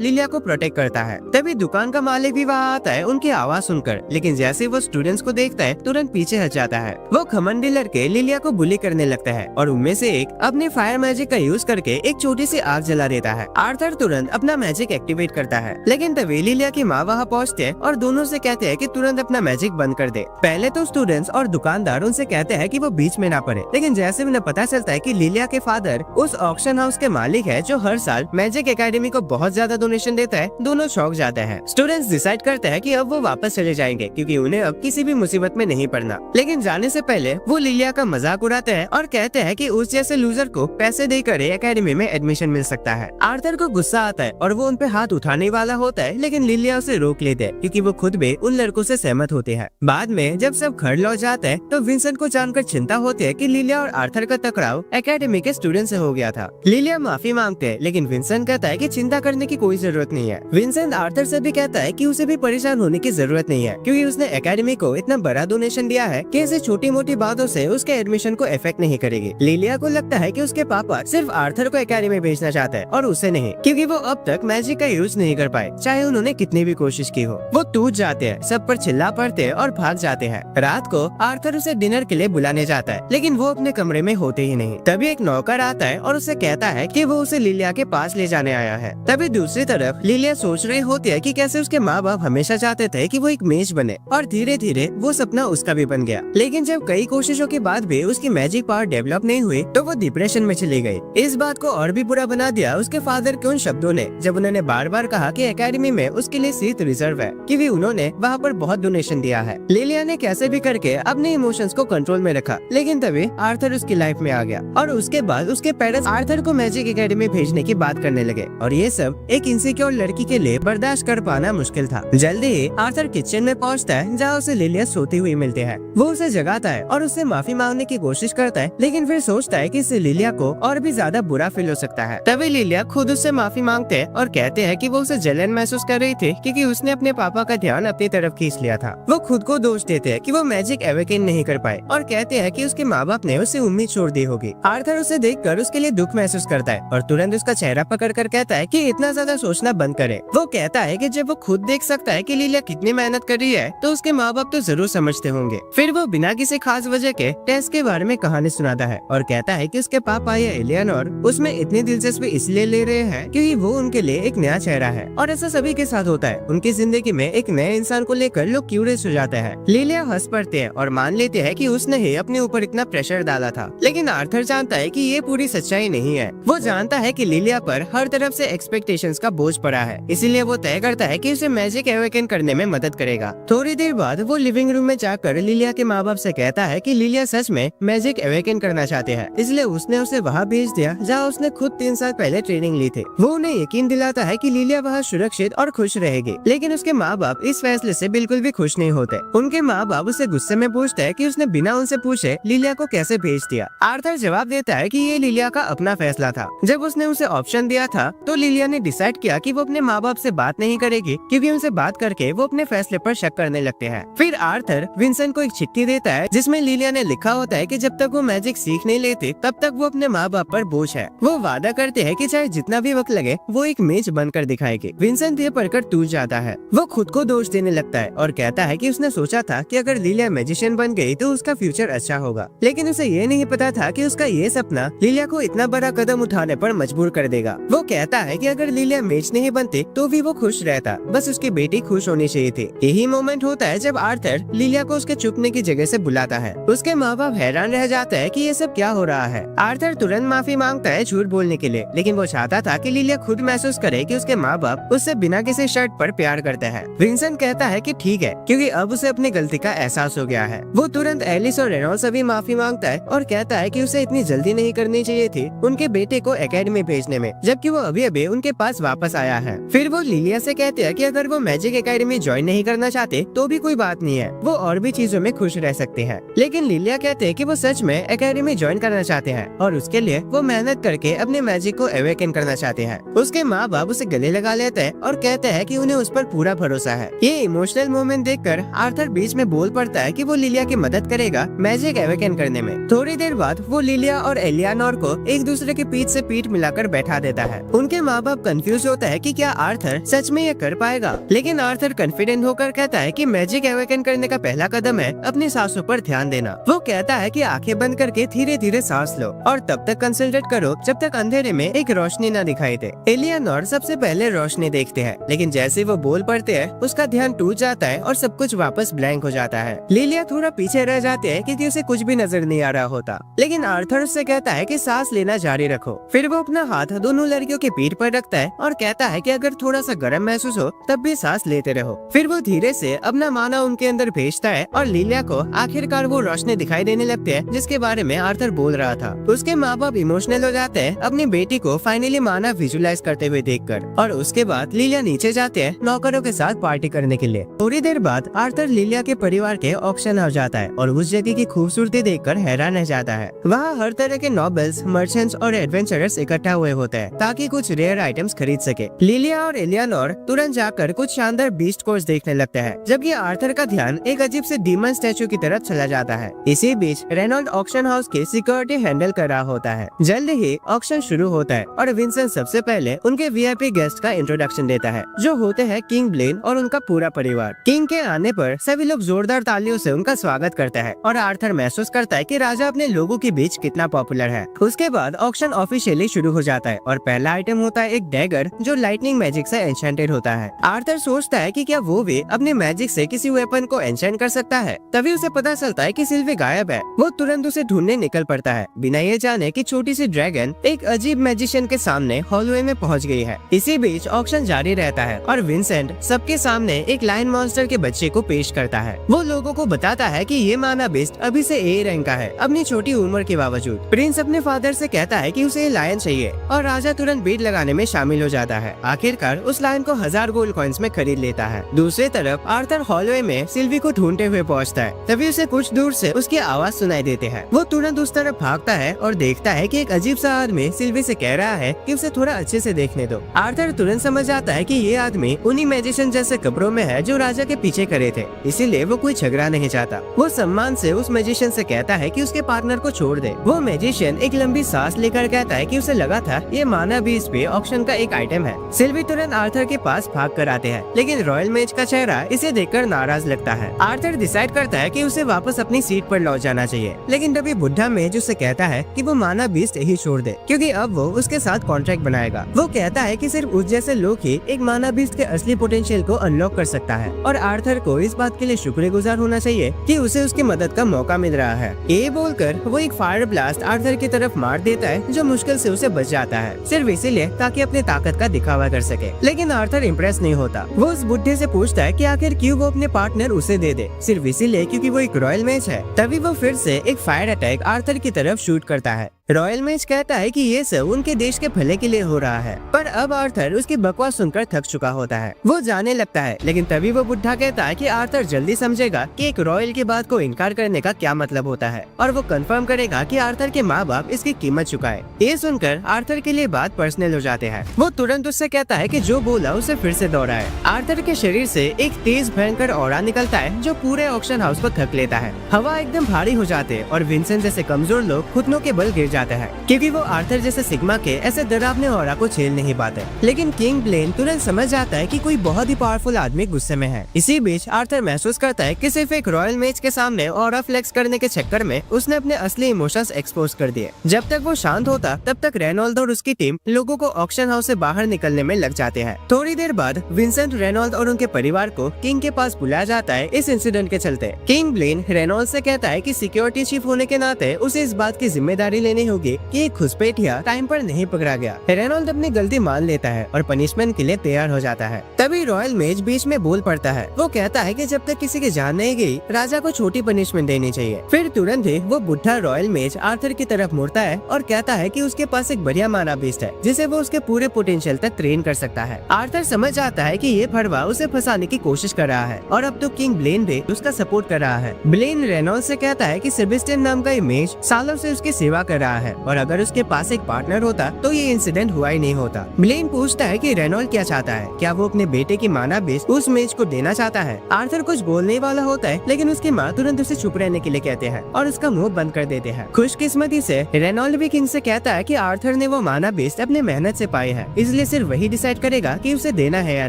Speaker 1: लिलिया को प्रोटेक्ट करता है। तभी दुकान का मालिक भी वहाँ आता है उनकी आवाज सुनकर, लेकिन जैसे वो स्टूडेंट्स को देखता है तुरंत पीछे हट जाता है। वो घमंडी लड़के लिलिया को बुली करने लगता है और उनमें से एक अपने फायर मैजिक का यूज करके एक छोटी सी आग जला देता है। आर्थर तुरंत अपना मैजिक एक्टिवेट करता है, लेकिन तभी लिलिया की माँ वहाँ पहुँचते हैं और दोनों से कहते हैं कि तुरंत अपना मैजिक बंद कर दे। पहले तो स्टूडेंट्स और दुकानदार उनसे कहते हैं कि वो बीच में ना पड़े, लेकिन जैसे उन्हें पता चलता है कि लिलिया के फादर उस ऑक्शन हाउस के मालिक है जो हर साल मैजिक एकेडमी को बहुत ज्यादा डोनेशन देता है, दोनों चौंक जाते हैं। स्टूडेंट्स डिसाइड करते हैं कि अब वो वापस चले जाएंगे क्योंकि उन्हें अब किसी भी मुसीबत में नहीं पड़ना। लेकिन जाने से पहले वो लिलिया का मजाक उड़ाते हैं और कहते हैं कि उस जैसे लूजर को पैसे देकर एकेडमी में एडमिशन मिल सकता है। आर्थर को गुस्सा आता है और वो उन पे हाथ उठाने वाला होता है, लेकिन लिलिया उसे रोक लेते हैं क्योंकि वो खुद भी उन लड़कों से सहमत होते हैं। बाद में जब सब घर लौट जाते हैं तो विंसेंट को जानकर चिंता होती है कि लिलिया और आर्थर का टकराव एकेडमी के स्टूडेंट से हो गया था। लिलिया माफी मांगते हैं, लेकिन विंसेंट कहता है कि चिंता करने की कोई जरूरत नहीं है। विंसेंट आर्थर से भी कहता है कि उसे भी परेशान होने की जरूरत नहीं है क्योंकि उसने एकेडमी को इतना बड़ा डोनेशन दिया है कि ऐसे छोटी मोटी बातों से उसके एडमिशन को इफेक्ट नहीं करेगी। लिलिया को लगता है कि उसके पापा सिर्फ आर्थर को एकेडमी भेजना चाहते हैं और उसे नहीं, क्योंकि वो अब तक मैजिक का यूज नहीं कर पाए चाहे उन्होंने कितनी भी कोशिश की हो। वो टूट जाते हैं, सब पर चिल्ला पड़ते हैं और भाग जाते हैं। रात को आर्थर उसे डिनर के लिए बुलाने जाता है, लेकिन वो अपने कमरे में होते ही नहीं। तभी एक नौकर आता है और उसे कहता है कि वो उसे लिलिया के पास ले जाने आया है। तभी दूसरी तरफ लिलिया सोच रही होती है कि कैसे उसके माँ बाप हमेशा चाहते थे कि वो एक मेज बने और धीरे धीरे वो सपना उसका भी बन गया। लेकिन जब कई कोशिशों के बाद भी उसकी मैजिक पावर डेवलप नहीं हुई तो वो डिप्रेशन में चली गई। इस बात को और भी बुरा बना दिया उसके फादर के उन शब्दों ने जब उन्होंने बार बार कहा कि एकेडमी में उसके लिए सीट रिजर्व है क्योंकि उन्होंने वहाँ पर बहुत डोनेशन दिया है। लिलिया ने कैसे भी करके अपने इमोशंस को कंट्रोल में रखा, लेकिन तभी आर्थर उसकी लाइफ में आ गया और उसके बाद उसके पेरेंट्स आर्थर को मैजिक एकेडमी भेजने की बात करने लगे और ये सब एक इनसिक्योर लड़की के लिए बर्दाश्त कर पाना मुश्किल था। जल्दी ही आर्थर किचन में पहुंचता है जहाँ उसे लिलिया सोती हुई मिलती है। वो उसे जगाता है और उससे माफी मांगने की कोशिश करता है, लेकिन फिर सोचता है कि इससे लिलिया को और भी ज्यादा बुरा फील हो सकता है। तभी लिलिया खुद उससे माफी मांगते हैं और कहते हैं कि वो उसे जलन महसूस कर रही थी क्योंकि उसने अपने पापा का ध्यान अपनी तरफ खींच लिया था। वो खुद को दोष देते हैं कि वो मैजिक एवेकेन नहीं कर पाए और कहते हैं कि उसके माँ बाप ने उससे उम्मीद छोड़ दी होगी। आर्थर उसे देखकर उसके लिए दुख महसूस करता है और तुरंत उसका चेहरा पकड़ कर कहता है कि इतना ज्यादा सोचना बंद करे। वो कहता है कि जब वो खुद देख सकता है कि लिलिया कितनी मेहनत कर रही है तो उसके माँ बाप तो जरूर समझते होंगे। फिर वो बिना किसी खास वजह के टेस्ट के बारे में कहानी सुनाता है और कहता है कि उसके पापा या एलियनोर उसमें इतनी दिलचस्पी इसलिए ले रहे हैं क्योंकि वो उनके लिए एक नया चेहरा है और ऐसा सभी के साथ होता है। उनकी जिंदगी में एक नए इंसान को लेकर लोग क्यूरियस हो जाते हैं। लिलिया हंस पड़ते हैं और मान लेते हैं कि उसने ही अपने ऊपर इतना प्रेशर डाला था, लेकिन आर्थर जानता है कि ये पूरी सच्चाई नहीं है। वो जानता है कि लिलिया पर हर तरफ से एक्सपेक्टेशंस का बोझ पड़ा है, इसीलिए वो तय करता है कि उसे मैजिक एवेकन करने में मदद करेगा। थोड़ी देर बाद वो लिविंग रूम में जाकर लिलिया के माँ बाप से कहता है कि लिलिया सच में मैजिक एवेकन करना चाहते हैं, इसलिए उसने उसे वहाँ भेज दिया जहाँ उसने खुद 3 साल पहले ट्रेनिंग ली थी। वो उन्हें यकीन दिलाता है कि लिलिया वहाँ सुरक्षित और खुश रहेगी, लेकिन उसके माँ बाप इस फैसले से बिल्कुल भी खुश नहीं होते। उनके माँ बाप उसे गुस्से में पूछते हैं कि उसने बिना उनसे पूछे लिलिया को कैसे भेज दिया। आर्थर जवाब देता है कि ये लिलिया का अपना फैसला था। जब उसने उसे ऑप्शन दिया था तो लिलिया ने डिसाइड किया कि वो अपने माँ बाप से बात नहीं करेगी क्योंकि उनसे बात करके वो अपने फैसले पर शक करने लगते हैं। फिर आर्थर विंसेंट को एक चिट्ठी देता है जिसमें लिलिया ने लिखा होता है कि जब तक वो मैजिक सीख नहीं लेते तब तक वो अपने माँ बाप पर बोझ है। वो वादा करते हैं कि चाहे जितना भी वक्त लगे वो एक मेज बनकर दिखाएगी। विंसेंट ये पढ़कर टूट जाता है। वो खुद को दोष देने लगता है और कहता है कि उसने सोचा था कि अगर लिलिया मैजिशियन बन गई तो उसका फ्यूचर अच्छा होगा, लेकिन उसे ये नहीं पता था कि उसका ये सपना देखना लिलिया को इतना बड़ा कदम उठाने पर मजबूर कर देगा। वो कहता है कि अगर लिलिया मेज नहीं बनती तो भी वो खुश रहता, बस उसकी बेटी खुश होनी चाहिए थी। यही मोमेंट होता है जब आर्थर लिलिया को उसके छुपने की जगह से बुलाता है। उसके माँ बाप हैरान रह जाते हैं कि ये सब क्या हो रहा है। आर्थर तुरंत माफी मांगता है झूठ बोलने के लिए, लेकिन वो चाहता था कि लिलिया खुद महसूस करे कि उसके माँ बाप उससे बिना किसी शर्त पर प्यार करते हैं। विंसेंट कहता है कि ठीक है, क्योंकि अब उसे अपनी गलती का एहसास हो गया है। वो तुरंत एलिस और रेनॉल्ड से भी माफी मांगता है और कहता है कि उसे इतनी जल्दी नहीं करनी चाहिए थी उनके बेटे को एकेडमी भेजने में, जबकि वो अभी अभी उनके पास वापस आया है। फिर वो लिलिया से कहते हैं कि अगर वो मैजिक एकेडमी ज्वाइन नहीं करना चाहते तो भी कोई बात नहीं है, वो और भी चीजों में खुश रह सकते हैं। लेकिन लिलिया कहते हैं कि वो सच में एकेडमी ज्वाइन करना चाहते हैं और उसके लिए वो मेहनत करके अपने मैजिक को अवेकन करना चाहते हैं। उसके माँ बाप उसे गले लगा लेते हैं और कहते हैं कि उन्हें उस पर पूरा भरोसा है। ये इमोशनल मोमेंट देखकर आर्थर बीच में बोल पड़ता है कि वो लिलिया की मदद करेगा मैजिक अवेकन करने में। थोड़ी देर बाद वो लिलिया और एलियानोर को एक दूसरे के पीठ से पीठ मिलाकर बैठा देता है। उनके माँ बाप कंफ्यूज होता है कि क्या आर्थर सच में ये कर पाएगा, लेकिन आर्थर कॉन्फिडेंट होकर कहता है कि मैजिक अवेकन करने का पहला कदम है अपनी सांसों पर ध्यान देना। वो कहता है कि आंखें बंद करके धीरे धीरे सांस लो और तब तक कंसंट्रेट करो जब तक अंधेरे में एक रोशनी न दिखाई दे। एलियानोर सबसे पहले रोशनी देखते हैं, लेकिन जैसे वो बोल पड़ते हैं उसका ध्यान टूट जाता है और सब कुछ वापस ब्लैंक हो जाता है। लिलिया थोड़ा पीछे रह जाते हैं क्योंकि उसे कुछ भी नजर नहीं आ रहा होता, लेकिन आर्थर उससे कहता है कि सांस लेना जारी रखो। फिर वो अपना हाथ दोनों लड़कियों के पीठ पर रखता है और कहता है कि अगर थोड़ा सा गर्म महसूस हो तब भी सांस लेते रहो। फिर वो धीरे से अपना माना उनके अंदर भेजता है और लिलिया को आखिरकार वो रोशनी दिखाई देने लगती है जिसके बारे में आर्थर बोल रहा था। उसके माँ बाप इमोशनल हो जाते हैं अपनी बेटी को फाइनली माना विजुलाइज करते हुए देखकर, और उसके बाद लिलिया नीचे जाते हैं नौकरों के साथ पार्टी करने के लिए। थोड़ी देर बाद आर्थर लिलिया के परिवार के ऑक्शन हाउस जाता है और उस जगह की खूबसूरती देखकर हैरान रह जाता है। वहाँ हर तरह के नोबल्स, मर्चेंट्स और एडवेंचरर्स इकट्ठा हुए होते हैं ताकि कुछ रेयर आइटम्स खरीद सके। लिलिया और एलियानोर तुरंत जाकर कुछ शानदार बीस्ट कोर्स देखने लगते हैं, जबकि आर्थर का ध्यान एक अजीब से डीमन स्टैचू की तरफ चला जाता है। इसी बीच रेनॉल्ड ऑक्शन हाउस की सिक्योरिटी हैंडल कर रहा होता है। जल्द ही ऑक्शन शुरू होता है और विंसेंट सबसे पहले उनके वीआईपी गेस्ट का इंट्रोडक्शन देता है, जो होते हैं किंग ब्लेन और उनका पूरा परिवार। किंग के आने पर सभी लोग जोरदार तालियों से उनका स्वागत करते हैं और आर्थर महसूस करता है कि राजा अपने लोगों के बीच कितना पॉपुलर है। उसके बाद ऑक्शन ऑफिशियली शुरू हो जाता है और पहला आइटम होता है एक डैगर जो लाइटनिंग मैजिक से एन्चेंटेड होता है। आर्थर सोचता है कि क्या वो भी अपने मैजिक से किसी वेपन को एन्चेंट कर सकता है। तभी उसे पता चलता है कि सिल्वी गायब है। वो तुरंत उसे ढूंढने निकल पड़ता है, बिना ये जाने कि छोटी सी ड्रैगन एक अजीब मैजिशियन के सामने हॉलवे में पहुंच गई है। इसी बीच ऑक्शन जारी रहता है और विंसेंट सबके सामने एक लायन मॉन्स्टर के बच्चे को पेश करता है। वो लोगों को बताता है कि ये माना बीस्ट अभी से ए रैंक का है, अपनी छोटी उम्र के बावजूद। प्रिंस अपने फादर से कहता है कि उसे लायन चाहिए और राजा तुरंत बीट लगाने में शामिल हो जाता है। आखिरकार उस लायन को 1000 गोल्ड कॉइंस में खरीद लेता है। दूसरी तरफ आर्थर हॉलवे में सिल्वी को ढूंढते हुए पहुंचता है। तभी उसे कुछ दूर से उसकी आवाज सुनाई देते हैं। वो तुरंत उस तरफ भागता है और देखता है कि एक अजीब सा आदमी सिल्वी से कह रहा है कि उसे थोड़ा अच्छे से देखने दो। आर्थर तुरंत समझ आता है कि ये आदमी उन्हीं मैजिशियन जैसे कपड़ों में है जो राजा के पीछे करे थे, इसीलिए वो कोई झगड़ा नहीं चाहता। वो सम्मान से उस मैजिशियन से कहता है कि उसके पार्टनर को छोड़ दे। वो मैजिशियन एक लंबी सांस लेकर कहता है कि उसे लगा था ये माना बीस्ट पे ऑक्शन का एक आइटम है। सिल्वी तुरंत आर्थर के पास भाग कर आते हैं, लेकिन रॉयल मेज का चेहरा इसे देखकर नाराज लगता है। आर्थर डिसाइड करता है कि उसे वापस अपनी सीट पर लौट जाना चाहिए, लेकिन तभी बुढ़ा मेज उसे कहता है कि वो माना बीस्ट ही छोड़ दे, क्योंकि अब वो उसके साथ कॉन्ट्रैक्ट बनाएगा। वो कहता है कि सिर्फ उस जैसे लोग ही एक माना बीस्ट के असली पोटेंशियल को अनलॉक कर सकता है और आर्थर को इस बात के लिए शुक्रगुजार होना चाहिए कि उसे उसकी मदद का मौका मिल रहा है। ये बोलकर वो एक फायर ब्लास्ट आर्थर की तरफ मार देता है, जो मुश्किल से उसे बच जाता है, सिर्फ इसीलिए ताकि अपनी ताकत का दिखावा कर सके। लेकिन आर्थर इम्प्रेस नहीं होता। वो उस बुढ़े से पूछता है कि आखिर क्यों वो अपने पार्टनर उसे दे दे, सिर्फ इसीलिए क्योंकि वो एक रॉयल मेज है। तभी वो फिर से एक फायर अटैक आर्थर की तरफ शूट करता है। रॉयल मेज कहता है कि ये सब उनके देश के भले के लिए हो रहा है, पर अब आर्थर उसकी बकवास सुनकर थक चुका होता है। वो जाने लगता है, लेकिन तभी वो बुढ़ा कहता है कि आर्थर जल्दी समझेगा कि एक रॉयल की बात को इनकार करने का क्या मतलब होता है, और वो कंफर्म करेगा कि आर्थर के माँ बाप इसकी कीमत चुकाए। ये सुनकर आर्थर के लिए बात पर्सनल हो जाते हैं। वो तुरंत उससे कहता है कि जो बोला उसे फिर से दोहराए। आर्थर के शरीर से एक तेज भयंकर ऑरा निकलता है जो पूरे ऑक्शन हाउस को थक लेता है। हवा एकदम भारी हो जाते और विंसेंट जैसे कमजोर लोग घुटनों के बल गिर जाता है क्योंकि वो आर्थर जैसे सिग्मा के ऐसे डरावने ऑरा को झेल नहीं पाते। लेकिन किंग ब्लेन तुरंत समझ जाता है कि कोई बहुत ही पावरफुल आदमी गुस्से में है। इसी बीच आर्थर महसूस करता है कि सिर्फ एक रॉयल मेज के सामने ऑरा फ्लेक्स करने के चक्कर में उसने अपने असली इमोशंस एक्सपोज कर दिए। जब तक वो शांत होता तब तक रेनॉल्ड और उसकी टीम लोगों को ऑक्शन हाउस से बाहर निकलने में लग जाते हैं। थोड़ी देर बाद विंसेंट, रेनॉल्ड और उनके परिवार को किंग के पास बुलाया जाता है इस इंसिडेंट के चलते। किंग ब्लेन रेनॉल्ड से कहता है कि सिक्योरिटी चीफ होने के नाते उसे इस बात की जिम्मेदारी लेनी होगी कि एक घुसपैठिया टाइम पर नहीं पकड़ा गया। रेनॉल्ड अपनी गलती मान लेता है और पनिशमेंट के लिए तैयार हो जाता है। तभी रॉयल मेज बीच में बोल पड़ता है। वो कहता है कि जब तक किसी की जान नहीं गई राजा को छोटी पनिशमेंट देनी चाहिए। फिर तुरंत ही वो बुढ़ा रॉयल मेज आर्थर की तरफ मुड़ता है और कहता है कि उसके पास एक बढ़िया माना बीस्ट है जिसे वो उसके पूरे पोटेंशियल तक ट्रेन कर सकता है। आर्थर समझ आता है कि ये फड़वा उसे फंसाने की कोशिश कर रहा है और अब तो किंग ब्लेन भी उसका सपोर्ट कर रहा है। ब्लेन रेनॉल्ड से कहता है कि सेबेस्टियन नाम का इमेज सालों से उसकी सेवा कर रहा है और अगर उसके पास एक पार्टनर होता तो ये इंसिडेंट हुआ ही नहीं होता। ब्लेन पूछता है कि रेनॉल्ड क्या चाहता है, क्या वो अपने बेटे की माना बीस्ट उस मेज को देना चाहता है। आर्थर कुछ बोलने वाला होता है लेकिन उसकी माँ तुरंत उसे चुप रहने के लिए कहते हैं और उसका मुंह बंद कर देते हैं। खुशकिस्मती से रेनॉल्ड भी किंग से कहता है कि आर्थर ने वो माना बीस्ट अपने मेहनत से पाई है, इसलिए सिर्फ वही डिसाइड करेगा कि उसे देना है या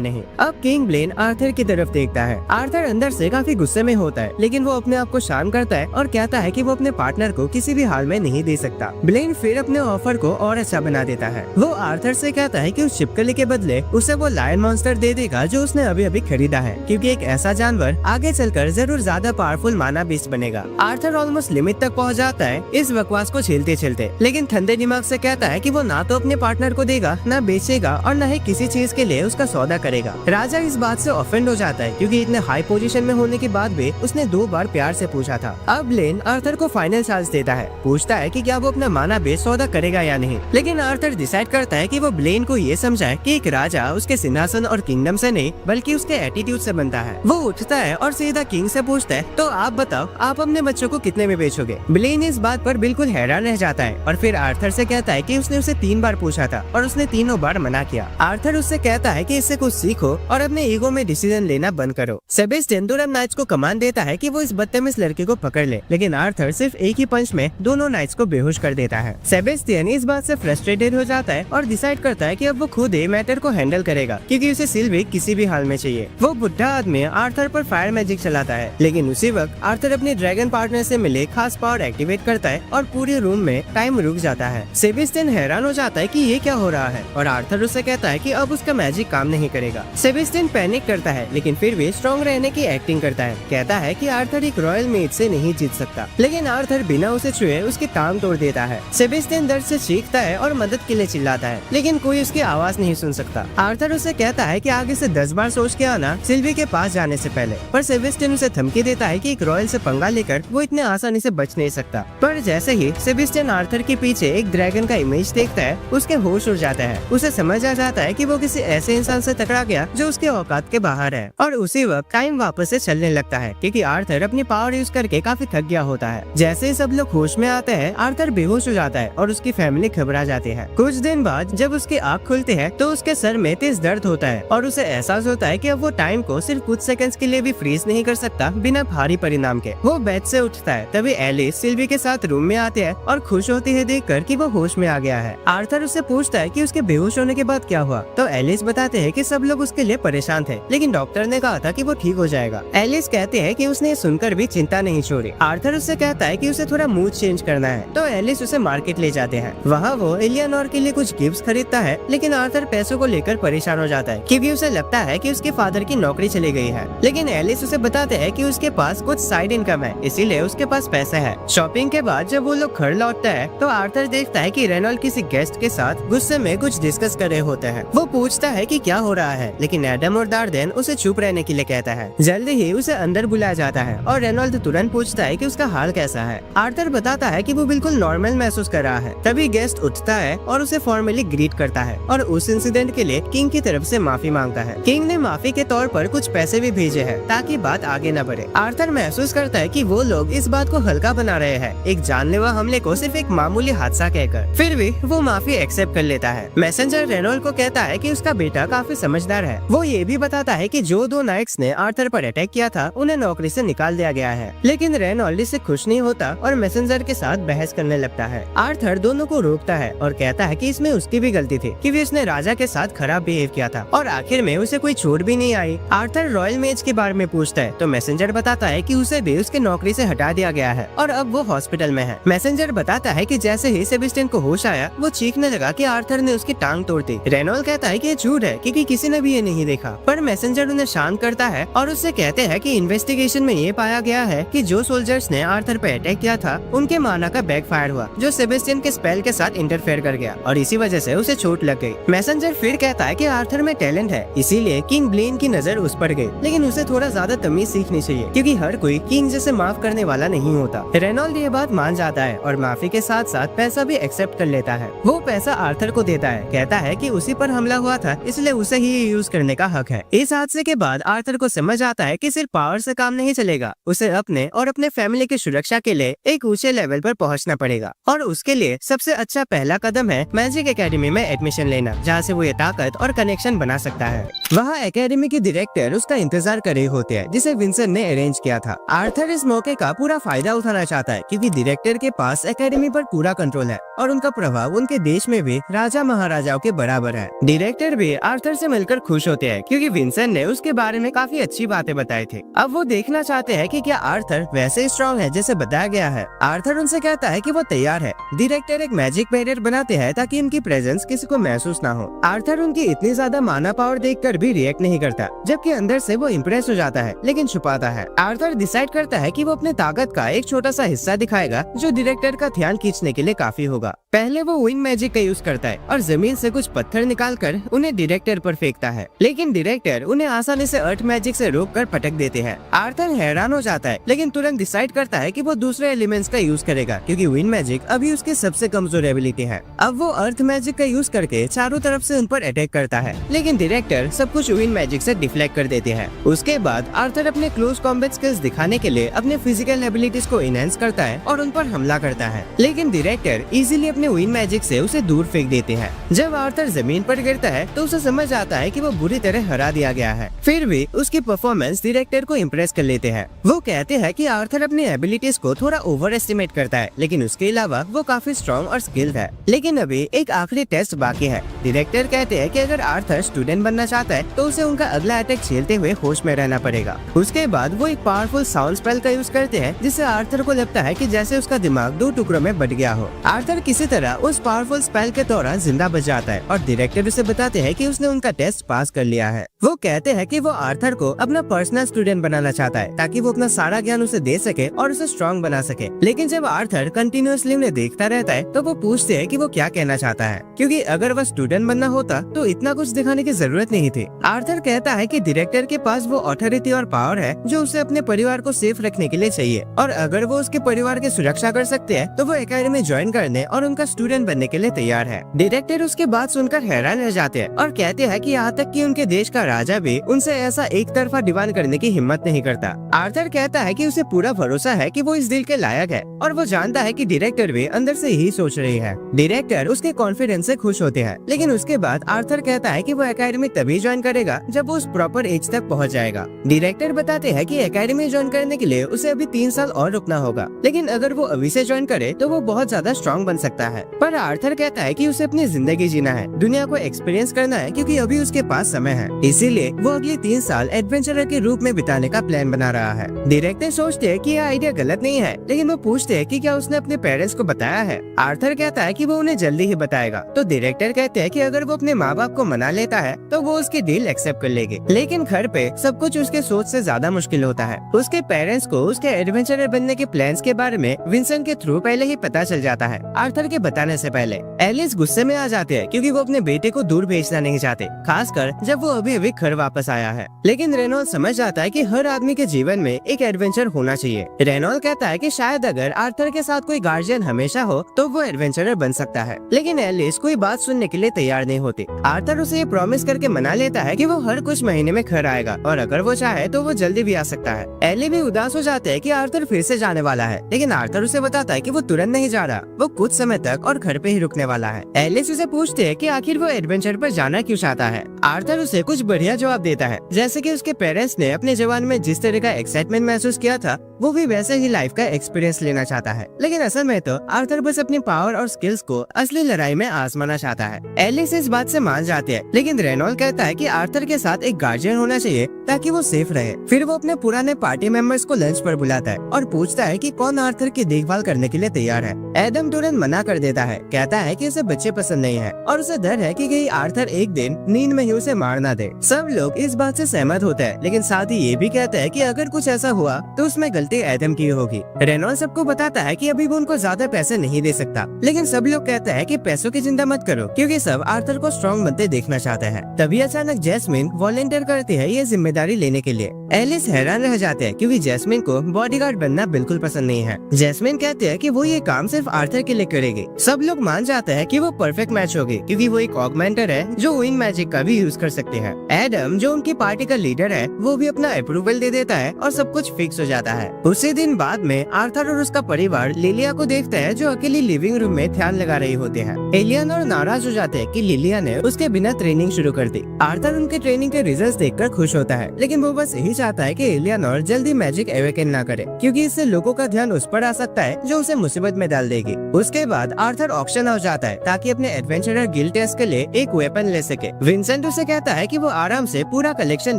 Speaker 1: नहीं। अब किंग ब्लेन आर्थर की तरफ देखता है। आर्थर अंदर से काफी गुस्से में होता है लेकिन वो अपने आप को शांत करता है और कहता है कि वो अपने पार्टनर को किसी भी हाल में नहीं दे सकता। ब्लेन फिर अपने ऑफर को और अच्छा बना देता है। वो आर्थर से कहता है कि उस छिपकली के बदले उसे वो लायन मॉन्स्टर दे देगा जो उसने अभी अभी खरीदा है, क्योंकि एक ऐसा जानवर आगे चलकर जरूर ज्यादा पावरफुल माना बीस्ट बनेगा। आर्थर ऑलमोस्ट लिमिट तक पहुंच जाता है इस बकवास को झेलते झेलते, लेकिन ठंडे दिमाग से कहता है कि वो ना तो अपने पार्टनर को देगा, ना बेचेगा और न ही किसी चीज के लिए उसका सौदा करेगा। राजा इस बात से ऑफेंड हो जाता है क्योंकि इतने हाई पोजीशन में होने के बाद भी उसने 2 बार प्यार से पूछा था। अब ब्लेन आर्थर को फाइनल चांस देता है, पूछता है कि क्या वो अपना माना बेच सौदा करेगा या नहीं। लेकिन आर्थर डिसाइड करता है कि वो ब्लेन को ये समझाए कि एक राजा उसके सिंहासन और किंगडम से नहीं बल्कि उसके एटीट्यूड से बनता है। वो उठता है और सीधा किंग से पूछता है, तो आप बताओ आप अपने बच्चों को कितने में बेचोगे। ब्लेन इस बात पर बिल्कुल हैरान रह जाता है और फिर आर्थर से कहता है कि उसने उसे 3 बार पूछा था और उसने तीनों बार मना किया। आर्थर उससे कहता है कि इससे कुछ सीखो और अपने ईगो में डिसीजन लेना बंद करो। सेबेस्टियन तुरंत नाइट्स को कमांड देता है कि वो इस बदतमीज लड़के को पकड़ ले, लेकिन आर्थर सिर्फ एक ही पंच में दोनों नाइट्स को बेहोश कर देता है। सेबेस्टियन इस बात से फ्रस्ट्रेटेड हो जाता है और डिसाइड करता है कि अब वो खुद ही मैटर को हैंडल करेगा क्योंकि उसे सिल्वी किसी भी हाल में चाहिए। वो बुढ़ा आदमी आर्थर पर फायर मैजिक चलाता है, लेकिन उसी वक्त आर्थर अपने ड्रैगन पार्टनर से मिले खास पावर एक्टिवेट करता है और पूरे रूम में टाइम रुक जाता है। सेबेस्टियन हैरान हो जाता है कि ये क्या हो रहा है और आर्थर उससे कहता है कि अब उसका मैजिक काम नहीं करेगा। सेबेस्टियन पैनिक करता है लेकिन फिर भी स्ट्रॉन्ग रहने की एक्टिंग करता है। कहता है कि आर्थर एक रॉयल मेज से नहीं जीत सकता, लेकिन आर्थर बिना उसे छुए उसकी टांग तोड़ देता है। सेबेस्टियन दर्द से चीखता है और मदद के लिए चिल्लाता है, लेकिन कोई उसकी आवाज नहीं सुन सकता। आर्थर उसे कहता है कि आगे से 10 बार सोच के आना सिल्वी के पास जाने से पहले, पर सेबेस्टियन उसे धमकी देता है कि एक रॉयल से पंगा लेकर वो इतने आसानी से बच नहीं सकता। पर जैसे ही सेबेस्टियन आर्थर के पीछे एक ड्रैगन का इमेज देखता है उसके होश उड़ जाता है। उसे समझ आ जाता है कि वो किसी ऐसे इंसान से टकरा गया जो उसके औकात के बाहर है और उसी वक्त टाइम वापस से चलने लगता है क्योंकि आर्थर अपनी पावर यूज करके काफी थक गया होता है। जैसे ही सब लोग होश में आते हैं आर्थर बेहोश हो जाता है और उसकी फैमिली घबरा जाती है। कुछ दिन बाद जब उसकी आँख खुलती है तो उसके सर में तेज दर्द होता है और उसे एहसास होता है कि अब वो टाइम को सिर्फ कुछ सेकंड्स के लिए भी फ्रीज नहीं कर सकता बिना भारी परिणाम के। वो बेड से उठता है, तभी एलिस सिल्वी के साथ रूम में आती है और खुश होती है देखकर कि वो होश में आ गया है। आर्थर उससे पूछता है कि उसके बेहोश होने के बाद क्या हुआ, तो एलिस बताते हैं कि सब लोग उसके लिए परेशान थे लेकिन डॉक्टर ने कहा था कि वो ठीक हो जाएगा। एलिस कहते हैं कि उसने सुनकर भी चिंता नहीं छोड़ी। आर्थर उससे कहता है कि उसे थोड़ा मूड चेंज करना है, तो एलिस उसे मार्केट ले जाते हैं। वहाँ वो एलियानोर के लिए कुछ गिफ्ट्स खरीदता है, लेकिन आर्थर पैसों को लेकर परेशान हो जाता है क्योंकि उसे लगता है कि उसके फादर की नौकरी चली गई है। लेकिन एलिस उसे बताते हैं कि उसके पास कुछ साइड इनकम है, इसीलिए उसके पास पैसे है। शॉपिंग के बाद जब वो लोग घर लौटता है तो आर्थर देखता है कि रेनॉल्ड किसी गेस्ट के साथ गुस्से में कुछ डिस्कस कर रहे होते हैं। वो पूछता है कि क्या हो रहा है, लेकिन एडम और दार्डेन उसे चुप रहने के लिए कहता है। जल्दी ही उसे अंदर बुलाया जाता है और रेनॉल्ड तुरंत पूछता है कि उसका हाल कैसा है। आर्थर बताता है कि वो बिल्कुल नॉर्मल महसूस कर रहा है। तभी गेस्ट उठता है और उसे फॉर्मली ग्रीट करता है और उस इंसिडेंट के लिए किंग की तरफ से माफी मांगता है। किंग ने माफी के तौर पर कुछ पैसे भी भेजे हैं ताकि बात आगे न बढ़े। आर्थर महसूस करता है कि वो लोग इस बात को हल्का बना रहे हैं, एक जानलेवा हमले को सिर्फ एक मामूली हादसा कहकर। फिर भी वो माफी एक्सेप्ट कर लेता है। मैसेंजर रेनॉल्ड को कहता है कि उसका बेटा काफी समझदार है। वो ये भी बताता है कि जो 2 नाइट्स ने आर्थर पर अटैक किया था उन्हें नौकरी से निकाल दिया गया है, लेकिन रेनॉल्ड इससे खुश नहीं होता और मैसेंजर के साथ बहस करने लगता लगता है। आर्थर दोनों को रोकता है और कहता है कि इसमें उसकी भी गलती थी कि उसने राजा के साथ खराब बिहेव किया था और आखिर में उसे कोई चोट भी नहीं आई। आर्थर रॉयल मेज के बारे में पूछता है तो मैसेंजर बताता है कि उसे भी उसके नौकरी से हटा दिया गया है और अब वो हॉस्पिटल में है। मैसेंजर बताता है कि जैसे ही सेबेस्टियन को होश आया वो चीखने लगा कि आर्थर ने उसकी टांग तोड़ दी। रेनॉल्ड कहता है कि ये झूठ है क्योंकि किसी ने भी ये नहीं देखा, पर मैसेंजर उन्हें शांत करता है और उससे कहते हैं कि इन्वेस्टिगेशन में ये पाया गया है कि जो सोल्जर्स ने आर्थर पे अटैक किया था उनके माना का बैकफायर हुआ जो सेबेस्टियन के स्पेल के साथ इंटरफेयर कर गया और इसी वजह से उसे चोट लग गई। मैसेंजर फिर कहता है कि आर्थर में टैलेंट है, इसीलिए किंग ब्लेन की नजर उस पर गई, लेकिन उसे थोड़ा ज्यादा तमीज सीखनी चाहिए क्योंकि हर कोई किंग जैसे माफ करने वाला नहीं होता। रेनॉल्ड ये बात मान जाता है और माफी के साथ साथ पैसा भी एक्सेप्ट कर लेता है। वो पैसा आर्थर को देता है, कहता है कि उसी पर हमला हुआ था इसलिए उसे ही यूज करने का हक है। इस हादसे के बाद आर्थर को समझ आता है कि सिर्फ पावर से काम नहीं चलेगा, उसे अपने और अपने फैमिली की सुरक्षा के लिए एक ऊंचे लेवल पर पहुंचना पड़ेगा और उसके लिए सबसे अच्छा पहला कदम है मैजिक एकेडमी में एडमिशन लेना, जहाँ से वो ये ताकत और कनेक्शन बना सकता है। वहाँ एकेडमी के डायरेक्टर उसका इंतजार कर रहे होते हैं जिसे विंसन ने अरेंज किया था। आर्थर इस मौके का पूरा फायदा उठाना चाहता है क्योंकि डायरेक्टर के पास एकेडमी पर पूरा कंट्रोल है और उनका प्रभाव उनके देश में भी राजा महाराजाओं के बराबर है। डायरेक्टर भी आर्थर से मिलकर खुश होते हैं क्योंकि विंसन ने उसके बारे में काफी अच्छी बातें बताई थी। अब वो देखना चाहते हैं कि क्या आर्थर वैसे स्ट्रॉन्ग है जैसे बताया गया है। आर्थर उनसे कहता है कि वो तैयार है। डायरेक्टर एक मैजिक बैरियर बनाते हैं ताकि उनकी प्रेजेंस किसी को महसूस ना हो। आर्थर उनकी इतनी ज्यादा माना पावर देखकर भी रिएक्ट नहीं करता, जबकि अंदर से वो इम्प्रेस हो जाता है लेकिन छुपाता है। आर्थर डिसाइड करता है कि वो अपने ताकत का एक छोटा सा हिस्सा दिखाएगा जो डायरेक्टर का ध्यान खींचने के लिए काफी होगा। पहले वो विंड मैजिक का यूज करता है और जमीन से कुछ पत्थर निकालकर उन्हें डायरेक्टर पर फेंकता है, लेकिन डायरेक्टर उन्हें आसानी से अर्थ मैजिक से रोककर पटक देते हैं। आर्थर हैरान हो जाता है लेकिन तुरंत डिसाइड करता है कि वो दूसरे एलिमेंट्स का यूज करेगा क्योंकि विंड मैजिक अभी उसकी सबसे कमजोर एबिलिटी है। अब वो अर्थ मैजिक का यूज करके चारों तरफ से उन पर अटैक करता है, लेकिन डायरेक्टर सब कुछ विंड मैजिक से डिफ्लेक्ट कर देते हैं। उसके बाद आर्थर अपने क्लोज कॉम्बैट स्किल्स दिखाने के लिए अपने फिजिकल एबिलिटीज को इनहेंस करता है और उन पर हमला करता है, लेकिन डायरेक्टर इजीली अपने विंड मैजिक से उसे दूर फेंक देते हैं। जब आर्थर जमीन पर गिरता है तो उसे समझ आता है कि वो बुरी तरह हरा दिया गया है, फिर भी उसकी परफॉर्मेंस डायरेक्टर को इम्प्रेस कर लेते हैं। वो कहते हैं कि आर्थर अपनी एबिलिटीज को थोड़ा ओवर एस्टिमेट करता है, लेकिन उसके अलावा वो काफी स्ट्रॉन्ग और स्किल्ड है। लेकिन अभी एक आखिरी टेस्ट बाकी है। डायरेक्टर कहते हैं कि अगर आर्थर स्टूडेंट बनना चाहता है तो उसे उनका अगला अटैक झेलते हुए होश में रहना पड़ेगा। उसके बाद वो एक पावरफुल साउंड स्पेल का यूज करते हैं जिससे आर्थर को लगता है कि जैसे उसका दिमाग दो टुकड़ों में बट गया हो। आर्थर किसी तरह उस पावरफुल स्पेल के दौरान जिंदा बच जाता है और डायरेक्टर उसे बताते हैं कि उसने उनका टेस्ट पास कर लिया है। वो कहते हैं कि वो आर्थर को अपना पर्सनल स्टूडेंट बनाना चाहता है ताकि वो अपना सारा ज्ञान उसे दे सके और उसे स्ट्रॉन्ग बना सके। लेकिन जब आर्थर कंटिन्यूअसली उन्हें देखता रहता है तो वो पूछते हैं कि वो क्या कहना चाहता है, क्योंकि अगर वह स्टूडेंट बनना होता तो इतना कुछ दिखाने की जरूरत नहीं थी। आर्थर कहता है कि डायरेक्टर के पास वो अथॉरिटी और पावर है जो उसे अपने परिवार को सेफ रखने के लिए चाहिए, और अगर वो उसके परिवार की सुरक्षा कर सकते हैं तो वो एकेडमी ज्वाइन करने और उनका स्टूडेंट बनने के लिए तैयार है। डायरेक्टर उसके बात सुनकर हैरान रह जाते हैं और कहते हैं कि यहाँ तक कि उनके देश का राजा भी उनसे ऐसा एक तरफा डिमांड करने की हिम्मत नहीं करता। आर्थर कहता है कि उसे पूरा भरोसा है कि वो इस डील के लायक है और वो जानता है कि डायरेक्टर भी अंदर से यही सोच रही है। डायरेक्टर उसके कॉन्फिडेंस से खुश होते हैं, लेकिन उसके बाद आर्थर कहता है कि वो एकेडमी तभी ज्वाइन करेगा जब वो उस प्रॉपर एज तक पहुँच जाएगा। डायरेक्टर बताते हैं कि एकेडमी ज्वाइन करने के लिए उसे अभी 3 साल और रुकना होगा, लेकिन अगर वो अभी से ज्वाइन करे तो वो बहुत ज्यादा स्ट्रॉन्ग बन सकता है। पर आर्थर कहता है कि उसे अपनी जिंदगी जीना है, दुनिया को एक्सपीरियंस करना है, क्योंकि अभी उसके पास समय है। इसीलिए वो अगले 3 साल एडवेंचरर के रूप में बिताने का प्लान बना रहा है। डायरेक्टर सोचते हैं कि यह आइडिया गलत नहीं है, लेकिन वो पूछते हैं कि क्या उसने अपने पेरेंट्स को बताया है। आर्थर कहता है कि वो उन्हें जल्दी ही बताएगा। तो डायरेक्टर कहते हैं कि अगर वो अपने माँ बाप को मना लेता है तो वो उसकी डील एक्सेप्ट कर लेगी, लेकिन घर पे सब कुछ उसके सोच से ज्यादा मुश्किल होता है। उसके पेरेंट्स को उसके एडवेंचरर बनने के प्लान्स के बारे में विंसेंट के थ्रू पहले ही पता चल जाता है, आर्थर के बताने से पहले। एलिस गुस्से में आ जाते हैं क्योंकि वो अपने बेटे को दूर भेजना नहीं चाहते, खासकर जब वो अभी अभी घर वापस आया है। लेकिन रेनॉल्ड समझ जाता है कि हर आदमी के जीवन में एक एडवेंचर होना चाहिए। रेनॉल्ड कहता है कि शायद अगर आर्थर के साथ कोई गार्जियन हमेशा हो तो वो एडवेंचरर बन सकता है, लेकिन एलिस कोई बात सुनने के लिए तैयार नहीं होती। आर्थर उसे ये प्रॉमिस करके मना लेता है कि वो हर कुछ महीने में घर आएगा और अगर वो चाहे तो वो जल्दी भी आ सकता है। एली भी उदास हो जाते हैं कि आर्थर फिर से जाने वाला है, लेकिन आर्थर उसे बताता है कि वो तुरंत नहीं जा रहा, वो कुछ समय तक और घर पे ही रुकने वाला है। एलिस उसे पूछते हैं कि आखिर वो एडवेंचर पर जाना क्यों चाहता है। आर्थर उसे कुछ बढ़िया जवाब देता है। जैसे कि उसके पेरेंट्स ने अपने जवान में जिस तरह का एक्साइटमेंट महसूस किया था, वो भी वैसे ही लाइफ का एक्सपीरियंस लेना चाहता है। लेकिन असल में तो आर्थर बस अपनी पावर और स्किल्स को असली लड़ाई में आजमाना चाहता है। एलिस इस बात से मान जाती है, लेकिन रेनॉल्ड कहता है कि आर्थर के साथ एक गार्जियन होना चाहिए ताकि वो सेफ रहे। फिर वो अपने पुराने पार्टी मेंबर्स को लंच पर बुलाता है और पूछता है कि कौन आर्थर की देखभाल करने के लिए तैयार है। एडम तुरंत मना कर देता है, कहता है कि उसे बच्चे पसंद नहीं है और उसे डर है कि कहीं आर्थर एक दिन नींद में ही उसे मार ना दे। सब लोग इस बात से सहमत होते हैं, लेकिन साथ ही ये भी कहते हैं कि अगर कुछ ऐसा हुआ तो उसमें गलती एडम की होगी। रेनॉल्ड सबको बताता है कि अभी वो उनको ज्यादा पैसे नहीं दे सकता, लेकिन सब लोग कहते हैं कि पैसों की चिंता मत करो, क्योंकि सब आर्थर को स्ट्रॉन्ग बनते देखना चाहते हैं। तभी अचानक जैस्मिन वॉलंटियर करती है ये जिम्मेदारी लेने के लिए। एलिस हैरान रह जाते हैं क्योंकि जैस्मिन को बॉडीगार्ड बनना बिल्कुल पसंद नहीं है। जैस्मिन कहते हैं कि वो ये काम सिर्फ आर्थर के लिए करेगी। सब लोग मान जाते हैं कि वो परफेक्ट मैच होगी, क्योंकि वो एक ऑगमेंटर है जो विंग मैजिक का भी यूज कर सकते हैं। एडम जो उनकी पार्टी का लीडर है, वो भी अपना अप्रूवल दे देता है और सब कुछ फिक्स हो जाता है। उसी दिन बाद में आर्थर और उसका परिवार लिलिया को देखता है जो अकेली लिविंग रूम में ध्यान लगा रही होती है। एलियनोर नाराज हो जाते हैं कि लिलिया ने उसके बिना ट्रेनिंग शुरू कर दी। आर्थर उनके ट्रेनिंग के रिजल्ट्स देखकर खुश होता है, लेकिन वो बस यही चाहता है कि एलियनोर जल्दी मैजिक अवेकन ना करे, क्योंकि इससे लोगों का ध्यान उस पर आ सकता है जो उसे मुसीबत में डाल देगी। उसके बाद आर्थर ऑक्शन हो जाता है ताकि अपने एडवेंचरर गिल्ड टेस्ट के लिए एक वेपन ले सके। विंसेंट उसे कहता है कि वो आराम से पूरा कलेक्शन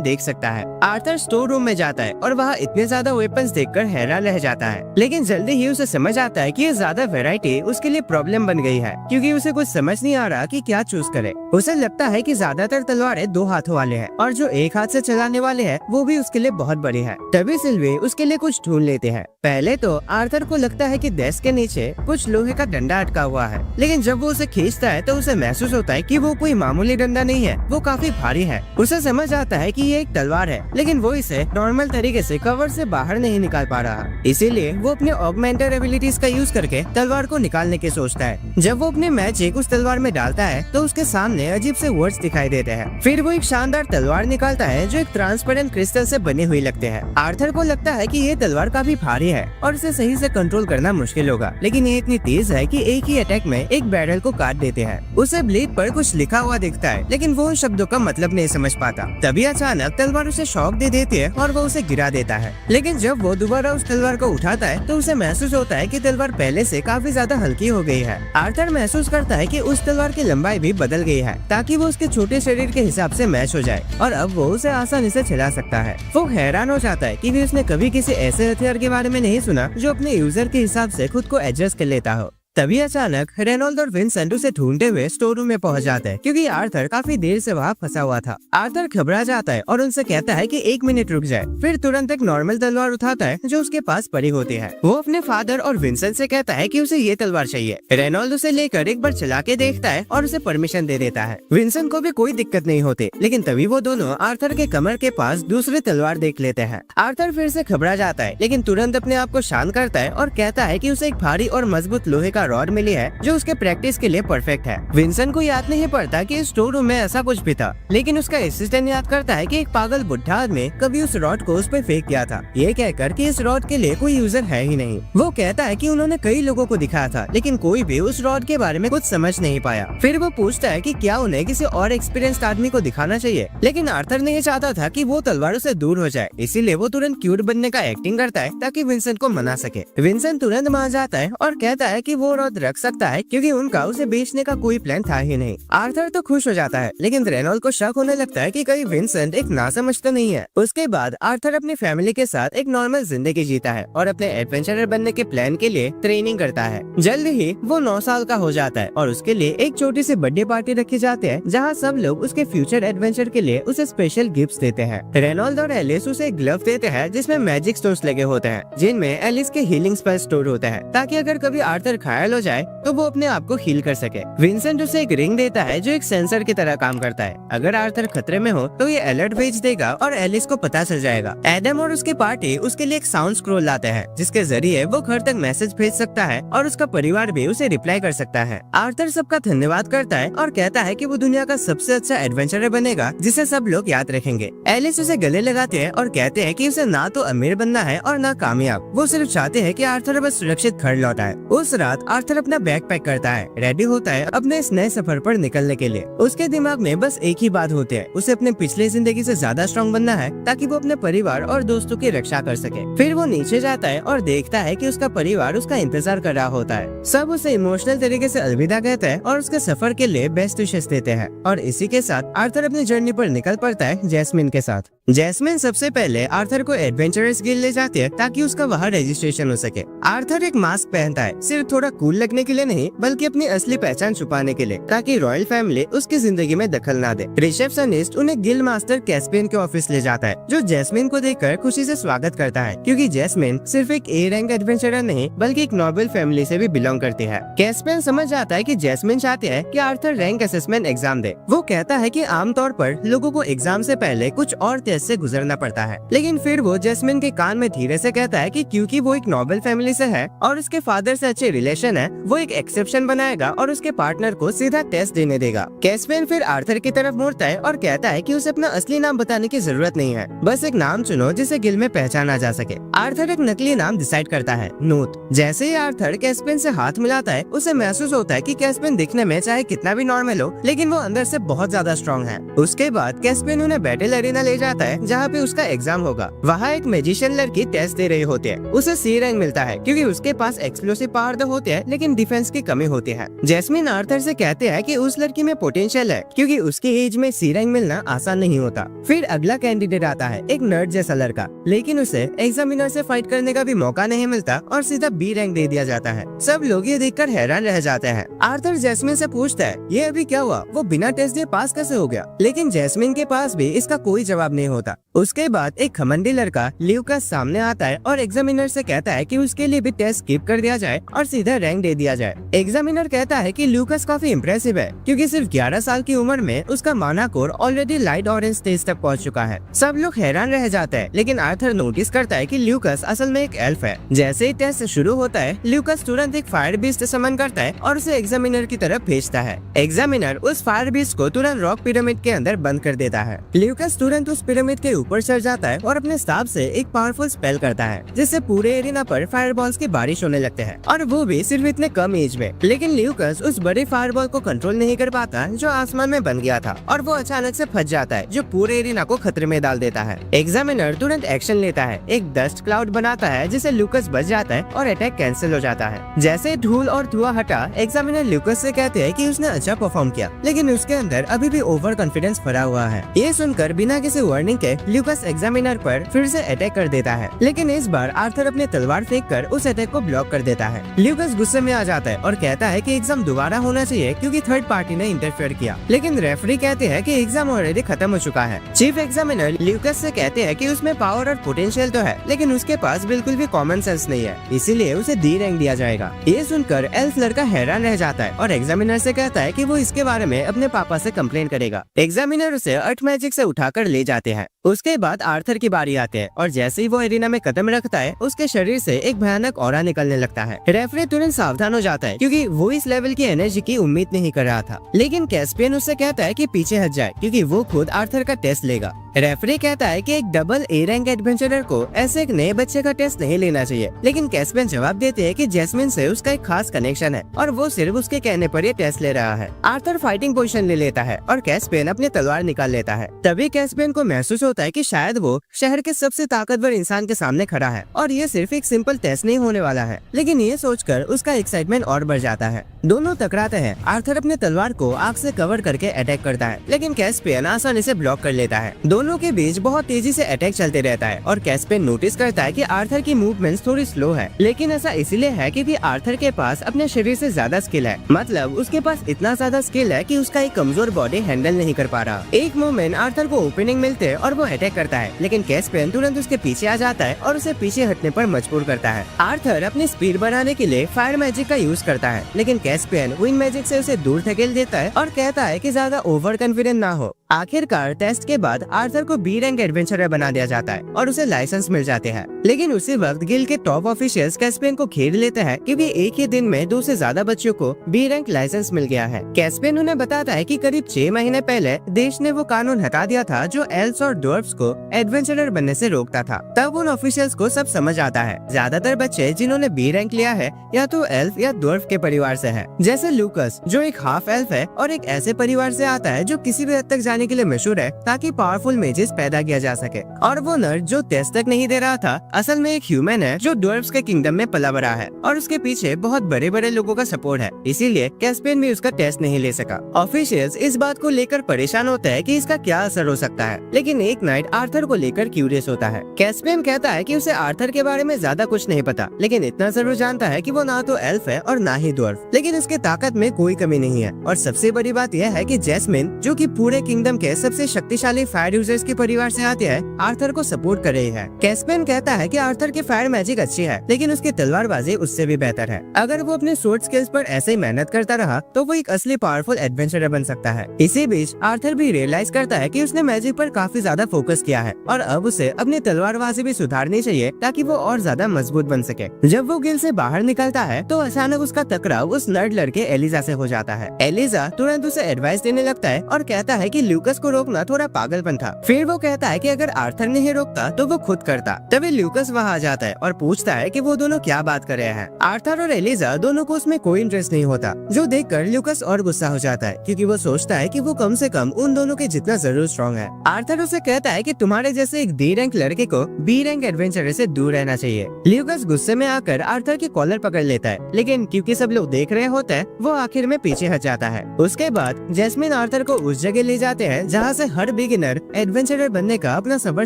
Speaker 1: देख सकता है। आर्थर स्टोर रूम में जाता है और वहाँ इतने ज्यादा वेपन्स देखकर हैरान रह जाता है, लेकिन जल्दी ही उसे समझ आता है कि ये ज्यादा वैरायटी उसके लिए प्रॉब्लम बन गई है, क्योंकि उसे कुछ समझ नहीं आ रहा कि क्या चूज करे। उसे लगता है कि ज्यादातर तलवारें 2 हाथों वाले हैं और जो एक हाथ से चलाने वाले हैं वो भी उसके लिए बहुत बड़ी है। तभी सिल्वी उसके लिए कुछ ढूंढ लेते हैं। पहले तो आर्थर को लगता है कि डेस्क के नीचे कुछ लोहे का डंडा अटका हुआ है, लेकिन जब वो उसे खींचता है तो उसे महसूस होता है कि वो कोई मामूली डंडा नहीं है, वो काफी भारी है। उसे समझ आता है कि ये एक तलवार है, लेकिन वो इसे नॉर्मल तरीके से कवर से बाहर नहीं निकाल पा रहा। इसीलिए वो अपने ऑगमेंटेड एबिलिटीज का यूज करके तलवार को निकालने की सोचता है। जब वो अपने मैजिक उस तलवार में डालता है तो उसके सामने अजीब से वर्ड्स दिखाई देते हैं। फिर वो एक शानदार तलवार निकालता है जो एक ट्रांसपेरेंट क्रिस्टल से बनी हुई लगते हैं। आर्थर को लगता है कि ये तलवार काफी भारी है और इसे सही से कंट्रोल करना मुश्किल होगा, लेकिन ये इतनी तेज है कि एक ही अटैक में एक बैरल को काट देते हैं। उसे ब्लेड पर कुछ लिखा हुआ दिखता है, लेकिन वो उन शब्दों का मतलब नहीं समझ पाता। तभी अचानक तलवार उसे शॉक दे देती है और वो उसे गिरा देता है। लेकिन जब वो दोबारा उस तलवार को उठाता है तो उसे महसूस होता है कि तलवार पहले से काफी ज्यादा हल्की हो गई है। आर्थर महसूस करता है कि उस तलवार की लंबाई भी बदल गई है ताकि वो उसके छोटे शरीर के हिसाब से मैच हो जाए और अब वो उसे आसानी से चला सकता है। वो हैरान हो जाता है कि उसने कभी किसी ऐसे हथियार के बारे में नहीं सुना जो अपने यूजर के हिसाब से खुद को एडजस्ट कर लेता हो। तभी अचानक रेनॉल्ड और विंसेंट उसे ढूंढते हुए स्टोर रूम में पहुंच जाते हैं, क्योंकि आर्थर काफी देर से वहाँ फंसा हुआ था। आर्थर घबरा जाता है और उनसे कहता है कि 1 मिनट रुक जाए। फिर तुरंत एक नॉर्मल तलवार उठाता है जो उसके पास पड़ी होती है। वो अपने फादर और विंसेंट से कहता है कि उसे ये तलवार चाहिए। रेनॉल्ड उसे लेकर एक बार चला के देखता है और उसे परमिशन दे देता है। विंसेंट को भी कोई दिक्कत नहीं होती, लेकिन तभी वो दोनों आर्थर के कमर के पास दूसरी तलवार देख लेते हैं। आर्थर फिर से घबरा जाता है, लेकिन तुरंत अपने आप को शांत करता है और कहता है कि उसे एक भारी और मजबूत लोहे का रॉड मिली है जो उसके प्रैक्टिस के लिए परफेक्ट है। विंसेंट को याद नहीं पड़ता कि इस स्टोर रूम में ऐसा कुछ भी था, लेकिन उसका असिस्टेंट याद करता है कि एक पागल बुढ़ा आदमी कभी उस रॉड को उस पे फेंक किया था, ये कहकर कि इस रॉड के लिए कोई यूजर है ही नहीं। वो कहता है कि उन्होंने कई लोगों को दिखाया था, लेकिन कोई भी उस रॉड के बारे में कुछ समझ नहीं पाया। फिर वो पूछता है कि क्या उन्हें किसी और एक्सपीरियंस्ड आदमी को दिखाना चाहिए, लेकिन आर्थर ने ये चाहता था कि वो तलवारों से दूर हो जाए, इसीलिए वो तुरंत क्यूट बनने का एक्टिंग करता है ताकि विंसेंट को मना सके। विंसेंट तुरंत मान जाता है और कहता है कि वो रॉड रख सकता है, क्योंकि उनका उसे बेचने का कोई प्लान था ही नहीं। आर्थर तो खुश हो जाता है, लेकिन रेनॉल्ड को शक होने लगता है कि कहीं विंसेंट एक नासमझ तो नहीं है। उसके बाद आर्थर अपनी फैमिली के साथ एक नॉर्मल जिंदगी जीता है और अपने एडवेंचरर बनने के प्लान के लिए ट्रेनिंग करता है। जल्द ही वो 9 साल का हो जाता है और उसके लिए एक छोटी सी बर्थडे पार्टी रखी जाती है, जहाँ सब लोग उसके फ्यूचर एडवेंचर के लिए उसे स्पेशल गिफ्ट्स देते हैं। रेनॉल्ड और एलिस उसे एक ग्लव देते हैं जिसमें मैजिक स्टोन्स लगे होते हैं, जिनमें एलिस के हीलिंग स्पेल स्टोर होते हैं, ताकि अगर कभी आर्थर घायल हो जाए तो वो अपने आप को हील कर सके। विंसेंट उसे एक रिंग देता है जो एक सेंसर की तरह काम करता है। अगर आर्थर खतरे में हो तो ये अलर्ट भेज देगा और एलिस को पता चल जाएगा। एडम और उसकी पार्टी उसके लिए एक साउंड स्क्रॉल लाते हैं, जिसके जरिए वो घर तक मैसेज भेज सकता है और उसका परिवार भी उसे रिप्लाई कर सकता है। आर्थर सबका धन्यवाद करता है और कहता है कि वो दुनिया का सबसे अच्छा एडवेंचरर बनेगा जिसे सब लोग याद रखेंगे। एलिस उसे गले लगाते हैं और कहते हैं कि उसे ना तो अमीर बनना है और ना कामयाब, वो सिर्फ चाहते हैं कि आर्थर बस सुरक्षित घर लौटाए। उस रात आर्थर अपना बैग पैक करता है, रेडी होता है अपने इस नए सफर पर निकलने के लिए। उसके दिमाग में बस एक ही बात होती है, उसे अपने पिछले जिंदगी से ज्यादा स्ट्रॉन्ग बनना है ताकि वो अपने परिवार और दोस्तों की रक्षा कर सके। फिर वो नीचे जाता है और देखता है कि उसका परिवार उसका इंतजार कर रहा होता है। सब उसे इमोशनल तरीके से अलविदा कहते हैं और उसके सफर के लिए बेस्ट विशेस देते हैं। और इसी के साथ आर्थर अपनी जर्नी पर निकल पड़ता है जैस्मिन के साथ। जैस्मिन सबसे पहले आर्थर को एडवेंचरस गिल्ड ले जाती है ताकि उसका वहाँ रजिस्ट्रेशन हो सके। आर्थर एक मास्क पहनता है, सिर्फ थोड़ा कूल लगने के लिए नहीं बल्कि अपनी असली पहचान छुपाने के लिए, ताकि रॉयल फैमिली उसकी जिंदगी में दखल ना दे। रिसेप्शनिस्ट उन्हें गिल्ड मास्टर कैस्पियन के ऑफिस ले जाता है, जो जैस्मिन को देखकर खुशी से स्वागत करता है, क्योंकि जैस्मिन सिर्फ एक ए रैंक एडवेंचरर नहीं बल्कि एक नोबल फैमिली से भी बिलोंग करती है। कैस्पियन समझ जाता है कि जैस्मिन चाहती है कि आर्थर रैंक असेसमेंट एग्जाम दे। वो कहता है कि आमतौर पर लोगों को एग्जाम से पहले कुछ और टेस्ट से गुजरना पड़ता है, लेकिन फिर वो जैस्मिन के कान में धीरे से कहता है कि क्योंकि वो एक नोबल फैमिली से है और उसके फादर से अच्छे रिलेशन है, वो एक एक्सेप्शन बनाएगा और उसके पार्टनर को सीधा टेस्ट देने देगा। कैस्पियन फिर आर्थर की तरफ मुड़ता है और कहता है कि उसे अपना असली नाम बताने की जरूरत नहीं है, बस एक नाम चुनो जिसे गिल्ड में पहचाना जा सके। आर्थर एक नकली नाम डिसाइड करता है, नूत। जैसे ही आर्थर कैस्पियन से हाथ मिलाता है, उसे महसूस होता है कि कैस्पियन दिखने में चाहे कितना भी नॉर्मल हो, लेकिन वो अंदर से बहुत ज्यादा स्ट्रॉन्ग है। उसके बाद कैस्पियन उन्हें बैटल एरिना ले जाता है जहाँ पे उसका एग्जाम होगा। वहाँ एक मैजिशियन लड़की टेस्ट दे रही होती है। उसे सी रैंक मिलता है क्योंकि उसके पास एक्सप्लोसिव पावर तो होते हैं, लेकिन डिफेंस की कमी होती है। जैस्मिन आर्थर से कहते हैं कि उस लड़की में पोटेंशियल है, क्योंकि उसकी एज में सी रैंक मिलना आसान नहीं होता। फिर अगला कैंडिडेट आता है, एक नर्ड जैसा लड़का, लेकिन उसे एग्जामिनर से फाइट करने का भी मौका नहीं मिलता और सीधा बी रैंक दे दिया जाता है। सब लोग ये देखकर हैरान रह जाते हैं। आर्थर जैस्मिन से पूछता है ये अभी क्या हुआ, वो बिना टेस्ट दिए पास कैसे हो गया, लेकिन जैस्मिन के पास भी इसका कोई जवाब नहीं होता। उसके बाद एक घमंडी लड़का ल्यूकास सामने आता है और एग्जामिनर से कहता है कि उसके लिए भी टेस्ट स्किप कर दिया जाए और सीधा रैंक दे दिया जाए। एग्जामिनर कहता है कि ल्यूकास काफी इम्प्रेसिव है, क्योंकि सिर्फ 11 साल की उम्र में उसका माना core already light orange stage तक पहुंच चुका है। सब लोग हैरान रह जाते हैं, लेकिन आर्थर नोटिस करता है कि ल्यूकास असल में एक एल्फ है। जैसे ही टेस्ट शुरू होता है, ल्यूकास तुरंत एक फायर बीस्ट समन करता है और उसे एग्जामिनर की तरफ भेजता है। एग्जामिनर उस फायर बीस्ट को तुरंत रॉक पिरामिड के अंदर बंद कर देता है। ल्यूकास तुरंत उस पिरामिड के ऊपर चढ़ जाता है और अपने स्टाफ से एक पावरफुल स्पेल करता है, जिससे पूरे एरिना पर फायरबॉल्स की बारिश होने लगते हैं, और वो भी सिर्फ इतने कम एज में। लेकिन ल्यूकास उस बड़े फायरबॉल को कंट्रोल नहीं कर पाता जो आसमान में बन गया था, और वो अचानक से फंस जाता है, जो पूरे एरिना को खतरे में डाल देता है। एग्जामिनर तुरंत एक्शन लेता है, एक डस्ट क्लाउड बनाता है जिससे ल्यूकास बच जाता है और अटैक कैंसिल हो जाता है। जैसे धूल और धुआं हटा, एग्जामिनर ल्यूकास से कहते हैं कि उसने अच्छा परफॉर्म किया, लेकिन उसके अंदर अभी भी ओवर कॉन्फिडेंस भरा हुआ है। ये सुनकर बिना किसी वार्निंग के ल्यूकास एग्जामिनर पर फिर से अटैक कर देता है, लेकिन इस बार आर्थर अपनी तलवार फेंक कर उस अटैक को ब्लॉक कर देता है। ल्यूकास गुस्से में आ जाता है और कहता है कि एग्जाम दोबारा होना चाहिए क्योंकि थर्ड पार्टी ने इंटरफेयर किया, लेकिन रेफरी कहते हैं कि एग्जाम ऑलरेडी खत्म हो चुका है। चीफ एग्जामिनर ल्यूकास से कहते हैं कि उसमें पावर और पोटेंशियल तो है, लेकिन उसके पास बिल्कुल भी कॉमन सेंस नहीं है, इसीलिए उसे डी रैंक दिया जाएगा। ये सुनकर एल्फ लड़का हैरान रह जाता है और एग्जामिनर से कहता है कि वो इसके बारे में अपने पापा से कंप्लेन करेगा। एग्जामिनर उसे अर्थ मैजिक से उठाकर ले जाते हैं। उसके बाद आर्थर की बारी आती है और जैसे ही वो एरिना में कदम रखता है, उसके शरीर से एक भयानक ऑरा निकलने लगता है। रेफरी तुरंत सावधान हो जाता है, क्योंकि वो इस लेवल की एनर्जी की उम्मीद नहीं कर रहा था, लेकिन कैस्पियन उससे कहता है कि पीछे हट जाए, क्योंकि वो खुद आर्थर का टेस्ट लेगा। रेफरी कहता है कि एक डबल ए रैंक एडवेंचरर को ऐसे एक नए बच्चे का टेस्ट नहीं लेना चाहिए, लेकिन कैस्पियन जवाब देते हैं कि जैस्मिन से उसका एक खास कनेक्शन है और वो सिर्फ उसके कहने पर ये टेस्ट ले रहा है। आर्थर फाइटिंग पोजीशन ले लेता है और कैस्पियन अपनी तलवार निकाल लेता है। तभी कैस्पियन को महसूस होता है कि शायद वो शहर के सबसे ताकतवर इंसान के सामने खड़ा है और ये सिर्फ एक सिंपल टेस्ट नहीं होने वाला है, लेकिन ये सोचकर उसका एक्साइटमेंट और बढ़ जाता है। दोनों टकराते हैं। आर्थर अपने तलवार को आग से कवर करके अटैक करता है, लेकिन कैस्पियन आसानी से ब्लॉक कर लेता है। दोनों के बीच बहुत तेजी से अटैक चलते रहता है और कैस्पियन नोटिस करता है कि आर्थर की मूवमेंट्स थोड़ी स्लो है, लेकिन ऐसा इसलिए है क्योंकि आर्थर के पास अपने शरीर से ज्यादा स्किल है, मतलब उसके पास इतना ज्यादा स्किल है कि उसका एक कमजोर बॉडी हैंडल नहीं कर पा रहा। एक मोमेंट आर्थर को ओपनिंग मिलते है और वो अटैक करता है, लेकिन कैस्पियन तुरंत उसके पीछे आ जाता है और उसे पीछे हटने पर मजबूर करता है। आर्थर अपनी स्पीड बढ़ाने के लिए फायर मैजिक का यूज करता है, लेकिन कैस्पियन विंड मैजिक से उसे दूर धकेल देता है और कहता है कि ज्यादा ओवर कॉन्फिडेंट ना हो। आखिरकार टेस्ट के बाद आर्थर को बी रैंक एडवेंचरर बना दिया जाता है और उसे लाइसेंस मिल जाते हैं। लेकिन उसी वक्त गिल्ड के टॉप ऑफिशियल्स कैस्पियन को घेर लेते हैं क्योंकि एक ही दिन में 2 से ज्यादा बच्चों को बी रैंक लाइसेंस मिल गया है। कैस्पियन उन्हें बताता है कि करीब 6 महीने पहले देश ने वो कानून हटा दिया था जो एल्फ्स और ड्वार्फ्स को एडवेंचरर बनने से रोकता था। तब उन ऑफिशियल्स को सब समझ आता है। ज्यादातर बच्चे जिन्होंने बी रैंक लिया है या तो एल्फ या ड्वार्फ के परिवार से है, जैसे लूकस जो एक हाफ एल्फ है और एक ऐसे परिवार से आता है जो किसी भी हद तक जाने के लिए मशहूर है ताकि पावरफुल मेजेस पैदा किया जा सके। और वो नर्ड जो टेस्ट तक नहीं दे रहा था असल में एक ह्यूमन है जो ड्वार्फ्स के किंगडम में पला बड़ा है और उसके पीछे बहुत बड़े बड़े लोगों का सपोर्ट है, इसीलिए कैस्पियन भी उसका टेस्ट नहीं ले सका। ऑफिशियल्स इस बात को लेकर परेशान होते हैं कि इसका क्या असर हो सकता है, लेकिन एक नाइट आर्थर को लेकर क्यूरियस होता है। कैस्पियन कहता है कि उसे आर्थर के बारे में ज्यादा कुछ नहीं पता, लेकिन इतना जरूर जानता है कि वो ना तो एल्फ है और ना ही ड्वार्फ, लेकिन उसकी ताकत में कोई कमी नहीं है। और सबसे बड़ी बात यह है कि जैस्मिन जो कि पूरे किंगडम के सबसे शक्तिशाली फायर यूजर्स के परिवार से आती है, आर्थर को सपोर्ट कर रही है। कैस्पियन कहता है कि आर्थर की फायर मैजिक अच्छी है, लेकिन उसकी तलवारबाजी उससे भी बेहतर है। अगर वो अपने स्वॉर्ड स्किल्स पर ऐसे ही मेहनत करता रहा तो वो एक असली पावरफुल एडवेंचरर बन सकता है। इसी बीच आर्थर भी रियलाइज करता है कि उसने मैजिक पर काफी ज्यादा फोकस किया है और अब उसे अपनी तलवारबाजी भी सुधारनी चाहिए ताकि वो और ज्यादा मजबूत बन सके। जब वो गिल्ड से बाहर निकलता है तो अचानक उसका टकराव उस नर्ड लड़के एलिजा से हो जाता है। एलिजा तुरंत उसे एडवाइस देने लगता है और कहता है कि लूकस को रोकना थोड़ा पागलपन था। फिर वो कहता है कि अगर आर्थर नहीं रोकता तो वो खुद करता। तभी लूकस वहाँ आ जाता है और पूछता है कि वो दोनों क्या बात कर रहे हैं। आर्थर और एलिजा दोनों को उसमें कोई इंटरेस्ट नहीं होता, जो देखकर लूकस और गुस्सा हो जाता है क्योंकि वो सोचता है कि वो कम से कम उन दोनों के जितना जरूर स्ट्रॉन्ग है। आर्थर उसे कहता है कि तुम्हारे जैसे एक डी रैंक लड़के को बी रैंक एडवेंचरर से दूर रहना चाहिए। लूकस गुस्से में आकर आर्थर की कॉलर पकड़ लेता है, लेकिन क्योंकि सब लोग देख रहे होते हैं वो आखिर में पीछे हट जाता है। उसके बाद जैस्मिन आर्थर को उस जगह ले जाते हैं जहाँ से हर बिगिनर एडवेंचरर बनने का अपना सफर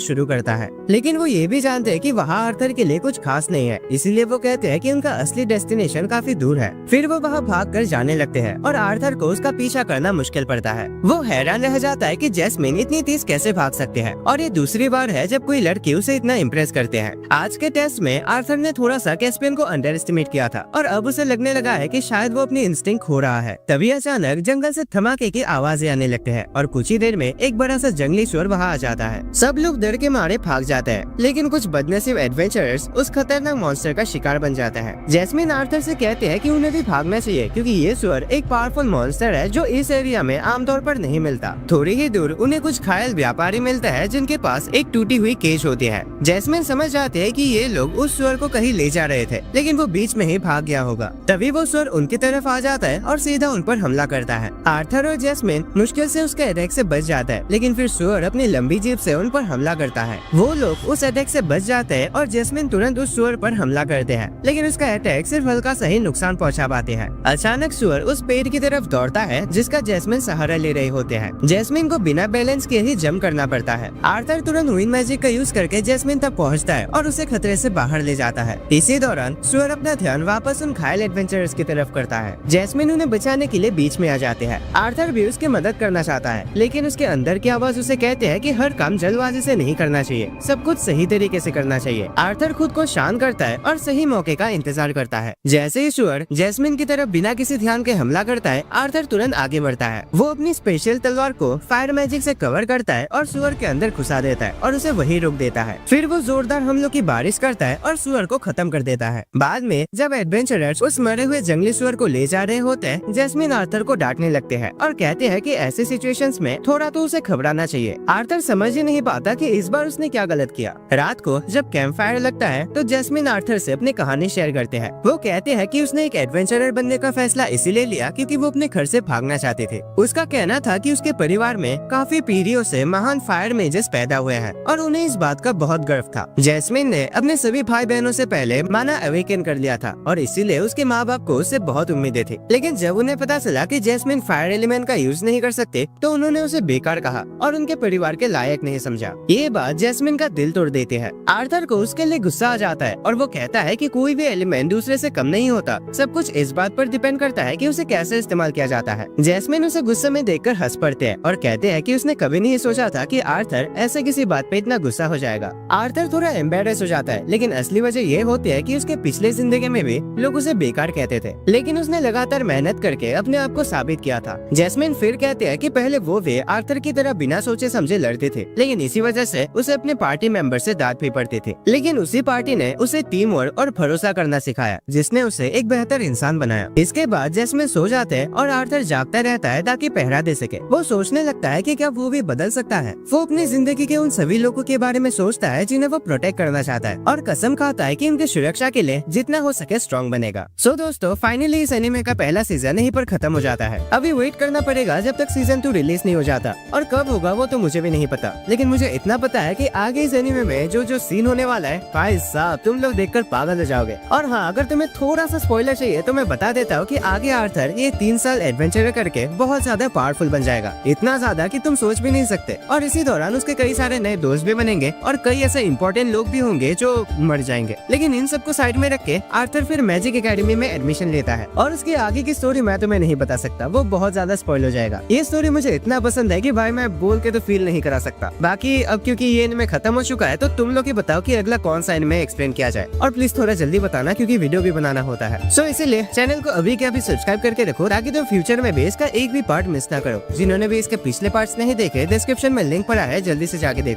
Speaker 1: शुरू करता है, लेकिन वो ये भी जानते हैं कि वहाँ आर्थर के लिए कुछ खास नहीं है, इसीलिए वो कहते हैं कि उनका असली डेस्टिनेशन काफी दूर है। फिर वो वहाँ भाग कर जाने लगते हैं और आर्थर को उसका पीछा करना मुश्किल पड़ता है। वो हैरान रह जाता है कि जैस्मिन इतनी तेज कैसे भाग सकते हैं और ये दूसरी बार है जब कोई लड़की उसे इतना इम्प्रेस करते हैं। आज के टेस्ट में आर्थर ने थोड़ा सा कैस्पियन को अंडर एस्टिमेट किया था और अब उसे लगने लगा है कि शायद वो अपनी इंस्टिंक्ट खो रहा है। तभी अचानक जंगल से धमाके की आवाजें आने लगते हैं और कुछ ही देर में एक बड़ा सा जंगली सुअर वहाँ आ जाता है। सब लोग डर के मारे भाग जाते हैं, लेकिन कुछ बदनसीब एडवेंचरर्स उस खतरनाक मॉन्स्टर का शिकार बन जाते हैं। जैस्मिन आर्थर से कहते हैं कि उन्हें भी भागना चाहिए क्योंकि ये सुअर एक पावरफुल मॉन्स्टर है जो इस एरिया में आमतौर पर नहीं मिलता। थोड़ी ही दूर उन्हें कुछ घायल व्यापारी मिलते हैं जिनके पास एक टूटी हुई केज होती है। जैस्मिन समझ जाते हैं कि ये लोग उस सुअर को कहीं ले जा रहे थे, लेकिन वो बीच में ही भाग गया होगा। तभी वो सुअर उनकी तरफ आ जाता है और सीधा उन पर हमला करता है। आर्थर और जैस्मिन मुश्किल से उसके अटैक से बच जाता है, लेकिन फिर सुअर अपनी लंबी जीभ से उन पर हमला करता है। वो लोग उस अटैक से बच जाते हैं और जैस्मिन तुरंत उस सुअर पर हमला करते हैं, लेकिन उसका अटैक सिर्फ हल्का सा ही नुकसान पहुंचा पाते हैं। अचानक सुअर उस पेड़ की तरफ दौड़ता है जिसका जैस्मिन सहारा ले रहे होते हैं। जैस्मिन को बिना बैलेंस के ही जंप करना पड़ता है। आर्थर तुरंत विंड मैजिक का यूज करके जैस्मिन तक पहुंचता है और उसे खतरे से बाहर ले जाता है। इसी दौरान सुअर अपना ध्यान वापस उन घायल एडवेंचरर्स की तरफ करता है। जैस्मिन उन्हें बचाने के लिए बीच में आ जाते हैं। आर्थर भी उसकी मदद करना चाहता है, लेकिन उसके अंदर की आवाज उसे कहते हैं कि हर काम जल्दबाजी से नहीं करना चाहिए, सब कुछ सही तरीके से करना चाहिए। आर्थर खुद को शांत करता है और सही मौके का इंतजार करता है। जैसे ही सुअर जैस्मिन की तरफ बिना किसी ध्यान के हमला करता है, आर्थर तुरंत आगे बढ़ता है। वो अपनी स्पेशल तलवार को फायर मैजिक से कवर करता है और सुअर के अंदर घुसा देता है और उसे वहीं रोक देता है। फिर वो जोरदार हमलों की बारिश करता है और सुअर को खत्म कर देता है। बाद में जब एडवेंचरर्स उस मरे हुए जंगली सुअर को ले जा रहे होते हैं, जैस्मिन आर्थर को डांटने लगते हैं और कहते हैं कि ऐसे सिचुएशंस में थोड़ा तो उसे घबराना चाहिए। आर्थर समझ ही नहीं पाता कि इस बार उसने क्या गलत किया। रात को जब कैंप फायर लगता है तो जैस्मिन आर्थर से अपनी कहानी शेयर करते हैं। वो कहते हैं कि उसने एक एडवेंचरर बनने का फैसला इसीलिए लिया क्योंकि वो अपने घर से भागना चाहते थे। उसका कहना था कि उसके परिवार में काफी पीढ़ियों से महान फायर मेजेस पैदा हुए हैं और उन्हें इस बात का बहुत गर्व था। जैस्मिन ने अपने सभी भाई बहनों से पहले माना अवेकन कर लिया था और इसीलिए उसके माँ बाप को उससे बहुत उम्मीदें थी, लेकिन जब उन्हें पता चला कि जैस्मिन फायर एलिमेंट का यूज नहीं कर सकते तो उन्होंने उसे बेकार कहा और उनके परिवार के लायक नहीं समझा। ये बात जैस्मिन का दिल तोड़ देती है। आर्थर को उसके लिए गुस्सा आ जाता है और वो कहता है कि कोई भी एलिमेंट दूसरे से कम नहीं होता, सब कुछ इस बात पर डिपेंड करता है कि उसे कैसे इस्तेमाल किया जाता है। जैस्मिन उसे गुस्से में देखकर हंस पड़ते हैं और कहते हैं कि उसने कभी नहीं सोचा था कि आर्थर ऐसे किसी बात पे इतना गुस्सा हो जाएगा। आर्थर थोड़ा एम्बेरस हो जाता है, लेकिन असली वजह ये होती है कि उसके पिछले जिंदगी में भी लोग उसे बेकार कहते थे, लेकिन उसने लगातार मेहनत करके अपने आप को साबित किया था। जैस्मिन फिर कहते हैं कि पहले वो वे लिए आर्थर की तरह बिना सोचे समझे लड़ते थे, लेकिन इसी वजह से उसे अपने पार्टी मेंबर से डांट भी पड़ती थी। लेकिन उसी पार्टी ने उसे टीम वर्क और भरोसा करना सिखाया, जिसने उसे एक बेहतर इंसान बनाया। इसके बाद जैस्मिन सो जाते हैं और आर्थर जागता रहता है ताकि पहरा दे सके। वो सोचने लगता है कि क्या वो भी बदल सकता है। वो अपनी जिंदगी के उन सभी लोगों के बारे में सोचता है जिन्हें वो प्रोटेक्ट करना चाहता है और कसम खाता है कि उनकी सुरक्षा के लिए जितना हो सके स्ट्रॉन्ग बनेगा। सो दोस्तों, फाइनली इस एनिमे का पहला सीजन यहीं पर खत्म हो जाता है। अभी वेट करना पड़ेगा जब तक सीजन 2 रिलीज नहीं हो जाता, और कब होगा वो तो मुझे भी नहीं पता। लेकिन मुझे इतना पता है कि आगे इस एनिमे में जो सीन होने वाला है, भाई साहब तुम लोग देखकर पागल हो जाओगे। और हाँ, अगर तुम्हें थोड़ा सा स्पॉइलर चाहिए तो मैं बता देता हूँ कि आगे आर्थर ये 3 साल एडवेंचर करके बहुत ज्यादा पावरफुल बन जाएगा, इतना ज्यादा कि तुम सोच भी नहीं सकते। और इसी दौरान उसके कई सारे नए दोस्त भी बनेंगे और कई ऐसे इंपॉर्टेंट लोग भी होंगे जो मर जाएंगे। लेकिन इन सबको साइड में रख के आर्थर फिर मैजिक एकेडमी में एडमिशन लेता है, और उसकी आगे की स्टोरी मैं तुम्हें नहीं बता सकता, वो बहुत ज्यादा स्पॉइल हो जाएगा। ये स्टोरी मुझे इतना पसंद है कि भाई मैं बोल के तो फील नहीं करा सकता। बाकी अब क्योंकि ये एनिमे खत्म हो चुका है तो तुम लोग ही बताओ कि अगला कौन सा एनिमे एक्सप्लेन किया जाए, और प्लीज थोड़ा जल्दी बताना क्योंकि वीडियो भी बनाना होता है। सो इसीलिए चैनल को अभी के अभी सब्सक्राइब करके रखो ताकि तुम फ्यूचर में भी इसका एक भी पार्ट मिस ना करो। जिन्होंने भी इसके पिछले पार्ट्स नहीं देखे, डिस्क्रिप्शन में लिंक पड़ा है, जल्दी से जाके देखो।